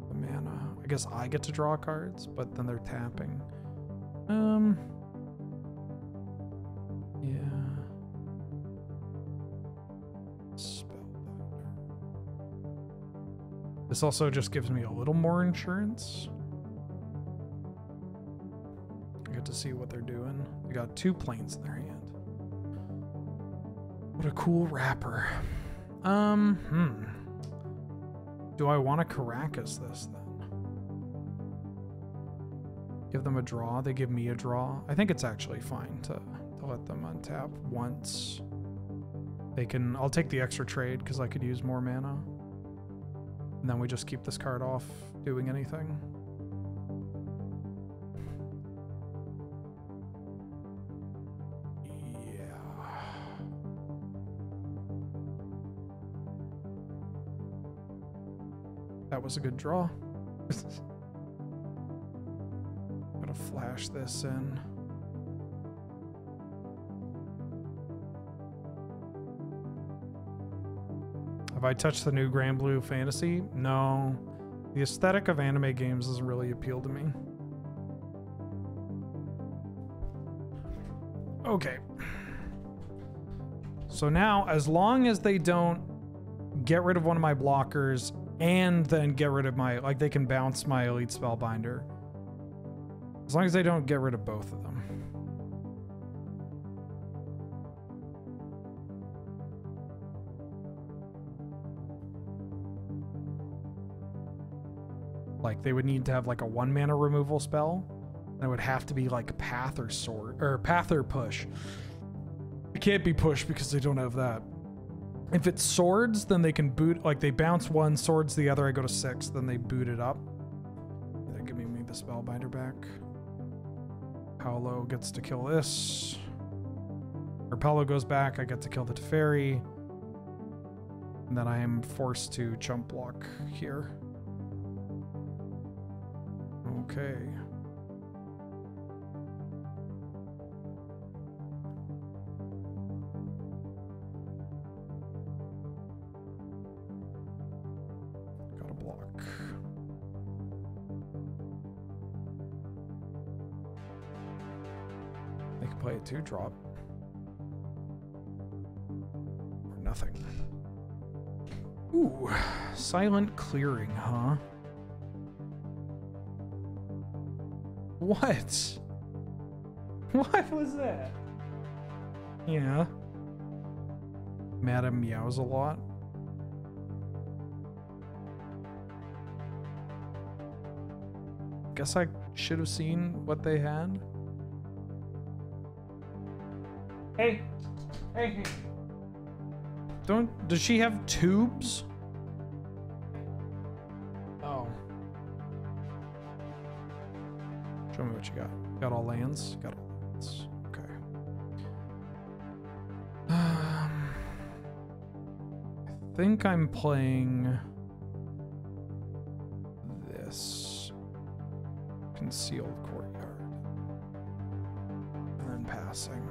the mana. I guess I get to draw cards, but then they're tapping. Yeah. Spellbinder. This also just gives me a little more insurance. I get to see what they're doing. They got 2 planes in their hand. What a cool wrapper. Do I want to Caracas this then? Give them a draw. They give me a draw. I think it's actually fine to let them untap once. They can. I'll take the extra trade because I could use more mana. And then we just keep this card off doing anything. That was a good draw. Gotta flash this in. Have I touched the new Grand Blue Fantasy? No. The aesthetic of anime games doesn't really appeal to me. Okay. So now, as long as they don't get rid of one of my blockers and then get rid of my, like, they can bounce my Elite Spellbinder. As long as they don't get rid of both of them. Like, they would need to have like a 1 mana removal spell. And it would have to be like Path or Sword, or Path or Push. It can't be Push because they don't have that. If it's Swords, then they can boot, like they bounce 1, Swords the other, I go to 6, then they boot it up. They're giving me the Spellbinder back. Paolo gets to kill this. Or Paolo goes back, I get to kill the Teferi. And then I am forced to chump block here. Okay. They can play a 2-drop. Or nothing. Ooh, Silent Clearing, huh? What? What was that? Yeah. Madam meows a lot. Guess I should have seen what they had. Hey. Hey. Does she have tubes? Oh. Show me what you got. Got all lands? Got all lands. Okay. I think I'm playing this. Concealed Courtyard. And then passing.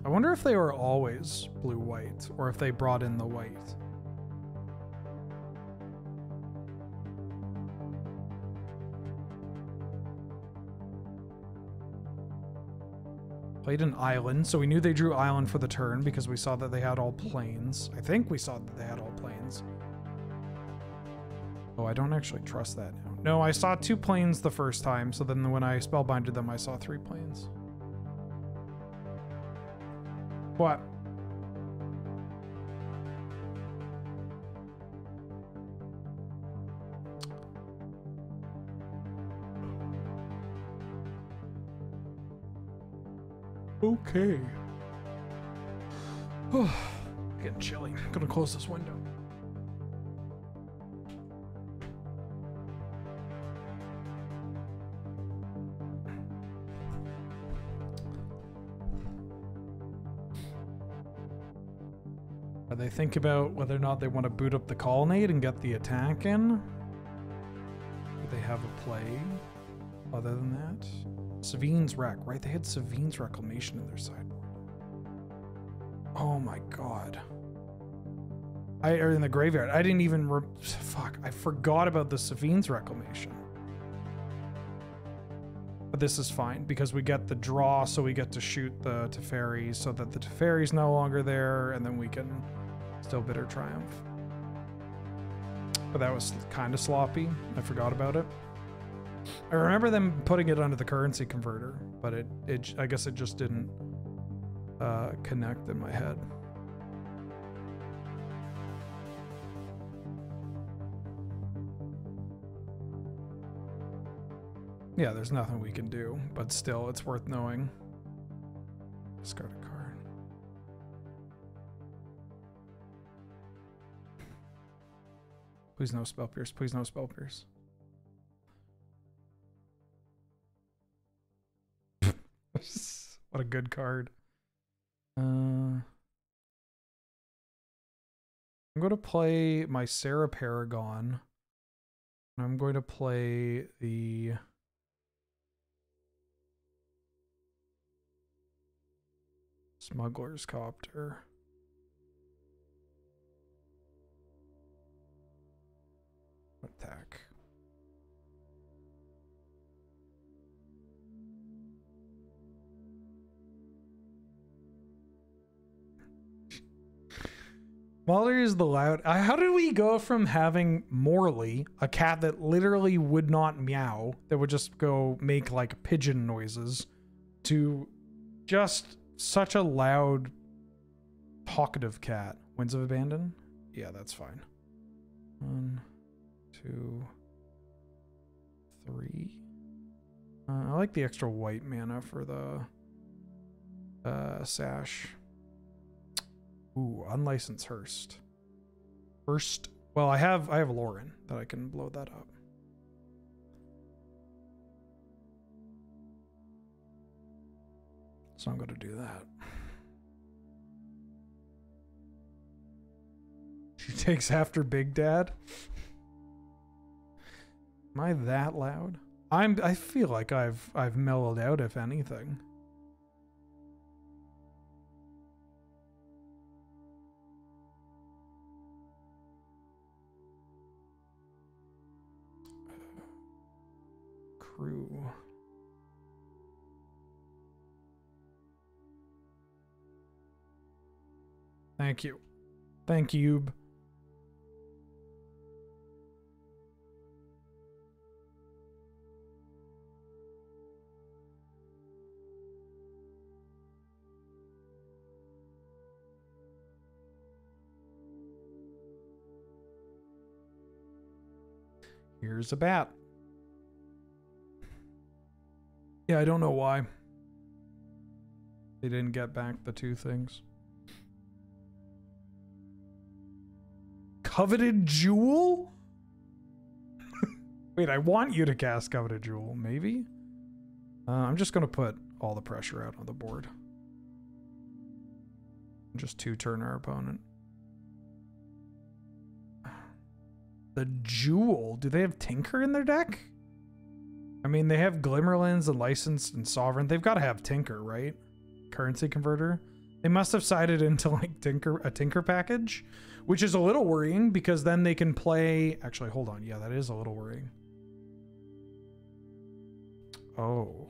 I wonder if they were always blue-white, or if they brought in the white. Played an island, so we knew they drew island for the turn because we saw that they had all plains. I think we saw that they had all plains. Oh, I don't actually trust that now. No, I saw 2 plains the first time, so then when I spellbinded them, I saw 3 plains. What? Okay. Oh, getting chilly. I'm gonna close this window. they think about whether or not they want to boot up the colonnade and get the attack in. Do they have a play other than that? Savine's Wreck, right? They had Savine's Reclamation in their sideboard. Oh my god. Or in the graveyard. I didn't even... fuck, I forgot about the Savine's Reclamation. But this is fine, because we get the draw, so we get to shoot the Teferi, so that the Teferi's no longer there, and then we can still Bitter Triumph. But that was kind of sloppy. I forgot about it. I remember them putting it under the currency converter, but I guess it just didn't connect in my head. Yeah, there's nothing we can do, but still, it's worth knowing. Discard a card. Please no Spell Pierce. Please no Spell Pierce. What a good card. I'm going to play my Sarah Paragon. I'm going to play the... Smuggler's Copter. Attack. Mulder is the loud. How did we go from having Morley, a cat that literally would not meow, that would just go make like pigeon noises, to just such a loud, talkative cat? Winds of Abandon? Yeah, that's fine. 1, 2, 3. I like the extra white mana for the sash. Ooh, Unlicensed Hearst. Well, I have Lauren that I can blow that up. So I'm going to do that. She takes after Big Dad. Am I that loud? I feel like I've mellowed out, if anything. Crew. Thank you. Thank you. Here's a bat. Yeah, I don't know why they didn't get back the two things. Coveted Jewel? Wait, I want you to cast Coveted Jewel, maybe? I'm just going to put all the pressure out on the board. Just 2-turn our opponent. The Jewel. Do they have Tinker in their deck? I mean, they have Glimmerlands and Licensed and Sovereign. They've got to have Tinker, right? Currency Converter. They must have sided into like a Tinker package, which is a little worrying because then they can play... Actually, hold on. Yeah, that is a little worrying. Oh.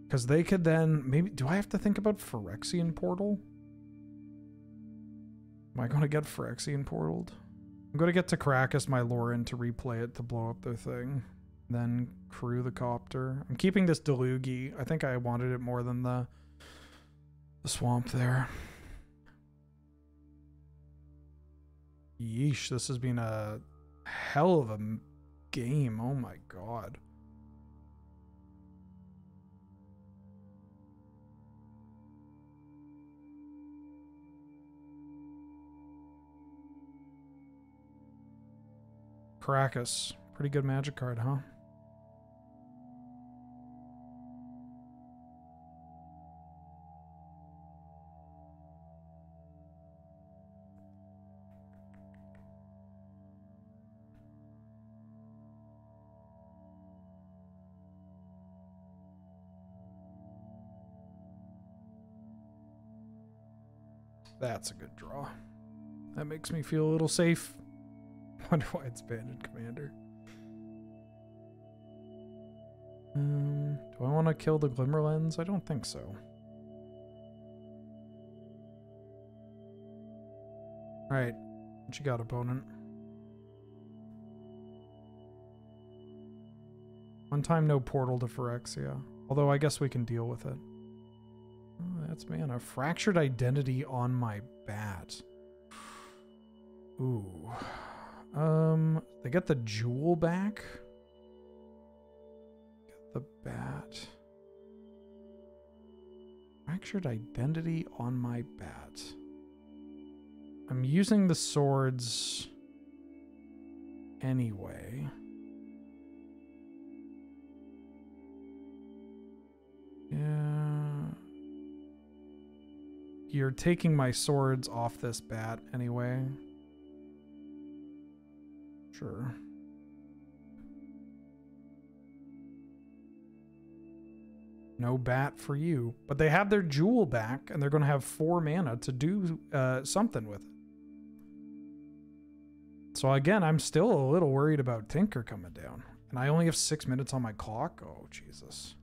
Because they could then... Maybe... Do I have to think about Phyrexian Portal? Am I going to get Phyrexian Portaled? I'm going to get to Karakas, my Lauren, to replay it to blow up their thing. Then Crew the Copter. I'm keeping this Delugi. I think I wanted it more than the swamp there. Yeesh, this has been a hell of a game. Oh my god. Karakas. Pretty good Magic card, huh? That's a good draw. That makes me feel a little safe. Wonder why it's Banded Commander. Do I want to kill the Glimmerlens? I don't think so. Alright, what you got, opponent? One time, no portal to Phyrexia. Although I guess we can deal with it. Oh, that's mana. Fractured Identity on my bat. Ooh. They get the jewel back. Get the bat. Fractured Identity on my bat. I'm using the swords anyway. Yeah. You're taking my swords off this bat anyway. Sure. No bat for you. But they have their jewel back, and they're going to have 4 mana to do something with it. So again, I'm still a little worried about Tinker coming down. And I only have 6 minutes on my clock? Oh, Jesus.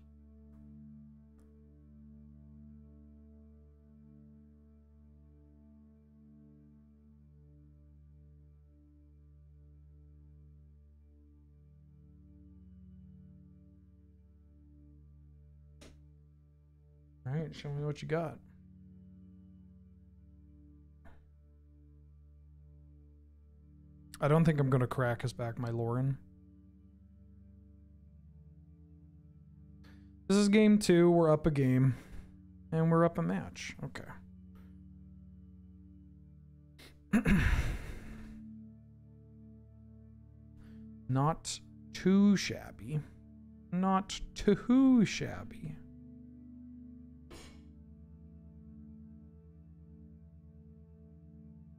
All right, show me what you got. I don't think I'm going to crack his back, my Lauren. This is game 2. We're up a game. And we're up a match. Okay. Not too shabby. Not too shabby.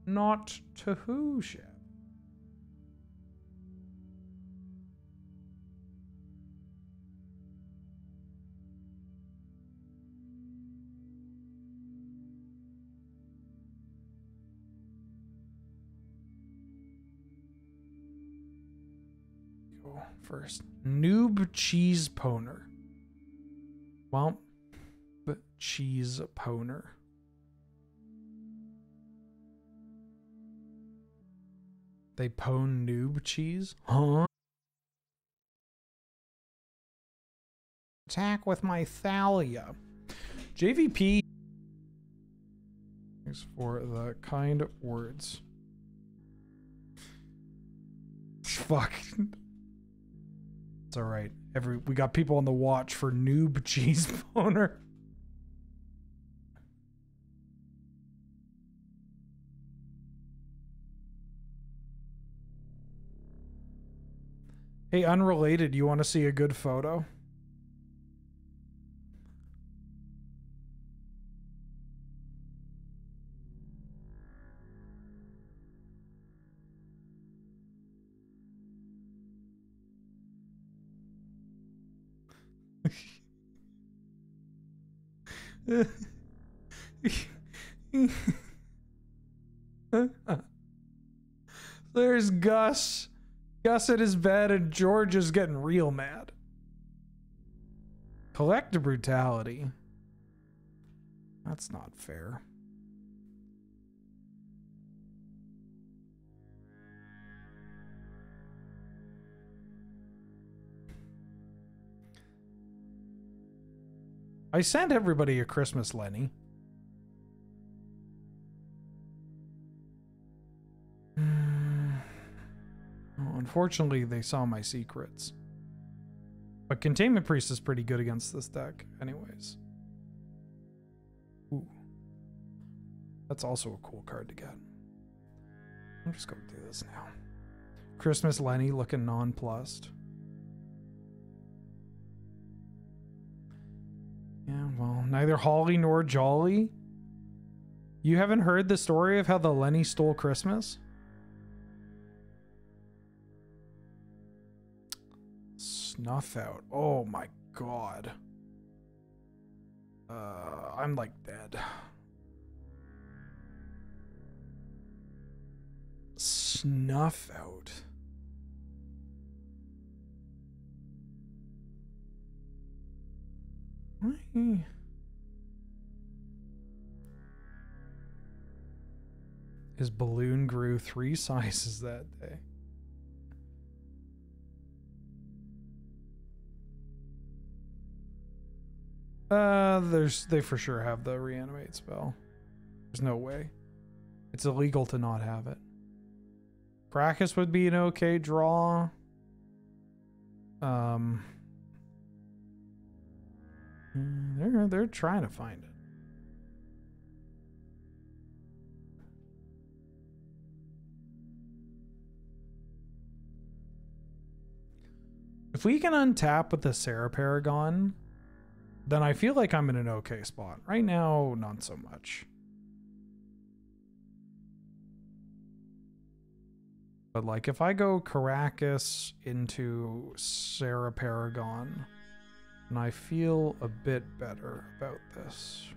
Not too shabby. Go first. Noob Cheese Poner. Well, Cheese Poner. They pwn noob cheese? Huh? Attack with my Thalia. JVP. Thanks for the kind words. Fuck. It's alright. We got people on the watch for noob cheese boner. Hey, unrelated, you want to see a good photo? There's Gus. Gus at his bed and George is getting real mad. Collective brutality. That's not fair. I sent everybody a Christmas Lenny. Unfortunately, they saw my secrets. But Containment Priest is pretty good against this deck anyways. Ooh. That's also a cool card to get. I'm just going to do this now. Christmas Lenny looking nonplussed. Yeah, well, neither Holly nor Jolly. You haven't heard the story of how the Lenny stole Christmas? Snuff out. Oh my god. I'm like dead. Snuff out. Why? His balloon grew 3 sizes that day. They for sure have the reanimate spell. There's no way. It's illegal to not have it. Krakus would be an okay draw. They're trying to find it. If we can untap with the Sarah Paragon, then I feel like I'm in an okay spot. Right now, not so much. But like if I go Caracas into Sarah Paragon, and I feel a bit better about this.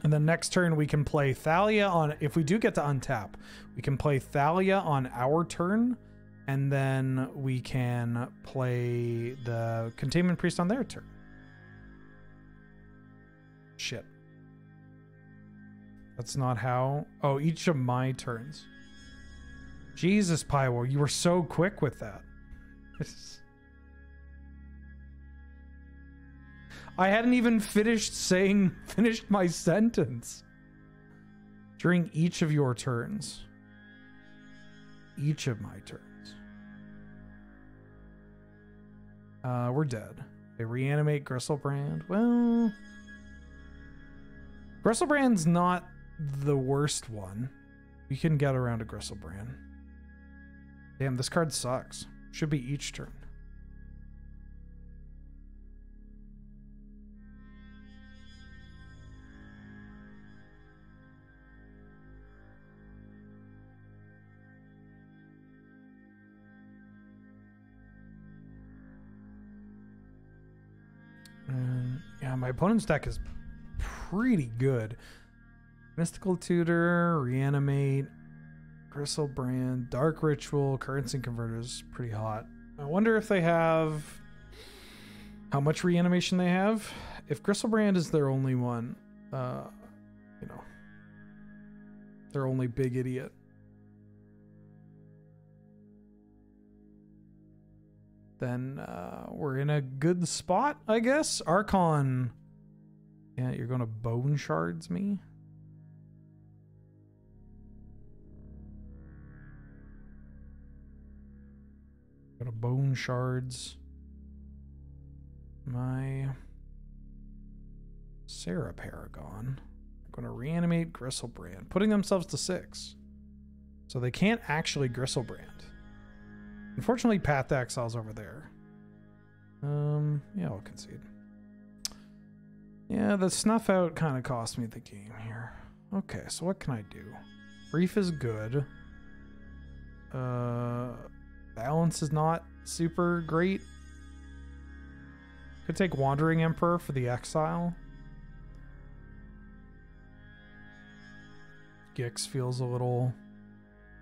And then next turn we can play Thalia on, if we do get to untap, we can play Thalia on our turn, and then we can play the Containment Priest on their turn. Shit. That's not how... Oh, each of my turns. Jesus, Pyro, you were so quick with that. I hadn't even finished my sentence. During each of your turns. Each of my turns. We're dead. They reanimate Gristlebrand. Well, Gristlebrand's not the worst one. We can get around to Gristlebrand. Damn, this card sucks. Should be each turn. Yeah, my opponent's deck is pretty good. Mystical Tutor, Reanimate, Gristlebrand, Dark Ritual, Currency Converters, pretty hot. I wonder if they have... how much reanimation they have. If Gristlebrand is their only one, you know, their only big idiot. Then we're in a good spot, I guess. Archon. Yeah, you're going to Bone Shards me? Gonna Bone Shards my Sarah Paragon. I'm going to reanimate Gristlebrand, putting themselves to 6. So they can't actually Gristlebrand. Unfortunately, Path to Exile's over there. Yeah, I'll concede. Yeah, the Snuff Out kind of cost me the game here. Okay, so what can I do? Brief is good. Balance is not super great. Could take Wandering Emperor for the Exile. Gix feels a little...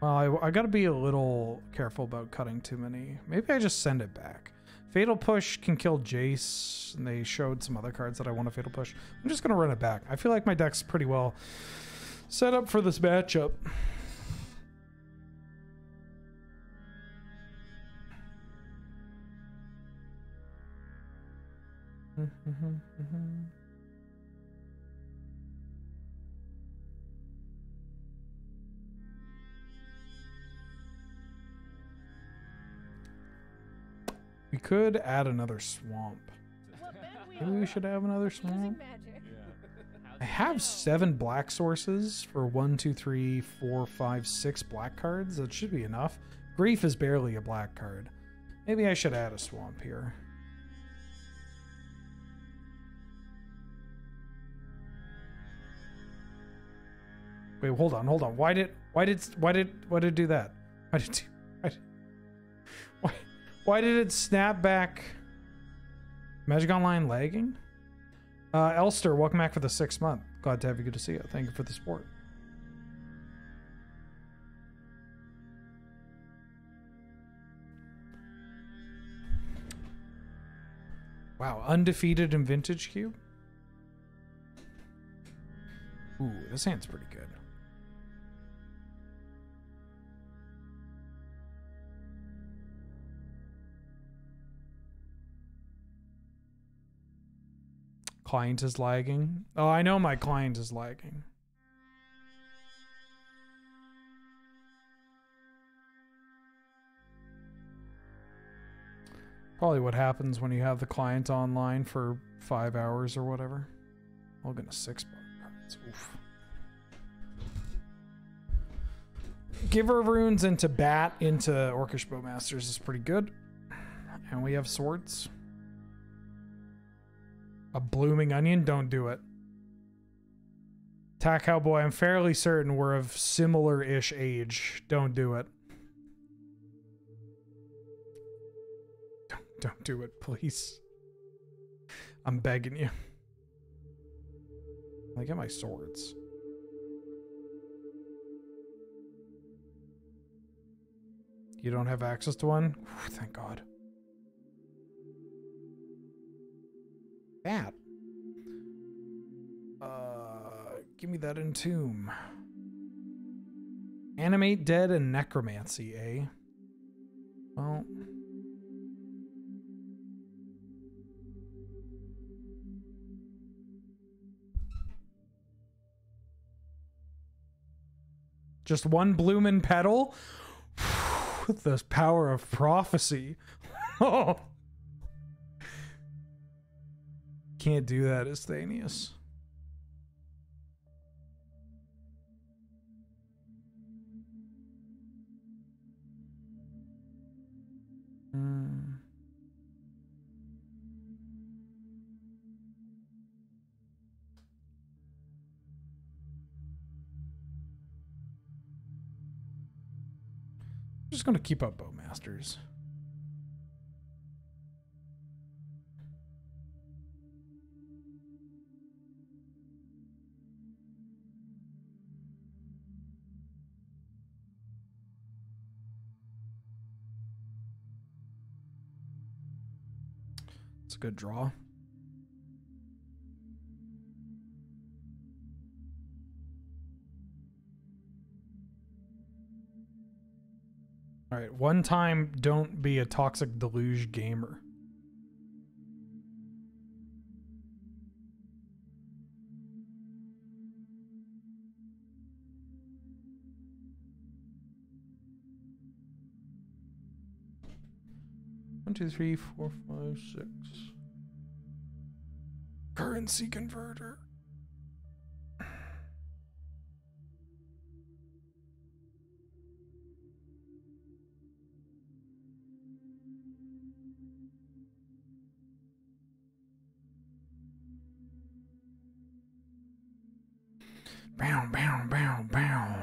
Well, I gotta be a little careful about cutting too many. Maybe I just send it back. Fatal Push can kill Jace, and they showed some other cards that I want to Fatal Push. I'm just gonna run it back. I feel like my deck's pretty well set up for this matchup. We could add another swamp. Maybe we should have another swamp. I have 7 black sources for 1, 2, 3, 4, 5, 6 black cards. That should be enough. Grief is barely a black card. Maybe I should add a swamp here. Wait, hold on. Why did it do that? Why did it snap back Magic Online lagging? Elster, welcome back for the 6th month. Glad to have you. Good to see you. Thank you for the support. Wow, undefeated in Vintage Cube? Ooh, this hand's pretty good. Client is lagging. Oh, I know my client is lagging. Probably what happens when you have the client online for 5 hours or whatever. I'll get a 6 cards. Oof. Giver runes into bat into Orcish Bowmasters is pretty good. And we have swords. A blooming onion? Don't do it. Tack Cowboy, I'm fairly certain we're of similar-ish age. Don't do it. Don't do it, please. I'm begging you. I get my swords. You don't have access to one? Whew, thank God. That. Give me that Entomb. Animate Dead and Necromancy, eh? Well. Just one bloomin' petal? With the power of prophecy. Oh. Can't do that, Asthanius. I'm just gonna keep up Bowmasters. It's a good draw. All right, one time, don't be a toxic deluge gamer. One, two, three, four, five, six. Currency converter. Bow, bow, bow, bow.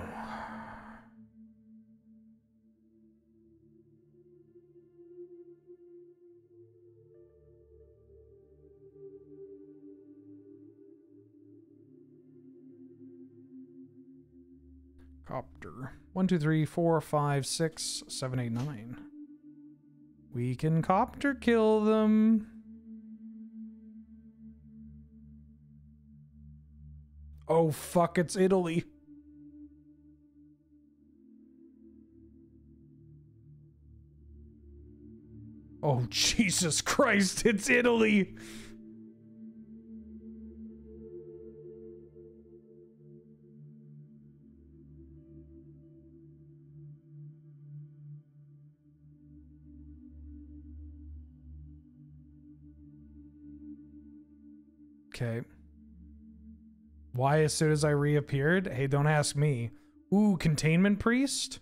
Copter. 1, 2, 3, 4, 5, 6, 7, 8, 9. We can copter kill them. Oh, fuck, it's Italy. Oh, Jesus Christ, it's Italy. Okay. Why as soon as I reappeared? Hey, don't ask me. Ooh, Containment Priest?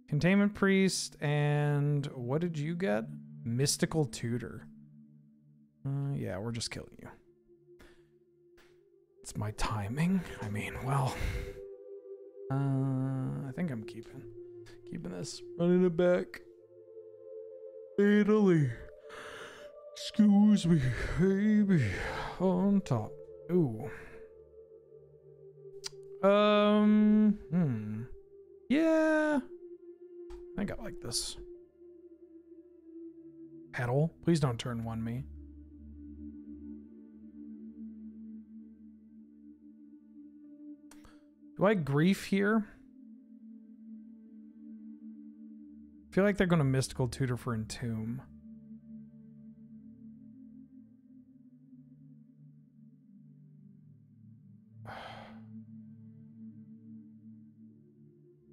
Containment Priest, and what did you get? Mystical Tutor. Yeah, we're just killing you. It's my timing. I mean, well... I think I'm keeping this. Running it back. Italy. Excuse me, baby. On top. Ooh. Yeah. I think I like this. Pedal. Please don't turn one me. Do I grief here? I feel like they're going to mystical tutor for entomb.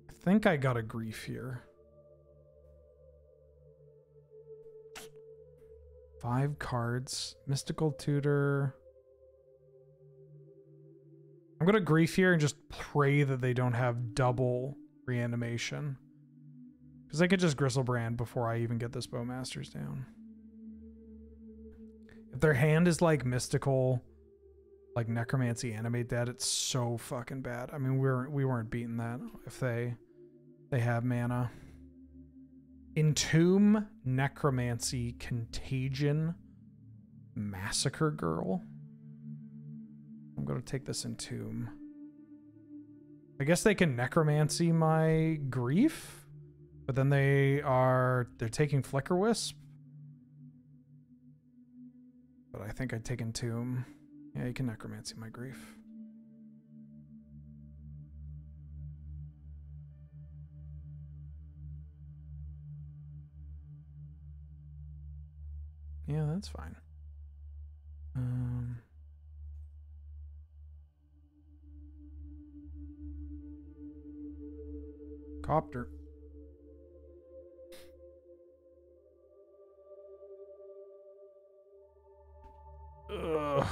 I think I got a grief here. 5 cards. Mystical tutor. I'm going to grief here and just pray that they don't have double reanimation. Because I could just Gristlebrand before I even get this Bowmasters down. If their hand is like mystical, like Necromancy, Animate Dead, it's so fucking bad. I mean, we weren't beating that if they have mana. Entomb, Necromancy, Contagion, Massacre Girl. I'm going to take this Entomb. I guess they can Necromancy my Grief. But then they're taking Flicker Wisp. But I think I'd take Entomb. Yeah, you can Necromancy my Grief. Yeah, that's fine. Copter. Ugh.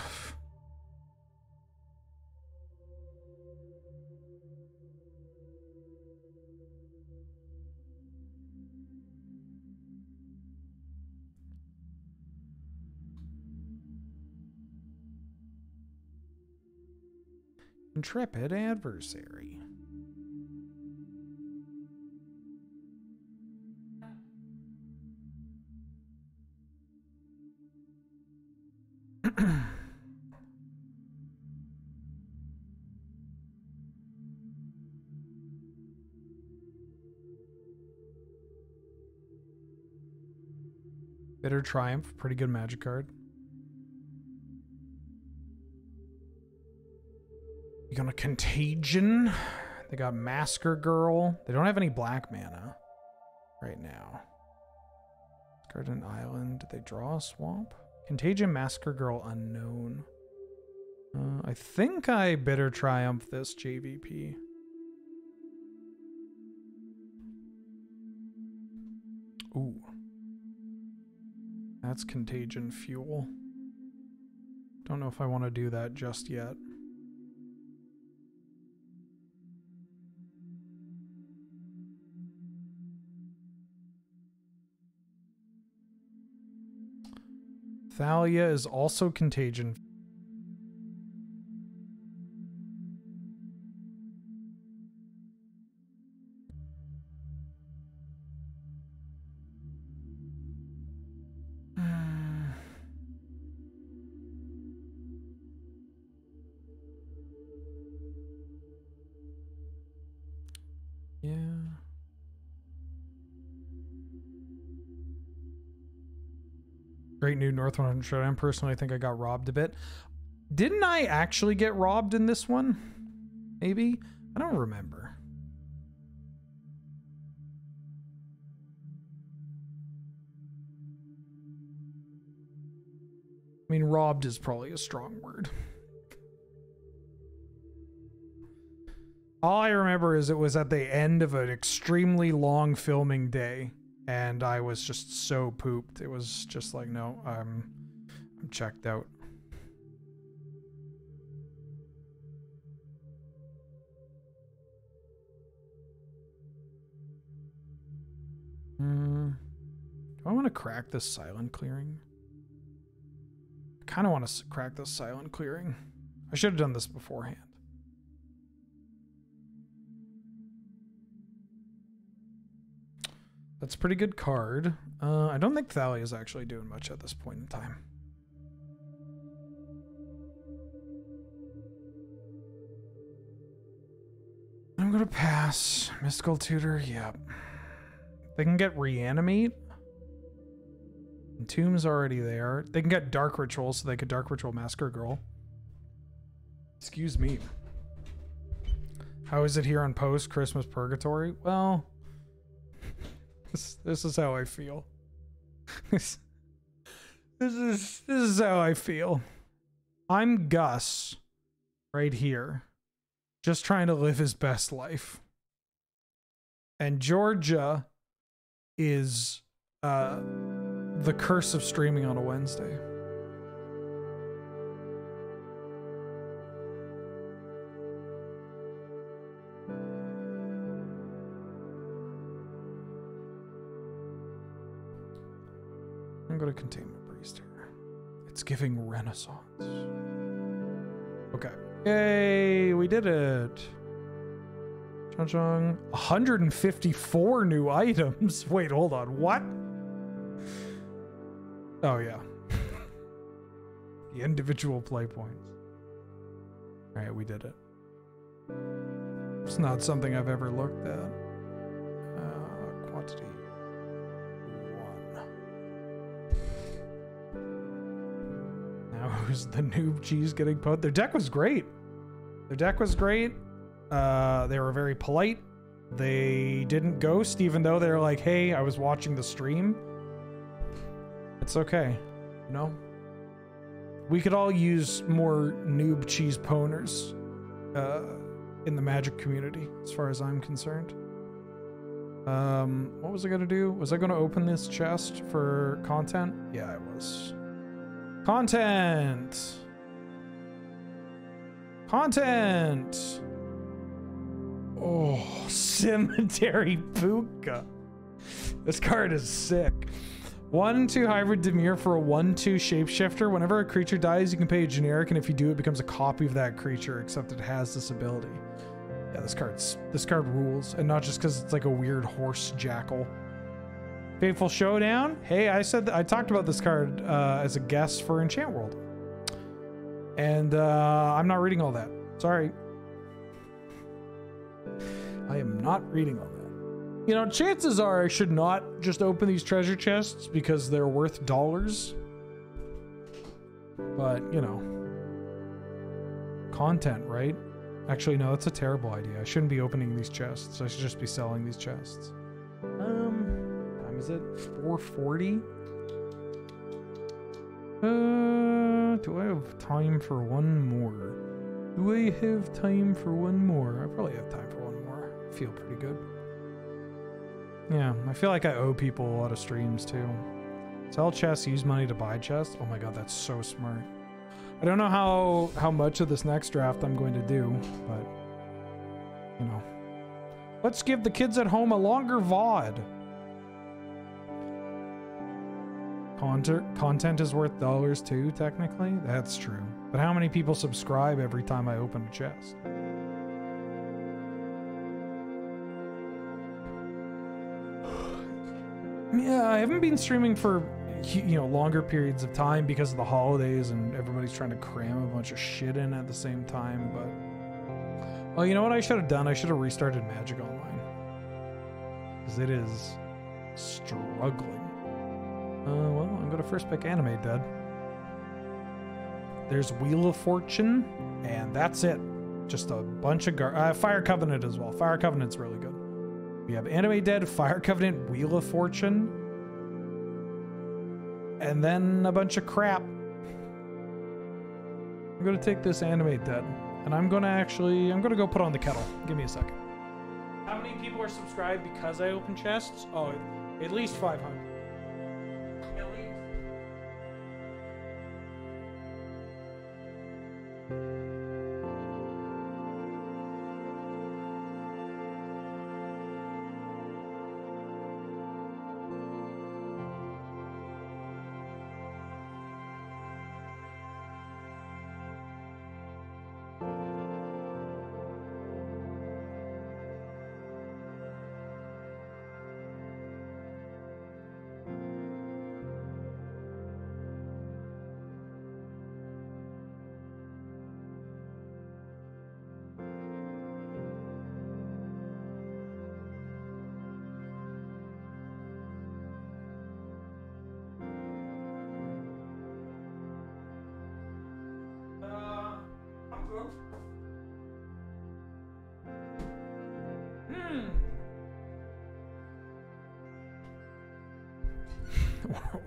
Intrepid adversary. Bitter Triumph, pretty good magic card. You got a Contagion. They got Masker Girl. They don't have any black mana right now. Garden Island. Did they draw a swamp? Contagion, Masker Girl, unknown. I think I Bitter Triumph this JVP. Ooh. That's Contagion Fuel. Don't know if I want to do that just yet. Thalia is also Contagion. Yeah. Great New North 100 Showdown. Personally, I think I got robbed a bit. Didn't I actually get robbed in this one? Maybe? I don't remember. I mean, robbed is probably a strong word. All I remember is it was at the end of an extremely long filming day, and I was just so pooped. It was just like, no, I'm checked out. Do I want to crack this silent clearing? I kind of want to crack this silent clearing. I should have done this beforehand. That's a pretty good card. I don't think Thalia is actually doing much at this point in time. I'm gonna pass. Mystical Tutor, yep. They can get Reanimate. Entomb's already there. They can get Dark Ritual, so they could Dark Ritual Massacre Girl. Excuse me. How is it here on Post Christmas Purgatory? Well, this is how I feel. This is how I feel. I'm Gus, right here, just trying to live his best life. And Georgia is the curse of streaming on a Wednesday. I'm going to Containment Priest here. It's giving Renaissance. Okay. Yay, we did it. Chong, 154 new items. Wait, hold on. What? Oh, yeah. The individual play points. All right, we did it. It's not something I've ever looked at. Quantity. 1. Now who's the noob cheese getting put? Their deck was great. Their deck was great. They were very polite. They didn't ghost, even though they're like, hey, I was watching the stream. It's okay. You know? We could all use more noob cheese pwners in the Magic community, as far as I'm concerned. What was I gonna do? Was I gonna open this chest for content? Yeah, I was. Content! Content! Oh, Cemetery Puka. This card is sick. 1/2 hybrid Dimir for a 1/2 shapeshifter. Whenever a creature dies, you can pay a generic, and if you do, it becomes a copy of that creature, except it has this ability. Yeah, this card rules, and not just because it's like a weird horse jackal. Fateful Showdown. Hey, I talked about this card as a guest for Enchant World, and I'm not reading all that. Sorry. I am not reading all that. You know, chances are I should not just open these treasure chests because they're worth dollars. But, you know. Content, right? Actually, no, that's a terrible idea. I shouldn't be opening these chests. I should just be selling these chests. What time is it? 4:40? Do I have time for one more? Do I have time for one more? I probably have time for one more. I feel pretty good. Yeah, I feel like I owe people a lot of streams too. Sell chests, use money to buy chests. Oh my god, that's so smart. I don't know how much of this next draft I'm going to do, but you know. Let's give the kids at home a longer VOD. Content is worth dollars too, technically. That's true. But how many people subscribe every time I open a chest? Yeah, I haven't been streaming for, you know, longer periods of time because of the holidays and everybody's trying to cram a bunch of shit in at the same time, but... Well, you know what I should have done? I should have restarted Magic Online. Because it is struggling. Well, I'm gonna first pick Animate Dead. There's Wheel of Fortune, and that's it. Just a bunch of Fire Covenant as well. Fire Covenant's really good. We have Animate Dead, Fire Covenant, Wheel of Fortune, and then a bunch of crap. I'm gonna take this Animate Dead, and I'm gonna go put on the kettle. Give me a second. How many people are subscribed because I open chests? Oh, at least 500. At least.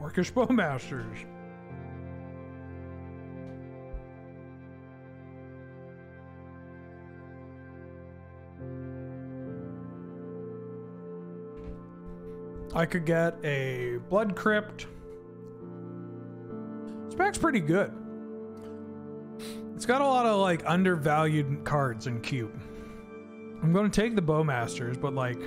Orcish Bowmasters. I could get a Blood Crypt. This pack's pretty good. It's got a lot of like undervalued cards in Cube. I'm going to take the Bowmasters, but like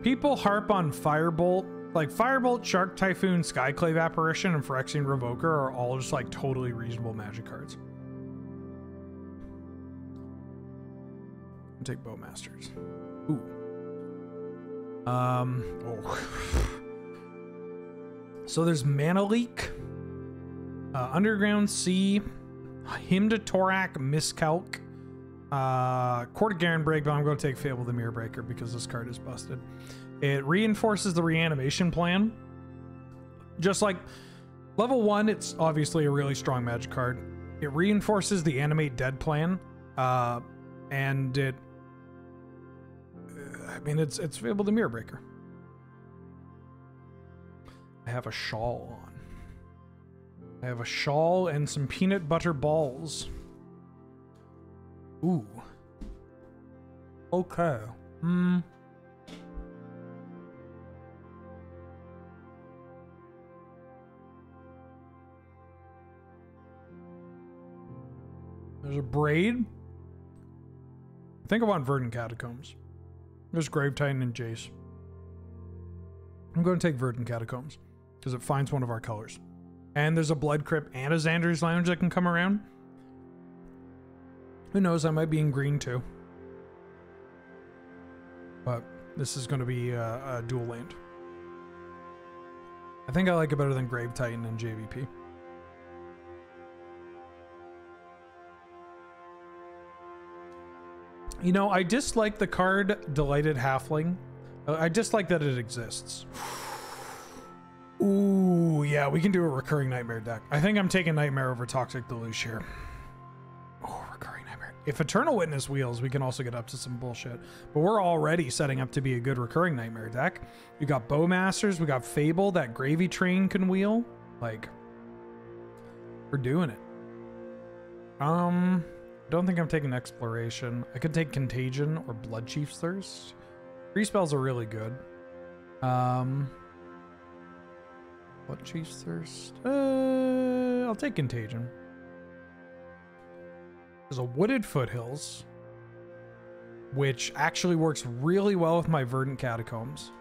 people harp on Firebolt. Like Firebolt, Shark Typhoon, Skyclave Apparition, and Phyrexian Revoker are all just like totally reasonable Magic cards. I'll take Bowmasters. Ooh. Oh. So there's Mana Leak, Underground Sea, Hymn to Torak, Miscalc, Court of Garen Break, but I'm going to take Fable the Mirror Breaker because this card is busted. It reinforces the reanimation plan. Just like level 1, it's obviously a really strong magic card. It reinforces the Animate Dead plan, and it I mean, it's Fable the Mirror Breaker. I have a shawl on. I have a shawl and some peanut butter balls. Ooh. Okay. There's a Braid. I think I want Verdant Catacombs. There's Grave Titan and Jace. I'm going to take Verdant Catacombs because it finds one of our colors. And there's a Blood Crypt and a Xander's Lounge that can come around. Who knows? I might be in green too. But this is going to be a dual land. I think I like it better than Grave Titan and JVP. You know, I dislike the card Delighted Halfling. I dislike that it exists. Ooh, yeah, we can do a Recurring Nightmare deck. I think I'm taking Nightmare over Toxic Deluge here. Oh, Recurring Nightmare. If Eternal Witness wheels, we can also get up to some bullshit. But we're already setting up to be a good Recurring Nightmare deck. We got Bowmasters, we got Fable, that Gravy Train can wheel. Like, we're doing it. Don't think I'm taking Exploration. I could take Contagion or Blood Chief's Thirst. 3 spells are really good. Blood Chief's Thirst. I'll take Contagion. There's a Wooded Foothills, which actually works really well with my Verdant Catacombs.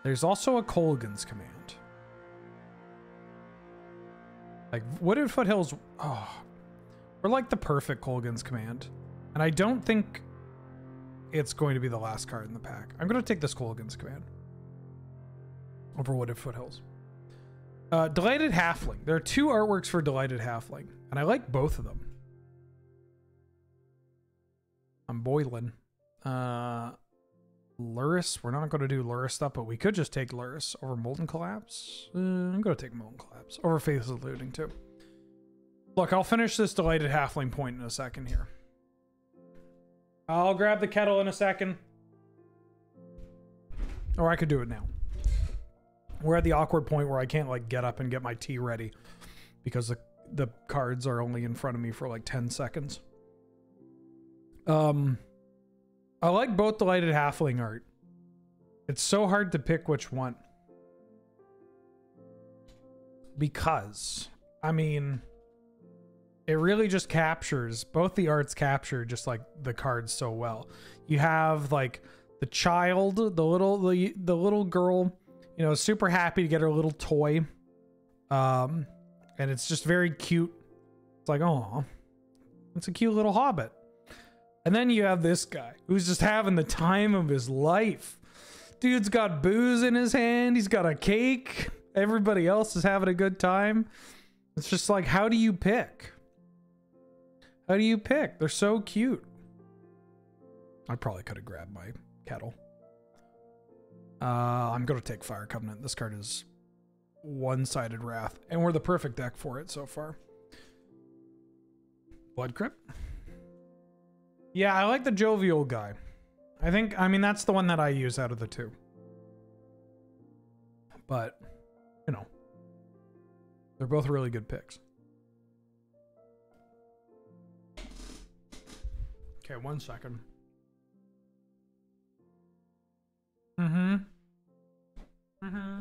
There's also a Kolaghan's Command. Like, Wooded Foothills... Oh... We're like the perfect Kolaghan's Command. And I don't think it's going to be the last card in the pack. I'm going to take this Kolaghan's Command over Wooded Foothills. Delighted Halfling. There are 2 artworks for Delighted Halfling, and I like both of them. I'm boiling. Lurrus. We're not going to do Lurrus stuff, but we could just take Lurrus over Molten Collapse. I'm going to take Molten Collapse over Faithless Looting too. Look, I'll finish this Delighted Halfling point in a second here. I'll grab the kettle in a second. Or I could do it now. We're at the awkward point where I can't like get up and get my tea ready because the cards are only in front of me for like 10 seconds. I like both Delighted Halfling art. It's so hard to pick which one. Because, I mean... It really just captures, both the arts capture just like the cards so well. You have like the child, the little girl, you know, super happy to get her little toy. And it's just very cute. It's like, oh, it's a cute little hobbit. And then you have this guy who's just having the time of his life. Dude's got booze in his hand. He's got a cake. Everybody else is having a good time. It's just like, how do you pick? How do you pick? They're so cute. I probably could have grabbed my kettle. I'm going to take Fire Covenant. This card is one-sided Wrath, and we're the perfect deck for it so far. Blood Crypt. Yeah, I like the Jovial guy. I mean, that's the one that I use out of the two. But, you know, they're both really good picks. Okay, 1 second. Mm-hmm. Mm-hmm.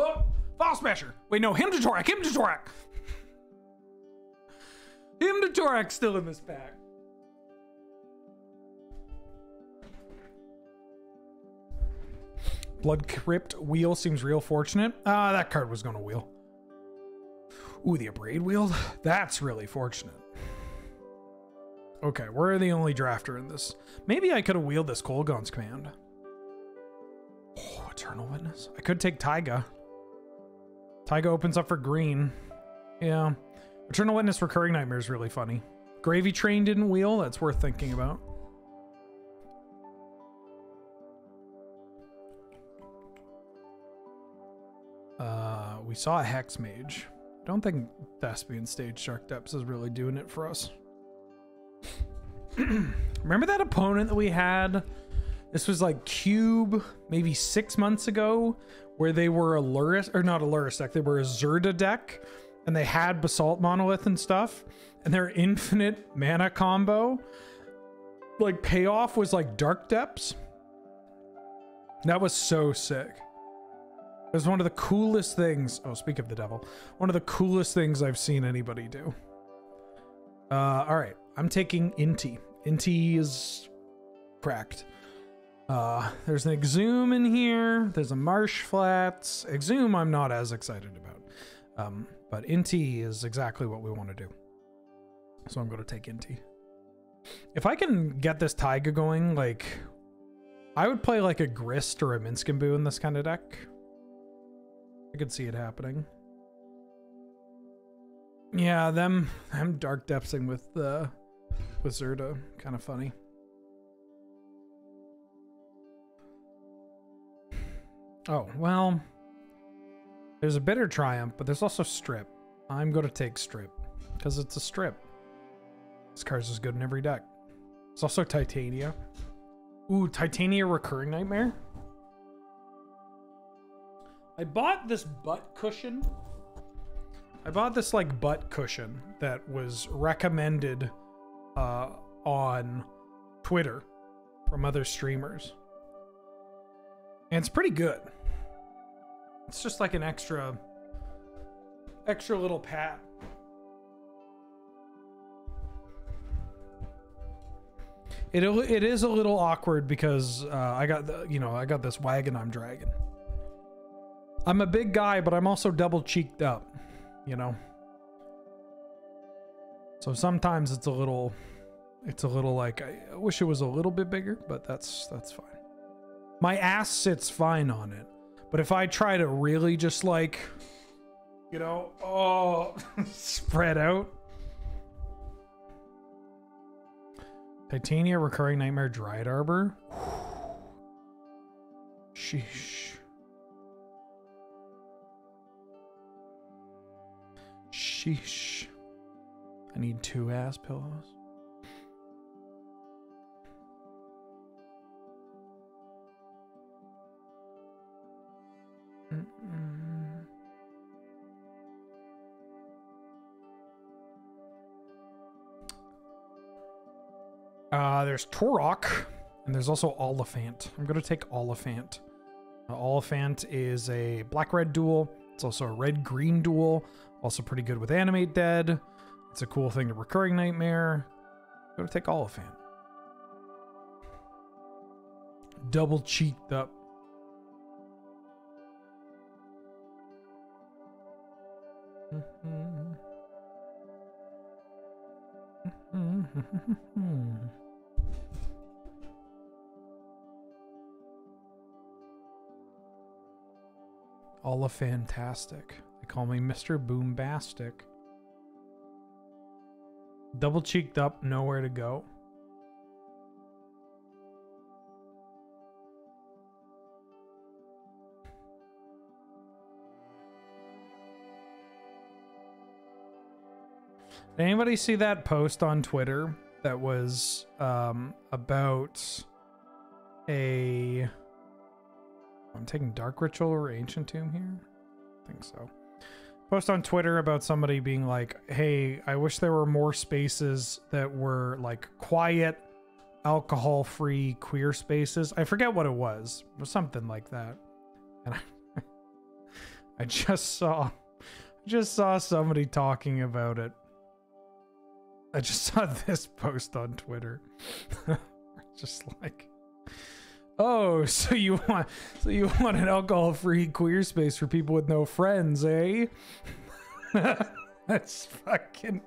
Oh, File Smasher. Wait, no, Hymn to Torak. Hymn to Torak. Hymn to Torak still in this pack. Blood Crypt Wheel seems real fortunate. That card was going to wheel. Ooh, the Abrade Wheel. That's really fortunate. Okay, we're the only drafter in this. Maybe I could have wheeled this Kolaghan's Command. Oh, Eternal Witness. I could take Taiga. Taiga opens up for green. Yeah. Eternal Witness Recurring Nightmare is really funny. Gravy Train didn't wheel. That's worth thinking about. We saw a Hex Mage. I don't think Thespian Stage Shark Depths is really doing it for us. Remember that opponent that we had? This was like Cube, maybe 6 months ago, where they were a Lurrus, or not a Lurrus deck, they were a Zerda deck, and they had Basalt Monolith and stuff, and their infinite mana combo, like payoff was like Dark Depths. That was so sick. It was one of the coolest things. Oh, speak of the devil. One of the coolest things I've seen anybody do. All right. I'm taking Inti. Inti is cracked. There's an Exhume in here. There's a Marsh Flats. Exhume I'm not as excited about. But Inti is exactly what we want to do. So I'm going to take Inti. If I can get this Taiga going, like, I would play like a Grist or a Minskimbu in this kind of deck. I could see it happening. Yeah, them Dark Depthsing with Zerda, kind of funny. Oh, well, there's a Bitter Triumph, but there's also Strip. I'm going to take Strip because it's a Strip. This card's as good in every deck. It's also Titania. Ooh, Titania Recurring Nightmare. I bought this butt cushion. I bought this like butt cushion that was recommended on Twitter from other streamers. And it's pretty good. It's just like an extra little pat. It is a little awkward because I got this wagon I'm dragging. I'm a big guy, but I'm also double cheeked up, you know. So sometimes it's a little like I wish it was a little bit bigger, but that's fine. My ass sits fine on it, but if I try to really just like, you know, spread out. Titania Recurring Nightmare Dryad Arbor. Sheesh. Sheesh. I need 2 ass pillows. There's Torok, and there's also Oliphant. I'm going to take Oliphant. Oliphant is a black-red duel. It's also a red-green duel. Also pretty good with Animate Dead. It's a cool thing to Recurring Nightmare. I'm going to take Oliphant. Double cheeked up. All a fantastic. They call me Mr. Boombastic. Double cheeked up, nowhere to go. Did anybody see that post on Twitter that was about a... I'm taking Dark Ritual or Ancient Tomb here? I think so. Post on Twitter about somebody being like, hey, I wish there were more spaces that were like quiet, alcohol-free queer spaces. I forget what it was. It was something like that. And I just saw somebody talking about it. I just saw this post on Twitter. Just like, oh, so you want an alcohol-free queer space for people with no friends, eh? That's fucking.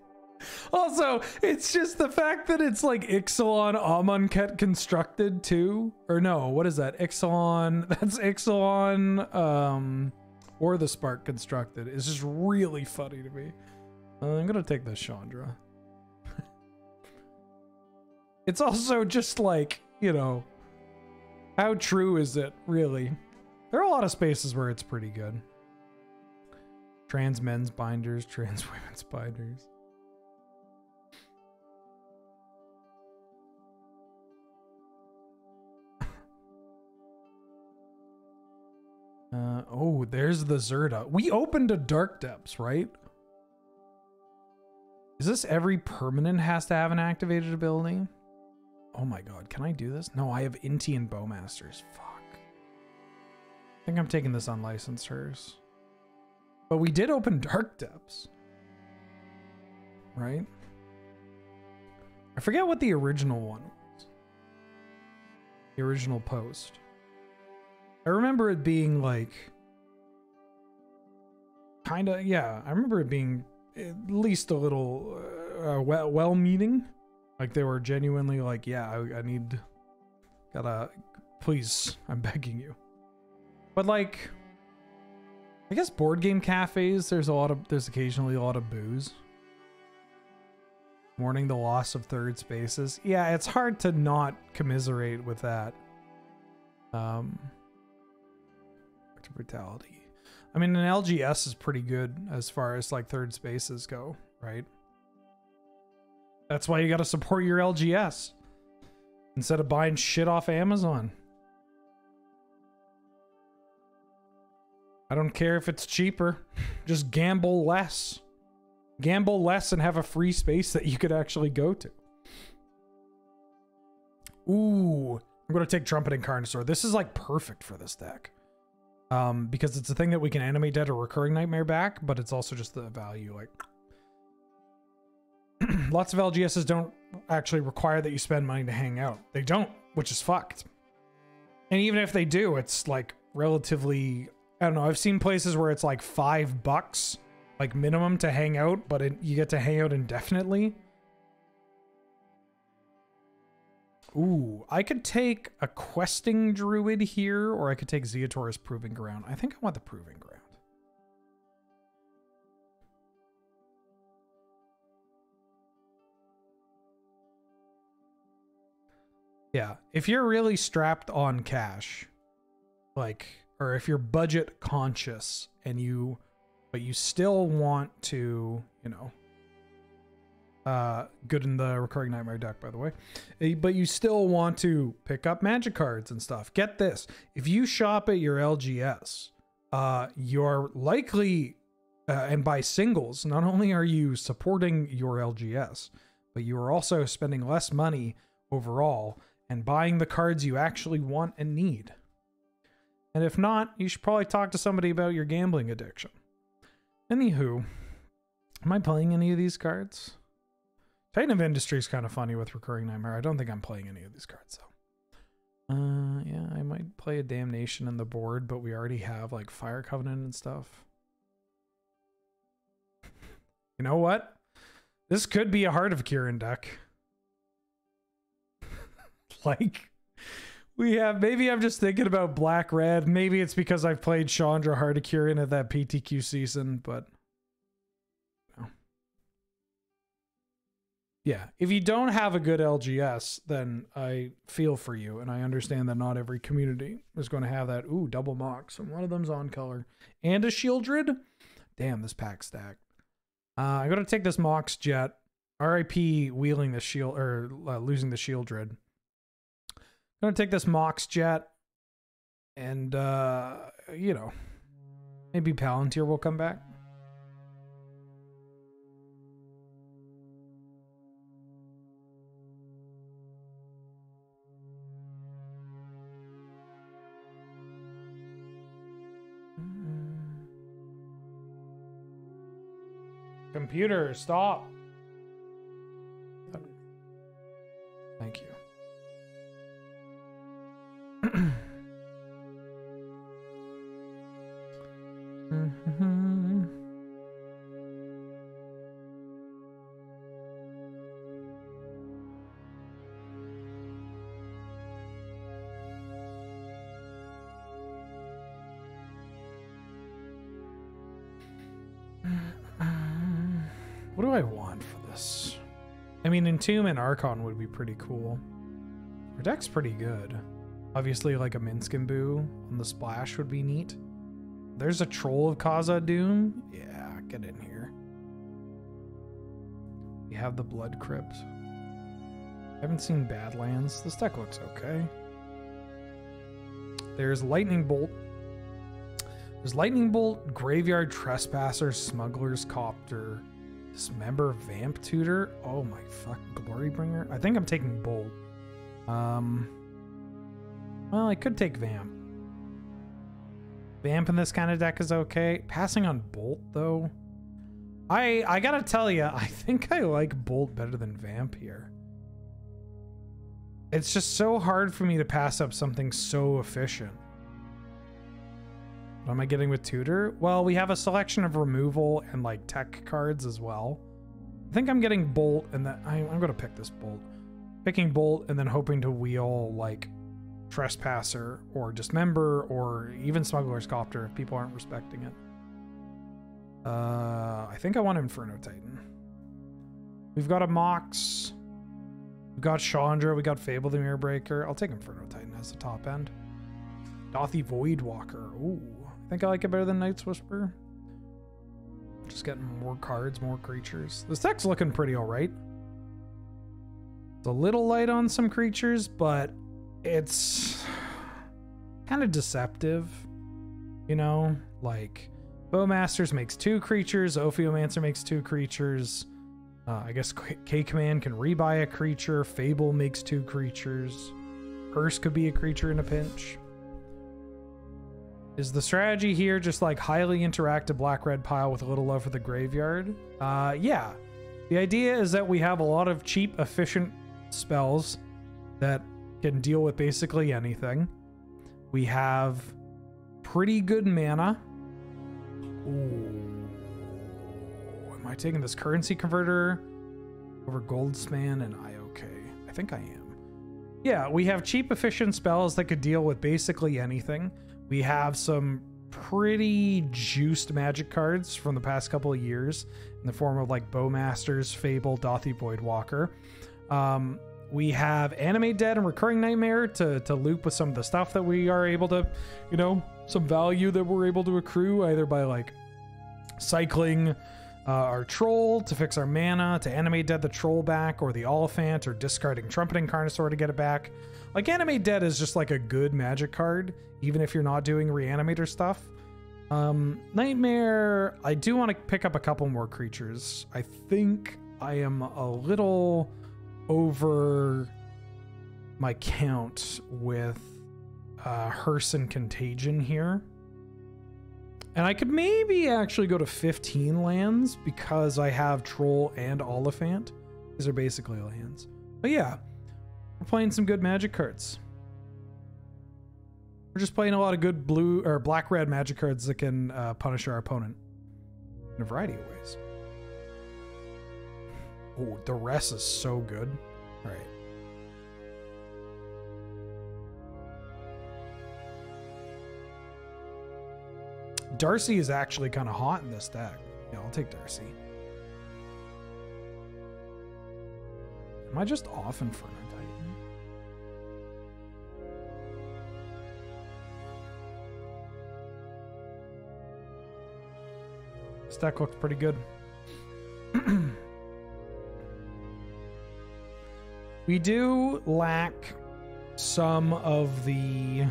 Also, it's just the fact that it's like Ixalan Amonkhet constructed too, or no? What is that? Ixalan. That's Ixalan. Or the Spark constructed. It's just really funny to me. I'm gonna take this Chandra. It's also just like, you know, how true is it, really? There are a lot of spaces where it's pretty good. Trans men's binders, trans women's binders. Oh, there's the Zerda. We opened a Dark Depths, right? Is this every permanent has to have an activated ability? Oh my god, can I do this? No, I have Inti and Bowmasters. Fuck. I think I'm taking this unlicensed hers. But we did open Dark Depths. Right? I forget what the original one was. The original post. I remember it being like... Kinda, yeah. I remember it being at least a little well-meaning. Like they were genuinely like, yeah, I need, please, I'm begging you. But like, I guess board game cafes, there's occasionally a lot of booze. Mourning the loss of third spaces. Yeah, it's hard to not commiserate with that. Back to brutality. I mean, an LGS is pretty good as far as like third spaces go, right? That's why you got to support your LGS instead of buying shit off Amazon. I don't care if it's cheaper. Just gamble less. Gamble less and have a free space that you could actually go to. Ooh, I'm going to take Trumpet and Carnosaur. This is like perfect for this deck. Because it's a thing that we can animate dead or Recurring Nightmare back, but it's also just the value, like... Lots of LGSs don't actually require that you spend money to hang out. They don't, which is fucked. And even if they do, it's like relatively, I don't know, I've seen places where it's like $5 like minimum to hang out, but you get to hang out indefinitely. Ooh, I could take a questing druid here, or I could take Zeotor's Proving Ground. I think I want the Proving Ground. Yeah, if you're really strapped on cash, like, or if you're budget conscious and but you still want to, you know, good in the Recurring Nightmare deck, by the way, but you still want to pick up magic cards and stuff. Get this. If you shop at your LGS, you're likely, and by singles, not only are you supporting your LGS, but you are also spending less money overall and buying the cards you actually want and need. And if not, you should probably talk to somebody about your gambling addiction. Anywho, am I playing any of these cards? Titan of Industry is kind of funny with Recurring Nightmare. I don't think I'm playing any of these cards, though. Yeah, I might play a Damnation in the board, but we already have, like, Fire Covenant and stuff. You know what? This could be a Heart of Kirin deck. Like, we have, maybe I'm just thinking about black red. Maybe it's because I've played Chandra Heart of Kirin at that PTQ season, but no. Yeah, if you don't have a good LGS, then I feel for you, and I understand that not every community is going to have that. Ooh, double Mox, and one of them's on color. And a Shieldred? Damn, this pack stacked. I got to take this Mox Jet. RIP wheeling the shield, or losing the Shieldred. I'm going to take this Mox Jet, and, you know, maybe Palantir will come back. Computer, stop. Thank you. What do I want for this? I mean, Entomb and Archon would be pretty cool. Our deck's pretty good. Obviously, like a Minsc Boo on the splash would be neat. There's a Troll of Khazad-dûm. Yeah, get in here. We have the Blood Crypt. Haven't seen Badlands. This deck looks okay. There's Lightning Bolt. There's Lightning Bolt, Graveyard Trespasser, Smuggler's Copter, Dismember, Vamp Tutor. Oh my fuck, Glorybringer. I think I'm taking Bolt. Well, I could take Vamp. Vamp in this kind of deck is okay. Passing on Bolt, though. I gotta tell you, I think I like Bolt better than Vamp here. It's just so hard for me to pass up something so efficient. What am I getting with Tutor? Well, we have a selection of removal and like tech cards as well. I think I'm getting Bolt, and then I'm gonna pick this Bolt. Picking Bolt and then hoping to wheel like Trespasser or Dismember or even Smuggler's Copter if people aren't respecting it. I think I want Inferno Titan. We've got a Mox. We've got Chandra. We got Fable the Mirrorbreaker. I'll take Inferno Titan as the top end. Dothy Voidwalker. Ooh, I think I like it better than Night's Whisper. Just getting more cards, more creatures. This deck's looking pretty alright. It's a little light on some creatures, but it's kind of deceptive. You know, like Bowmasters makes 2 creatures, Ophiomancer makes 2 creatures. I guess K-Command can rebuy a creature, Fable makes 2 creatures. Curse could be a creature in a pinch. Is the strategy here just like highly interactive black-red pile with a little love for the graveyard? Yeah. The idea is that we have a lot of cheap, efficient spells that can deal with basically anything. We have pretty good mana. Ooh. Am I taking this Currency Converter over Goldspan and IOK? I think I am. Yeah, we have cheap, efficient spells that could deal with basically anything. We have some pretty juiced magic cards from the past couple of years in the form of like Bowmasters, Fable, Dothy Voidwalker. We have Animate Dead and Recurring Nightmare to loop with some of the stuff that we are able to, you know, some value that we're able to accrue either by like cycling our Troll to fix our mana, to Animate Dead the Troll back, or the Oliphant, or discarding Trumpeting Carnosaur to get it back. Like, Animate Dead is just like a good magic card, even if you're not doing Reanimator stuff. Nightmare, I do want to pick up a couple more creatures. I think I am a little over my count with Hearse and Contagion here. And I could maybe actually go to 15 lands because I have Troll and Oliphant. These are basically lands. But yeah, we're playing some good magic cards. We're just playing a lot of good blue or black-red magic cards that can punish our opponent in a variety of ways. Oh, the rest is so good. All right. Darcy is actually kind of hot in this deck. Yeah, I'll take Darcy. Am I just off Inferno Titan? This deck looks pretty good. We do lack some of the...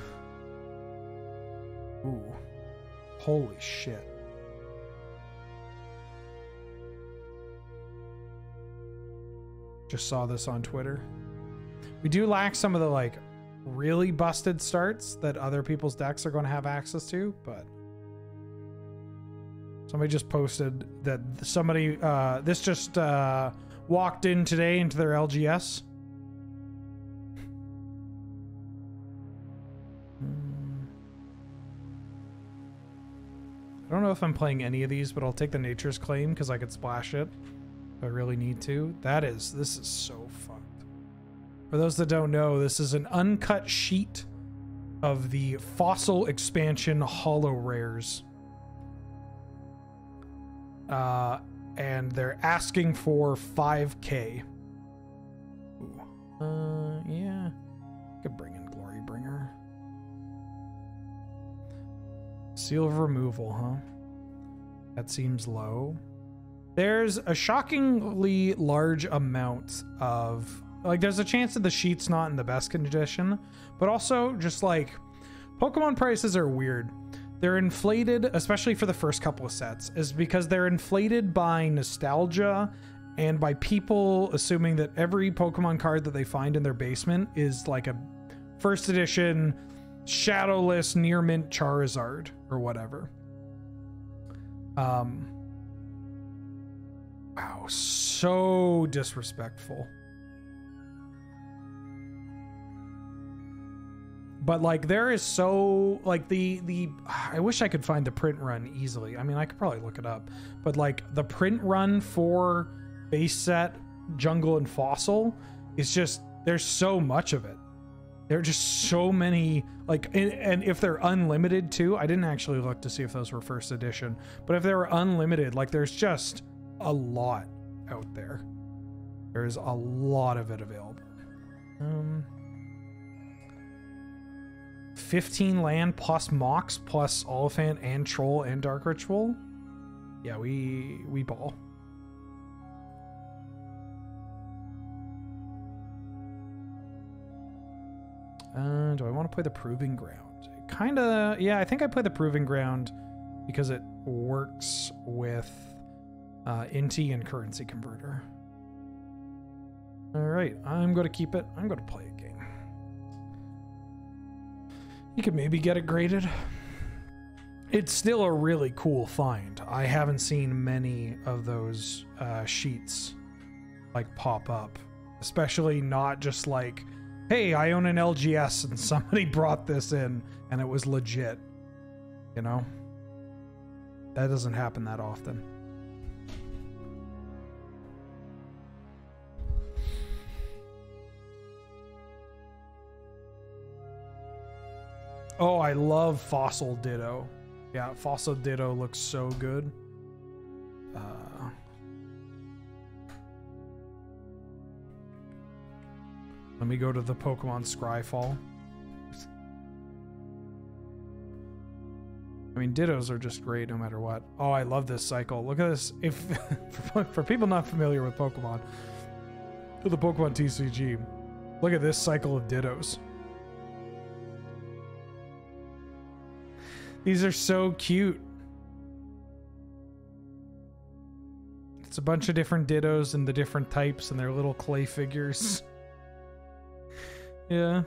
Ooh. Holy shit. Just saw this on Twitter. We do lack some of the like really busted starts that other people's decks are going to have access to, but somebody just posted that somebody this just walked in today into their LGS. I don't know if I'm playing any of these, but I'll take the Nature's Claim because I could splash it if I really need to. This is so fucked. For those that don't know, this is an uncut sheet of the Fossil Expansion Holo Rares. And they're asking for 5K. Ooh. Yeah. Could bring in Glorybringer. Seal of Removal, huh? That seems low. There's a shockingly large amount of... Like, there's a chance that the sheet's not in the best condition, but also just, like, Pokemon prices are weird. They're inflated, especially for the first couple of sets, is because they're inflated by nostalgia and by people assuming that every Pokemon card that they find in their basement is, like, a first edition... Shadowless near mint Charizard or whatever. Wow, so disrespectful. But like there is so like the I wish I could find the print run easily. I mean, I could probably look it up. But like the print run for base set Jungle and Fossil is just there's so much of it. There are just so many, like, and if they're unlimited too, I didn't actually look to see if those were first edition, but if they were unlimited, like, there's just a lot out there. There's a lot of it available. 15 land plus Mox plus Oliphant and Troll and Dark Ritual. Yeah, we ball. Do I want to play the Proving Ground? Kind of, yeah, I think I play the Proving Ground because it works with Inti and Currency Converter. All right, I'm going to keep it. I'm going to play a game. You could maybe get it graded. It's still a really cool find. I haven't seen many of those sheets like pop up, especially not just like, hey, I own an LGS and somebody brought this in and it was legit. You know? That doesn't happen that often. Oh, I love Fossil Ditto. Yeah, Fossil Ditto looks so good. Let me go to the Pokemon Scryfall. I mean, Dittos are just great no matter what. Oh, I love this cycle. Look at this. If for people not familiar with Pokemon, the Pokemon TCG, look at this cycle of Dittos. These are so cute. It's a bunch of different Dittos and the different types and their little clay figures. Yeah.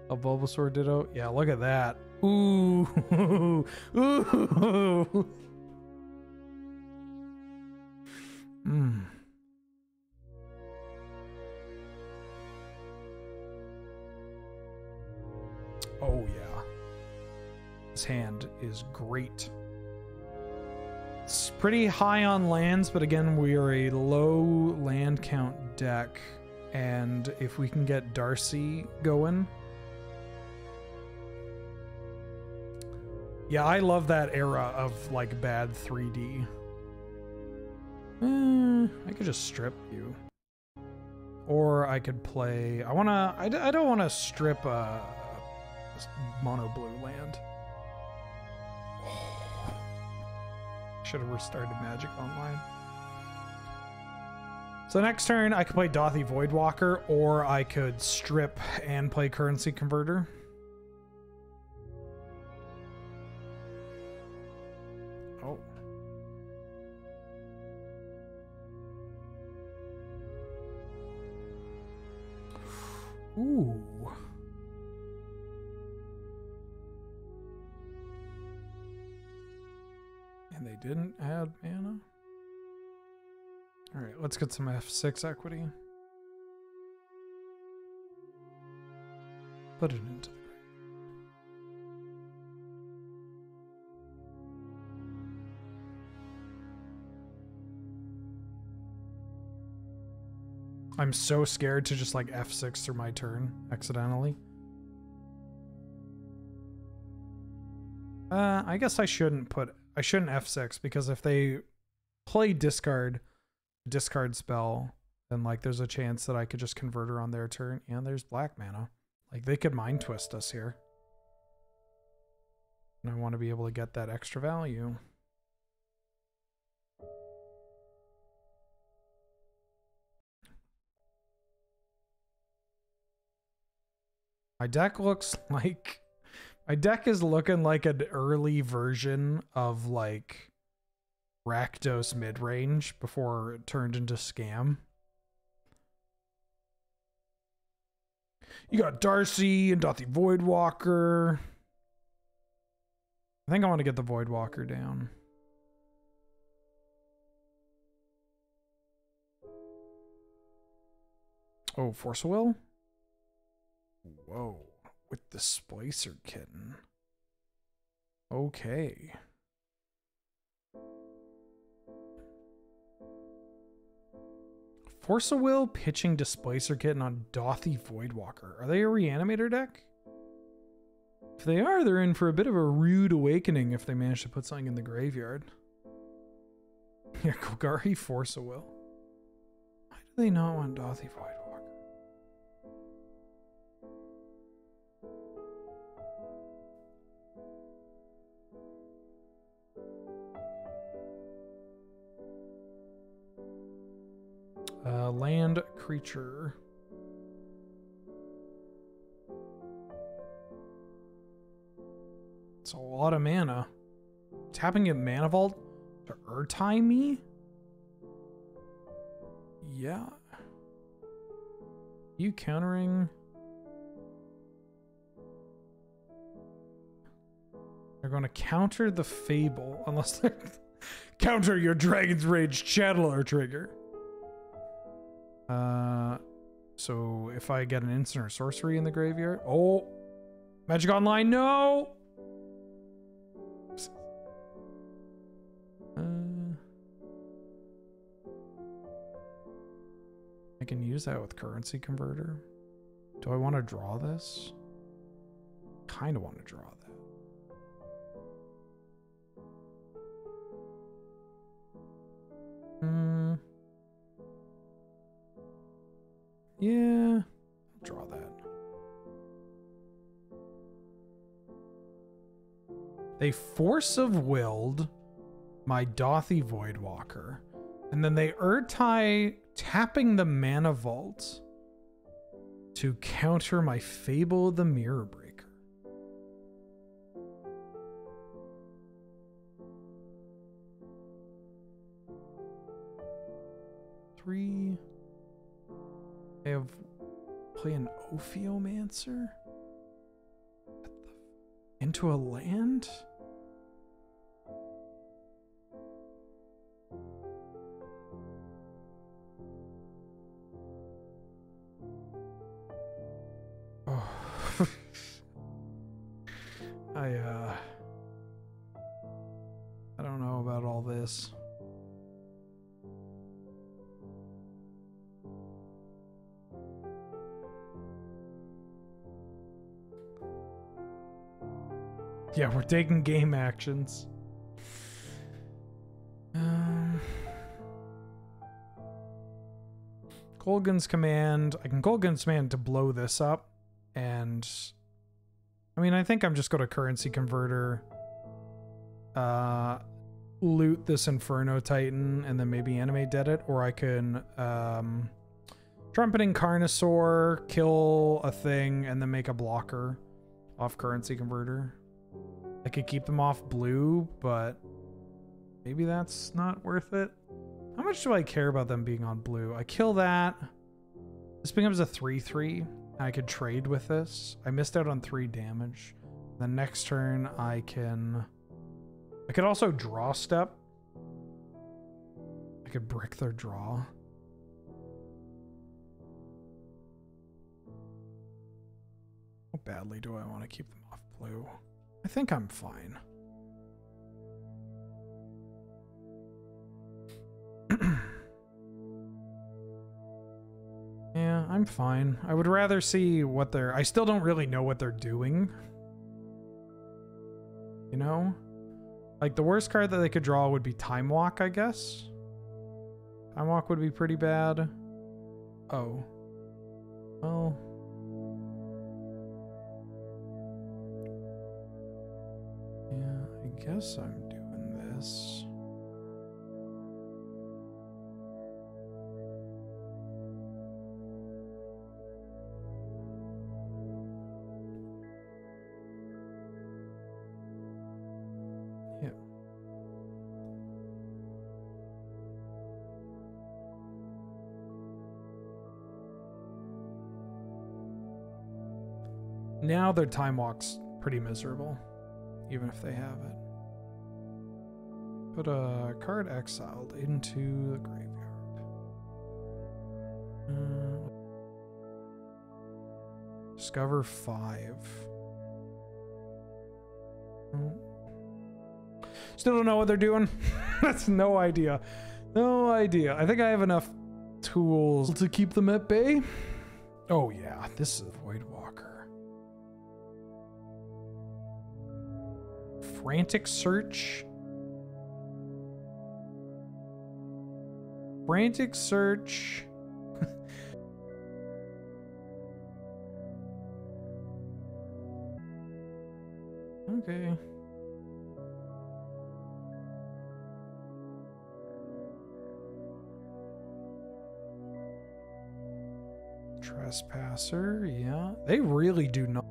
A Bulbasaur Ditto. Yeah, look at that. Ooh. Ooh. Oh, yeah. This hand is great. It's pretty high on lands, but again, we are a low land count deck. And if we can get Darcy going. Yeah, I love that era of like bad 3D. I could just strip you. Or I could play... I don't want to strip a mono blue land. Should have restarted Magic Online. So next turn, I could play Dauthi Voidwalker, or I could strip and play Currency Converter. Oh. Ooh. And they didn't add mana. All right, let's get some F6 equity. Put it into the... I'm so scared to just like F6 through my turn accidentally. I guess I shouldn't F6 because if they play discard spell, then like there's a chance that I could just convert her on their turn, and there's black mana. Like they could Mind Twist us here. And I want to be able to get that extra value. My deck looks like... My deck is looking like an early version of like Rakdos midrange before it turned into Scam. You got Darcy and Dauthi Voidwalker. I think I want to get the Voidwalker down. Oh, Force of Will? Whoa. With the Splicer Kitten. Okay. Force of Will pitching Displacer Kitten on Dauthi Voidwalker. Are they a Reanimator deck? If they are, they're in for a bit of a rude awakening if they manage to put something in the graveyard. Yeah, Golgari Force of Will. Why do they not want Dauthi Voidwalker? Land creature. It's a lot of mana. Tapping a Mana Vault to Urtai me? Yeah. You countering? They're going to counter the Fable unless they counter your Dragon's Rage Channeler trigger. So if I get an instant or sorcery in the graveyard, oh, Magic Online, no. I can use that with Currency Converter. Do I want to draw this? Kind of want to draw that. Yeah, I'll draw that. They Force of Willed my Dauthi Voidwalker, and then they Urtai tapping the Mana Vault to counter my Fable of the Mirror Breaker. Three. I have play an Ophiomancer into a land. Oh. I don't know about all this. Yeah, we're taking game actions. Colgan's command. I can Colgan's command to blow this up. And I mean, I think I'm just going to currency converter. Loot this Inferno Titan and then maybe animate dead it. Or I can Trumpeting Carnosaur, kill a thing, and then make a blocker off currency converter. I could keep them off blue, but maybe that's not worth it. How much do I care about them being on blue? I kill that. This becomes a 3/3. I could trade with this. I missed out on 3 damage. The next turn I could also draw step. I could brick their draw. How badly do I want to keep them off blue? I think I'm fine. Yeah, I'm fine. I would rather see what they're... I still don't really know what they're doing. You know? Like, the worst card that they could draw would be Time Walk, I guess. Time Walk would be pretty bad. Oh. Well... yeah, I guess I'm doing this. Yeah. Now their Time Walk's pretty miserable. Even if they have it. Put a card exiled into the graveyard. Discover 5. Still don't know what they're doing. That's no idea. No idea. I think I have enough tools to keep them at bay. Oh yeah, this is Voidwalker. Frantic Search. Frantic Search. Okay. Trespasser, yeah. They really do not.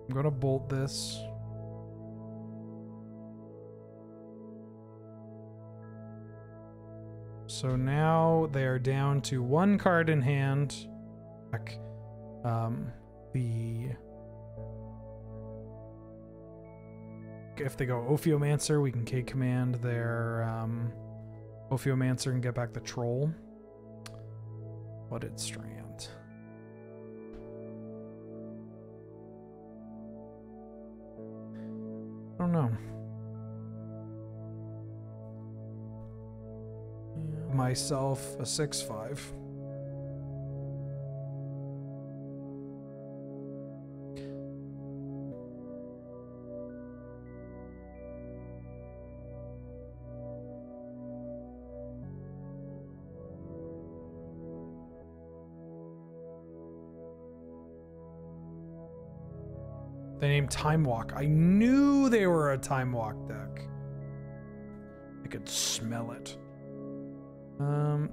I'm gonna bolt this. So now they are down to 1 card in hand. If they go Ophiomancer, we can K-command their Ophiomancer and get back the troll. Flooded Strand. I don't know. Myself a 6/5. They named Time Walk. I knew they were a Time Walk deck. I could smell it.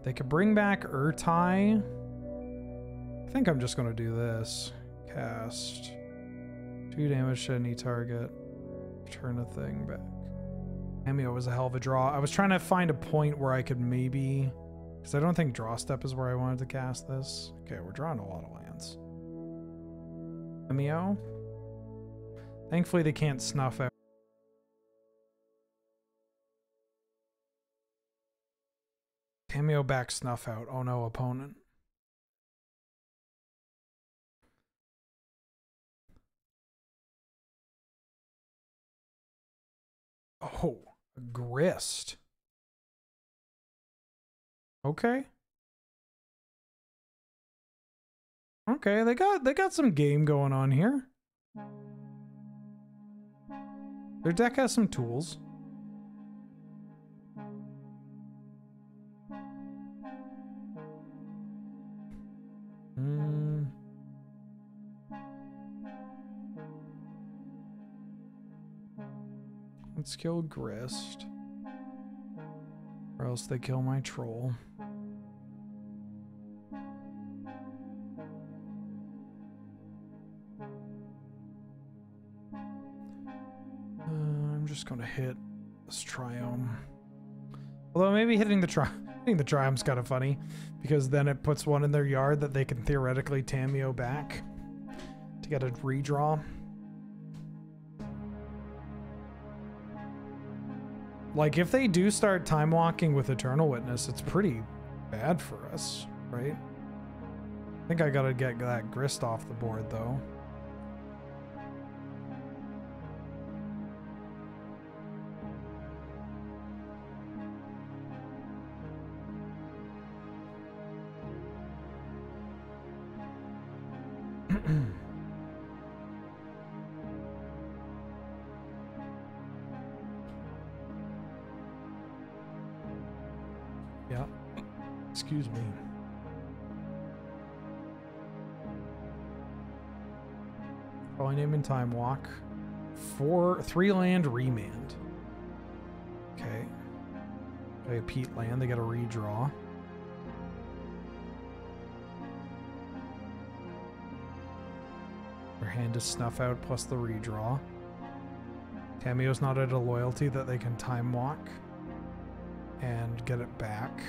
They could bring back Urtai. I think I'm just gonna do this. Cast 2 damage to any target. Turn a thing back. Cameo was a hell of a draw. I was trying to find a point where I could maybe, because I don't think draw step is where I wanted to cast this. Okay, we're drawing a lot of lands. Cameo. Thankfully they can't snuff out. Cameo back, snuff out. Oh no, opponent. Oh, a grist. Okay. Okay, they got some game going on here. Their deck has some tools. Let's kill Grist. Or else they kill my troll. I'm just gonna hit this Triome. Although maybe hitting the Triome's kind of funny, because then it puts one in their yard that they can theoretically Tamiyo back to get a redraw. Like, if they do start time walking with Eternal Witness, it's pretty bad for us, right? I think I gotta get that Grist off the board, though. Yeah. Excuse me. Calling name in Time Walk. 3 land remand. Okay. Play a Pete land, they get a redraw. Their hand is Snuff Out plus the redraw. Tamiyo's not at a loyalty that they can Time Walk and get it back.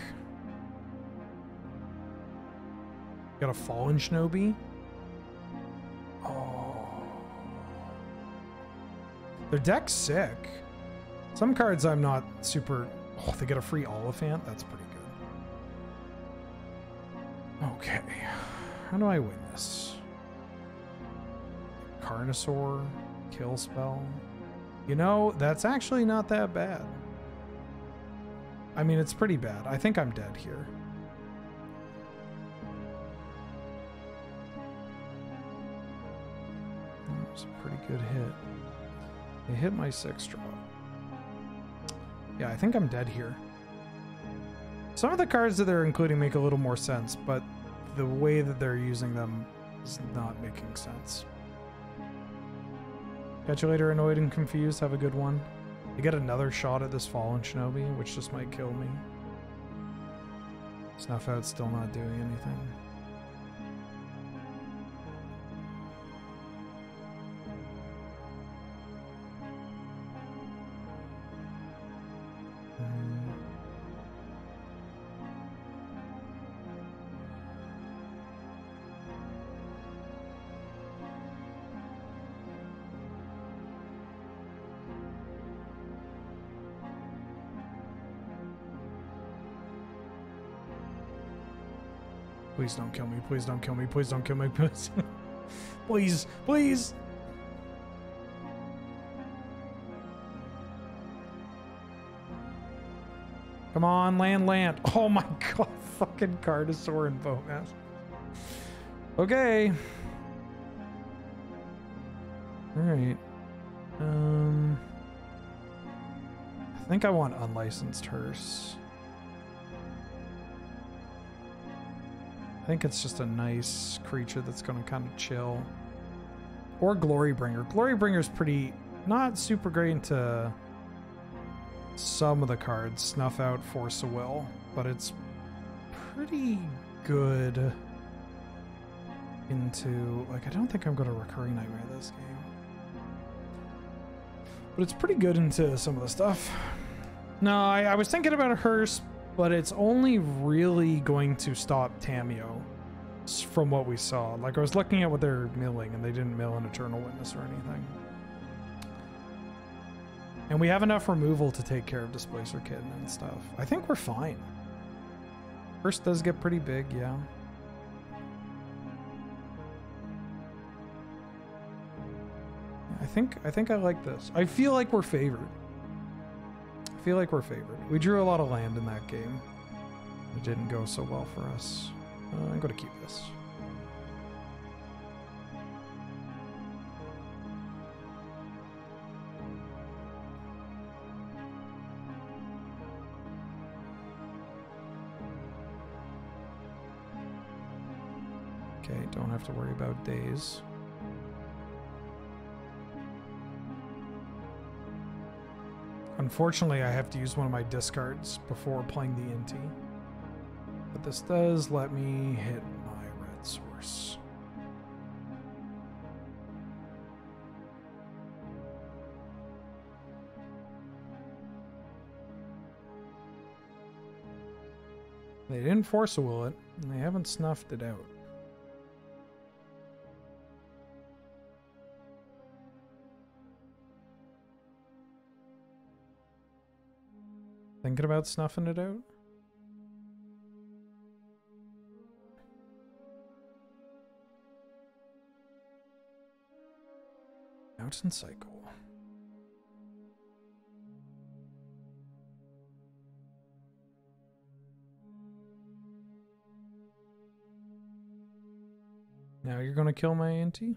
Got a Fallen Shinobi. Oh. Their deck's sick. Some cards I'm not super... Oh, they get a free Oliphant? That's pretty good. Okay. How do I win this? Carnosaur. Kill spell. You know, that's actually not that bad. I mean, it's pretty bad. I think I'm dead here. That was a pretty good hit. They hit my 6 drop. Yeah, I think I'm dead here. Some of the cards that they're including make a little more sense, but the way that they're using them is not making sense. Catch you later, Annoyed and Confused. Have a good one. You get another shot at this Fallen Shinobi, which just might kill me. Snuff Out's still not doing anything. Please don't kill me. Please don't kill me. Please don't kill me. Please. Please. Please. Come on, land. Oh my god. Fucking Carnosaur and Bowmaster. Okay. Alright. I think I want Unlicensed Hearse. I think it's just a nice creature that's going to kind of chill. Or Glorybringer. Glorybringer's pretty... not super great into some of the cards. Snuff Out, Force of Will. But it's pretty good into... like, I don't think I'm going to Recurring Nightmare this game. But it's pretty good into some of the stuff. No, I was thinking about a Hearse, but it's only really going to stop Tamiyo from what we saw. Like, I was looking at what they're milling, and they didn't mill an Eternal Witness or anything. And we have enough removal to take care of Displacer Kitten and stuff. I think we're fine. First does get pretty big, yeah. I think I like this. I feel like we're favored. I feel like we're favored. We drew a lot of land in that game. It didn't go so well for us. I'm going to keep this. Okay, don't have to worry about days. Unfortunately, I have to use one of my discards before playing the NT. But this does let me hit my red source. They didn't force a will it, and they haven't snuffed it out. Thinking about snuffing it out? Mountain Cycle. Now you're gonna kill my auntie?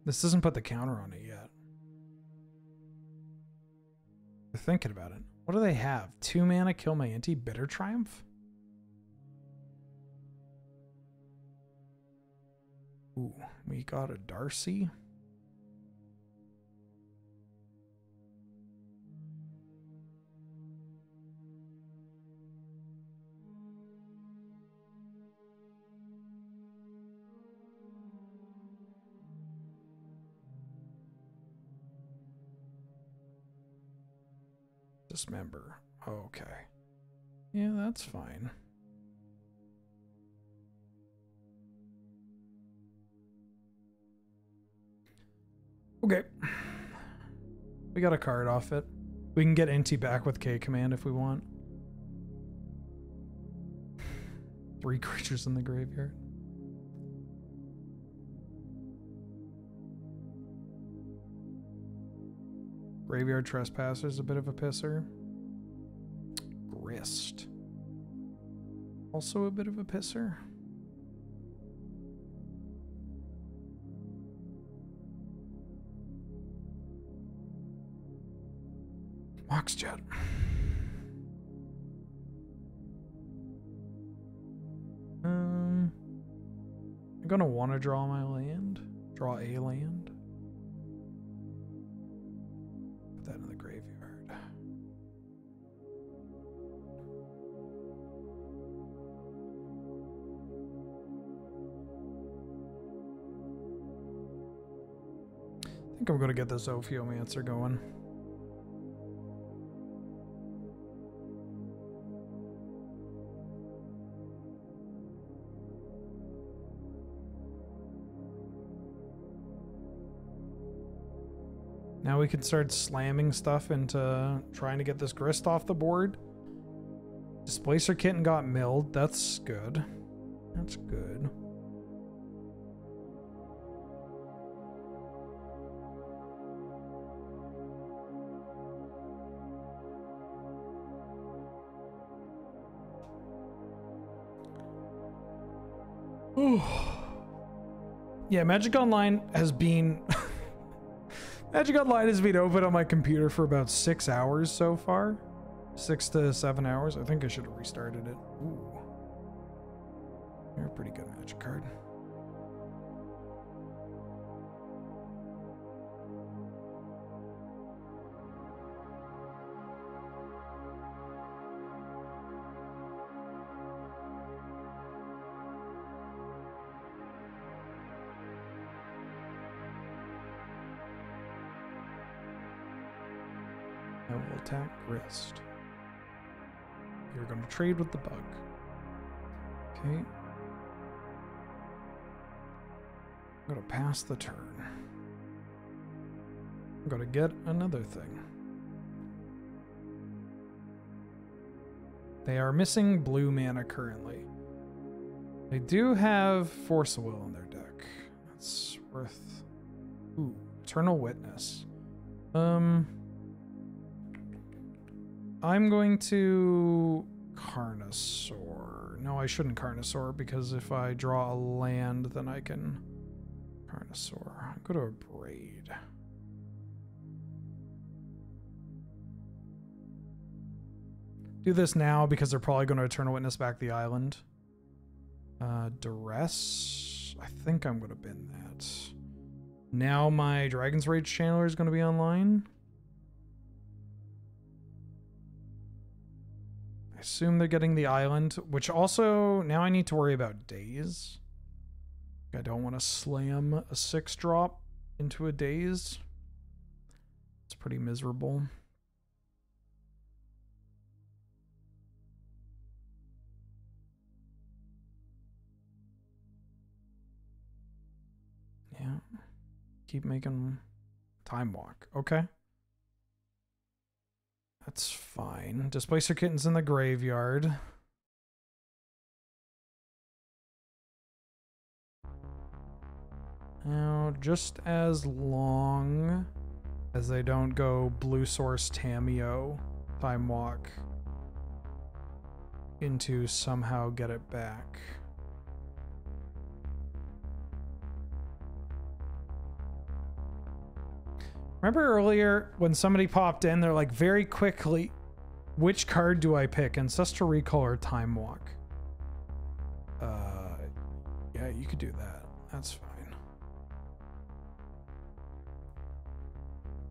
This doesn't put the counter on it yet. They're thinking about it. What do they have? 2 mana, kill my auntie, Bitter Triumph? Ooh, we got a Darcy. Dismember. Okay. Yeah, that's fine. Okay. We got a card off it. We can get NT back with K command if we want. 3 creatures in the graveyard. Graveyard Trespasser's a bit of a pisser. Grist. Also a bit of a pisser. Moxjet. I'm gonna want to draw my land. Draw a land. Put that in the graveyard. I think I'm gonna get this Ophiomancer going. Now we can start slamming stuff into trying to get this Grist off the board. Displacer Kitten got milled. That's good. That's good. Ooh. Yeah, Magic Online has been... Magic Online has been open on my computer for about 6 hours so far. 6 to 7 hours. I think I should have restarted it. Ooh. You're a pretty good Magic card. I will attack Grist. You're going to trade with the bug. Okay. I'm going to pass the turn. I'm going to get another thing. They are missing blue mana currently. They do have Force of Will in their deck. That's worth... Ooh, Eternal Witness. I'm going to Carnosaur. No, I shouldn't Carnosaur because if I draw a land, then I can Carnosaur. Go to a Braid. Do this now because they're probably going to Eternal Witness back the island. Duress. I think I'm going to bin that. Now my Dragon's Rage Channeler is going to be online. I assume they're getting the island, which also now I need to worry about days. I don't want to slam a 6-drop into a daze. It's pretty miserable. Yeah. Keep making Time Walk. Okay. That's fine. Displacer Kitten's in the graveyard. Now, just as long as they don't go Blue Source Tameo Time Walk into somehow get it back. Remember earlier when somebody popped in, they're like, very quickly, which card do I pick? Ancestral Recall or Time Walk? Yeah, you could do that. That's fine.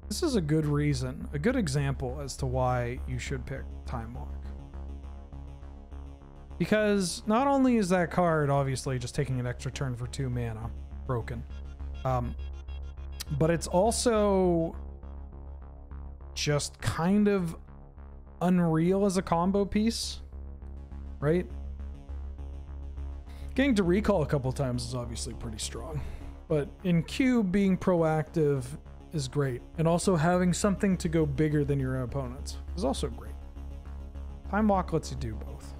This is a good reason, a good example as to why you should pick Time Walk. Because not only is that card obviously just taking an extra turn for 2 mana, broken, but it's also just kind of unreal as a combo piece, right? Getting to recall a couple times is obviously pretty strong, but in cube being proactive is great, and also having something to go bigger than your opponents is also great. Time Walk lets you do both.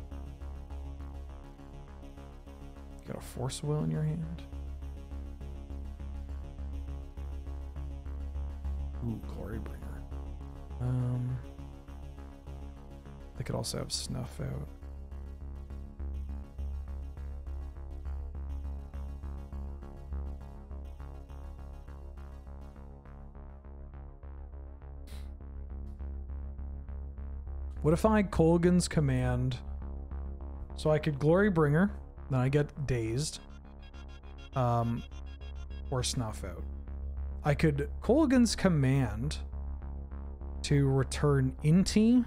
You got a Force Will in your hand. Ooh, Glorybringer. They could also have Snuff out. What if I Kolaghan's Command so I could Glorybringer, then I get Dazed, or Snuff out? I could Kolaghan's Command to return Inti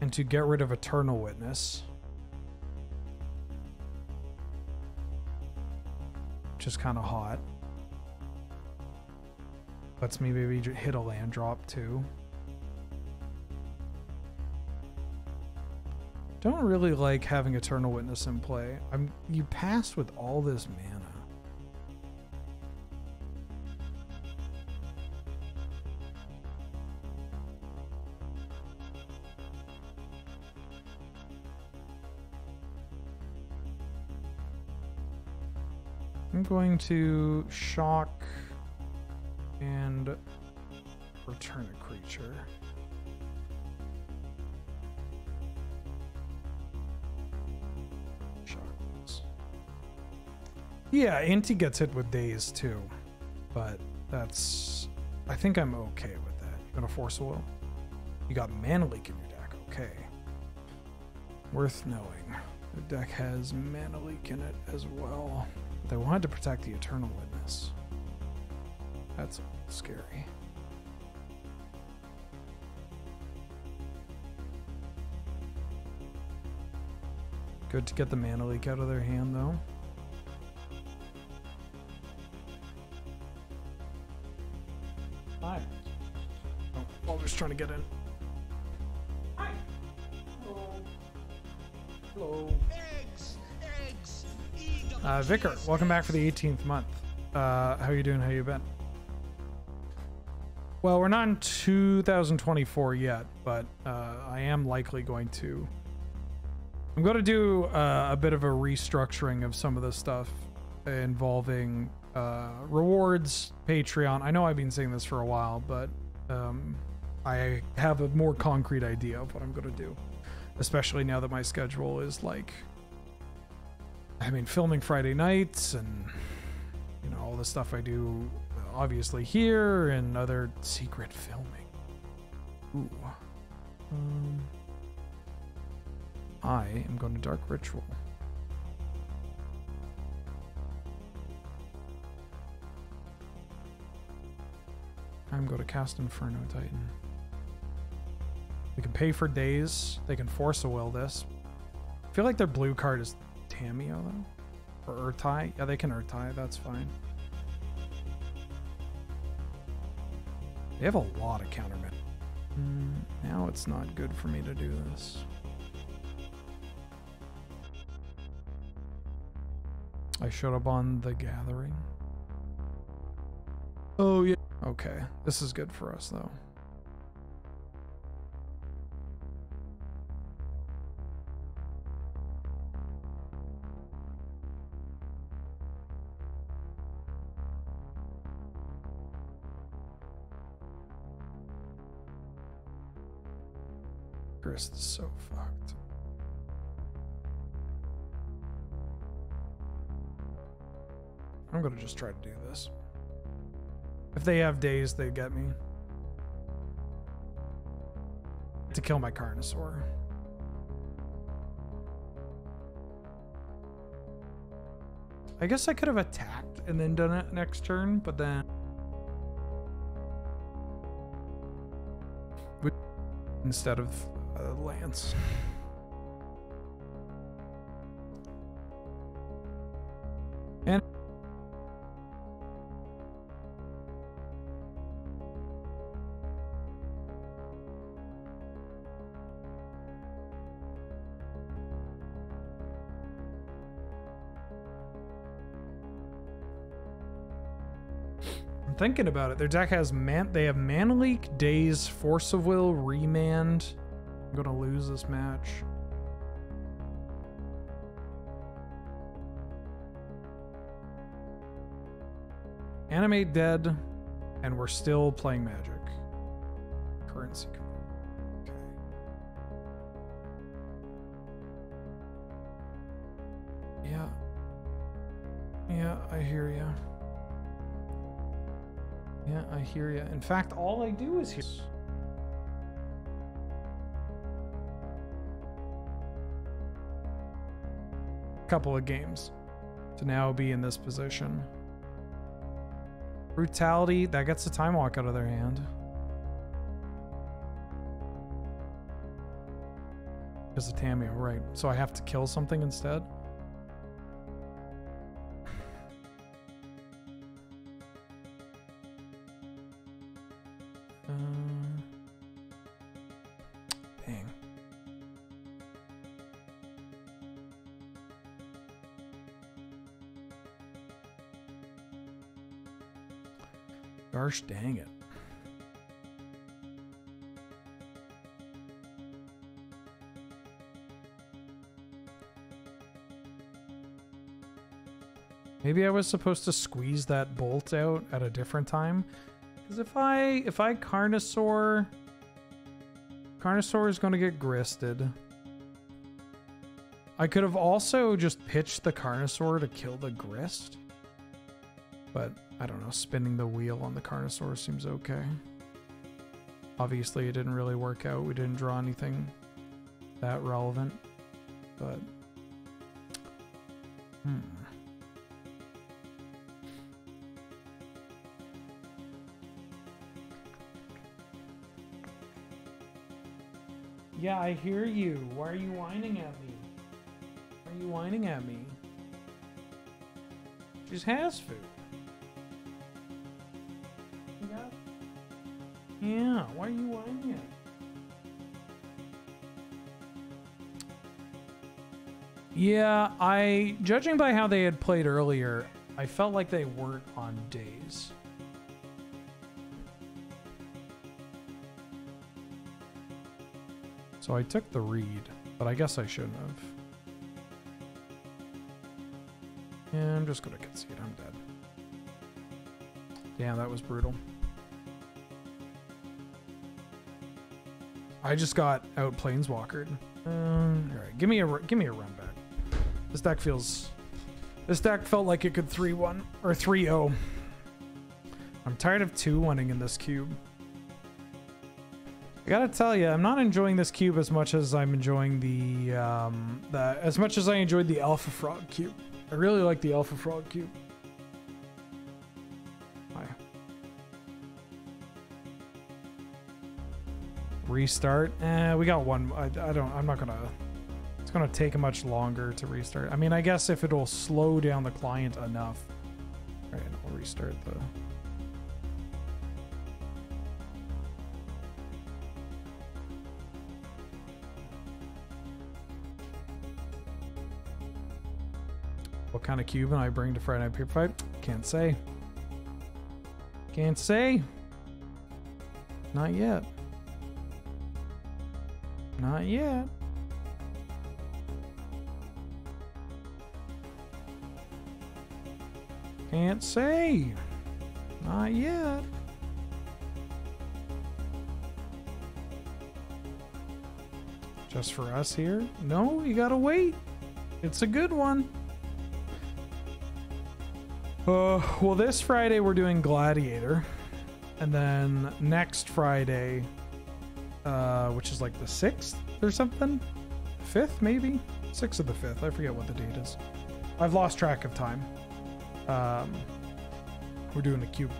and to get rid of Eternal Witness, which is kind of hot. Lets me maybe hit a land drop too. Don't really like having Eternal Witness in play. You passed with all this mana. I'm going to shock and return a creature. Yeah, Inti gets hit with Daze too, but that's... I think I'm okay with that. You got a Force Will? You got Mana Leak in your deck, okay. Worth knowing. The deck has Mana Leak in it as well. They wanted to protect the Eternal Witness. That's a little scary. Good to get the Mana Leak out of their hand though. Hi. Oh, I was trying to get in. Hi. Hello. Hello. Eggs. Vicar, welcome back for the 18th month. How you doing? How you been? Well, we're not in 2024 yet, but I am likely going to. I'm going to do a bit of a restructuring of some of the stuff involving rewards, Patreon. I know I've been saying this for a while, but I have a more concrete idea of what I'm going to do. Especially now that my schedule is like, I mean, filming Friday nights and, you know, all the stuff I do obviously here and other secret filming. Ooh. I am going to Dark Ritual. I'm going to cast Inferno Titan. We can pay for days. They can force a will this. I feel like their blue card is Tamiyo though. Or Urtai. Yeah, they can Urtai. That's fine. They have a lot of countermeasures. Now it's not good for me to do this. I showed up on the Gathering. Oh, yeah. Okay. This is good for us, though. Chris is so fucked. I'm gonna just try to do this. If they have days, they get me. To kill my Carnosaur. I guess I could have attacked and then done it next turn, but then... instead of Lance. And I'm thinking about it. Their deck has they have Mana Leak, Daze, Force of Will, Remand. I'm gonna lose this match. Animate Dead, and we're still playing Magic. Currency. Okay. Yeah. Yeah, I hear ya. Yeah, I hear ya. In fact, all I do is hear. Couple of games to now be in this position. Brutality, that gets the Time Walk out of their hand. Because of Tamiyo, right. So I have to kill something instead? Dang. Gosh dang it. Maybe I was supposed to squeeze that bolt out at a different time. Because if I Carnosaur is going to get Gristed. I could have also just pitched the Carnosaur to kill the Grist. But I don't know, spinning the wheel on the Carnosaur seems okay. Obviously it didn't really work out. We didn't draw anything that relevant. But yeah, I hear you. Why are you whining at me? Why are you whining at me? She just has food. Yeah, why are you whining at? Yeah, judging by how they had played earlier, I felt like they weren't on days. So I took the read, but I guess I shouldn't have. Yeah, I'm just gonna concede I'm dead. Damn, that was brutal. I just got out Planeswalkered. All right, give me a run back. This deck felt like it could 3-1 or 3-0. I'm tired of 2-1ing in this cube. I gotta tell you, I'm not enjoying this cube as much as I'm enjoying as much as I enjoyed the Alpha Frog cube. I really like the Alpha Frog cube. Hi. Restart. We got one. I'm not gonna. It's gonna take much longer to restart. I mean, I guess if it'll slow down the client enough. All right, I'll restart the. What kind of cube I bring to Friday Night Paper Fight? Can't say. Can't say. Not yet. Not yet. Can't say. Not yet. Just for us here? No, you gotta wait. It's a good one. Well, this Friday we're doing Gladiator, and then next Friday, which is like the 6th or something, 5th maybe, 6th or the 5th. I forget what the date is. I've lost track of time. We're doing a cube.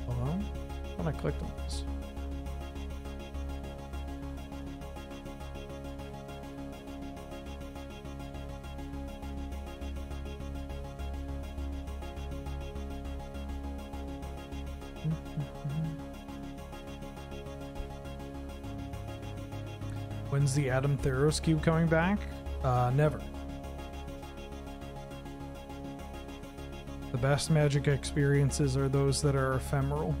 Hello? When I clicked on this. When's the Adam Theros cube coming back? Never. The best Magic experiences are those that are ephemeral.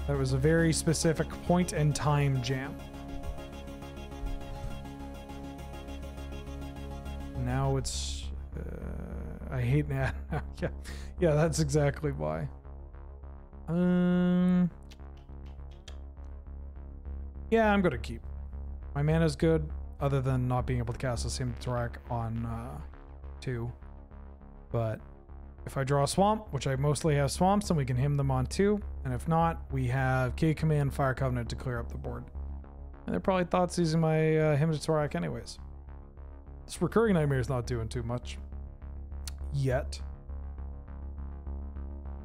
That was a very specific point in time jam. Now it's... I hate Nat. Yeah, that's exactly why. Yeah, I'm gonna keep. My mana's good, other than not being able to cast the same Torak on 2. But if I draw a swamp, which I mostly have swamps, then we can hymn them on 2. And if not, we have K Command, Fire Covenant to clear up the board. And they're probably thoughts using my Hymn to Torak anyways. This Recurring Nightmare is not doing too much. Yet.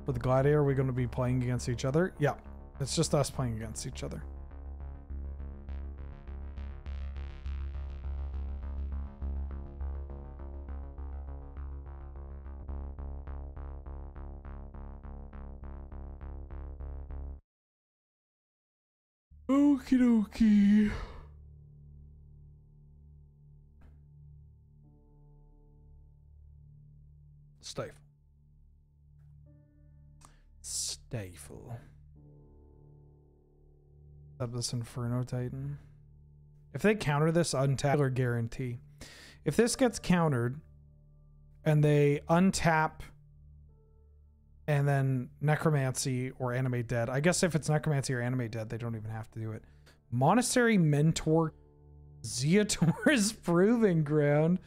For the Gladiator, are we going to be playing against each other? Yeah, it's just us playing against each other. Okie dokie. Stifle. Up this Inferno Titan. If they counter this, untap or guarantee. If this gets countered and they untap and then Necromancy or Animate Dead. I guess if it's Necromancy or Animate Dead, they don't even have to do it. Monastery Mentor Zeator's Proving Ground.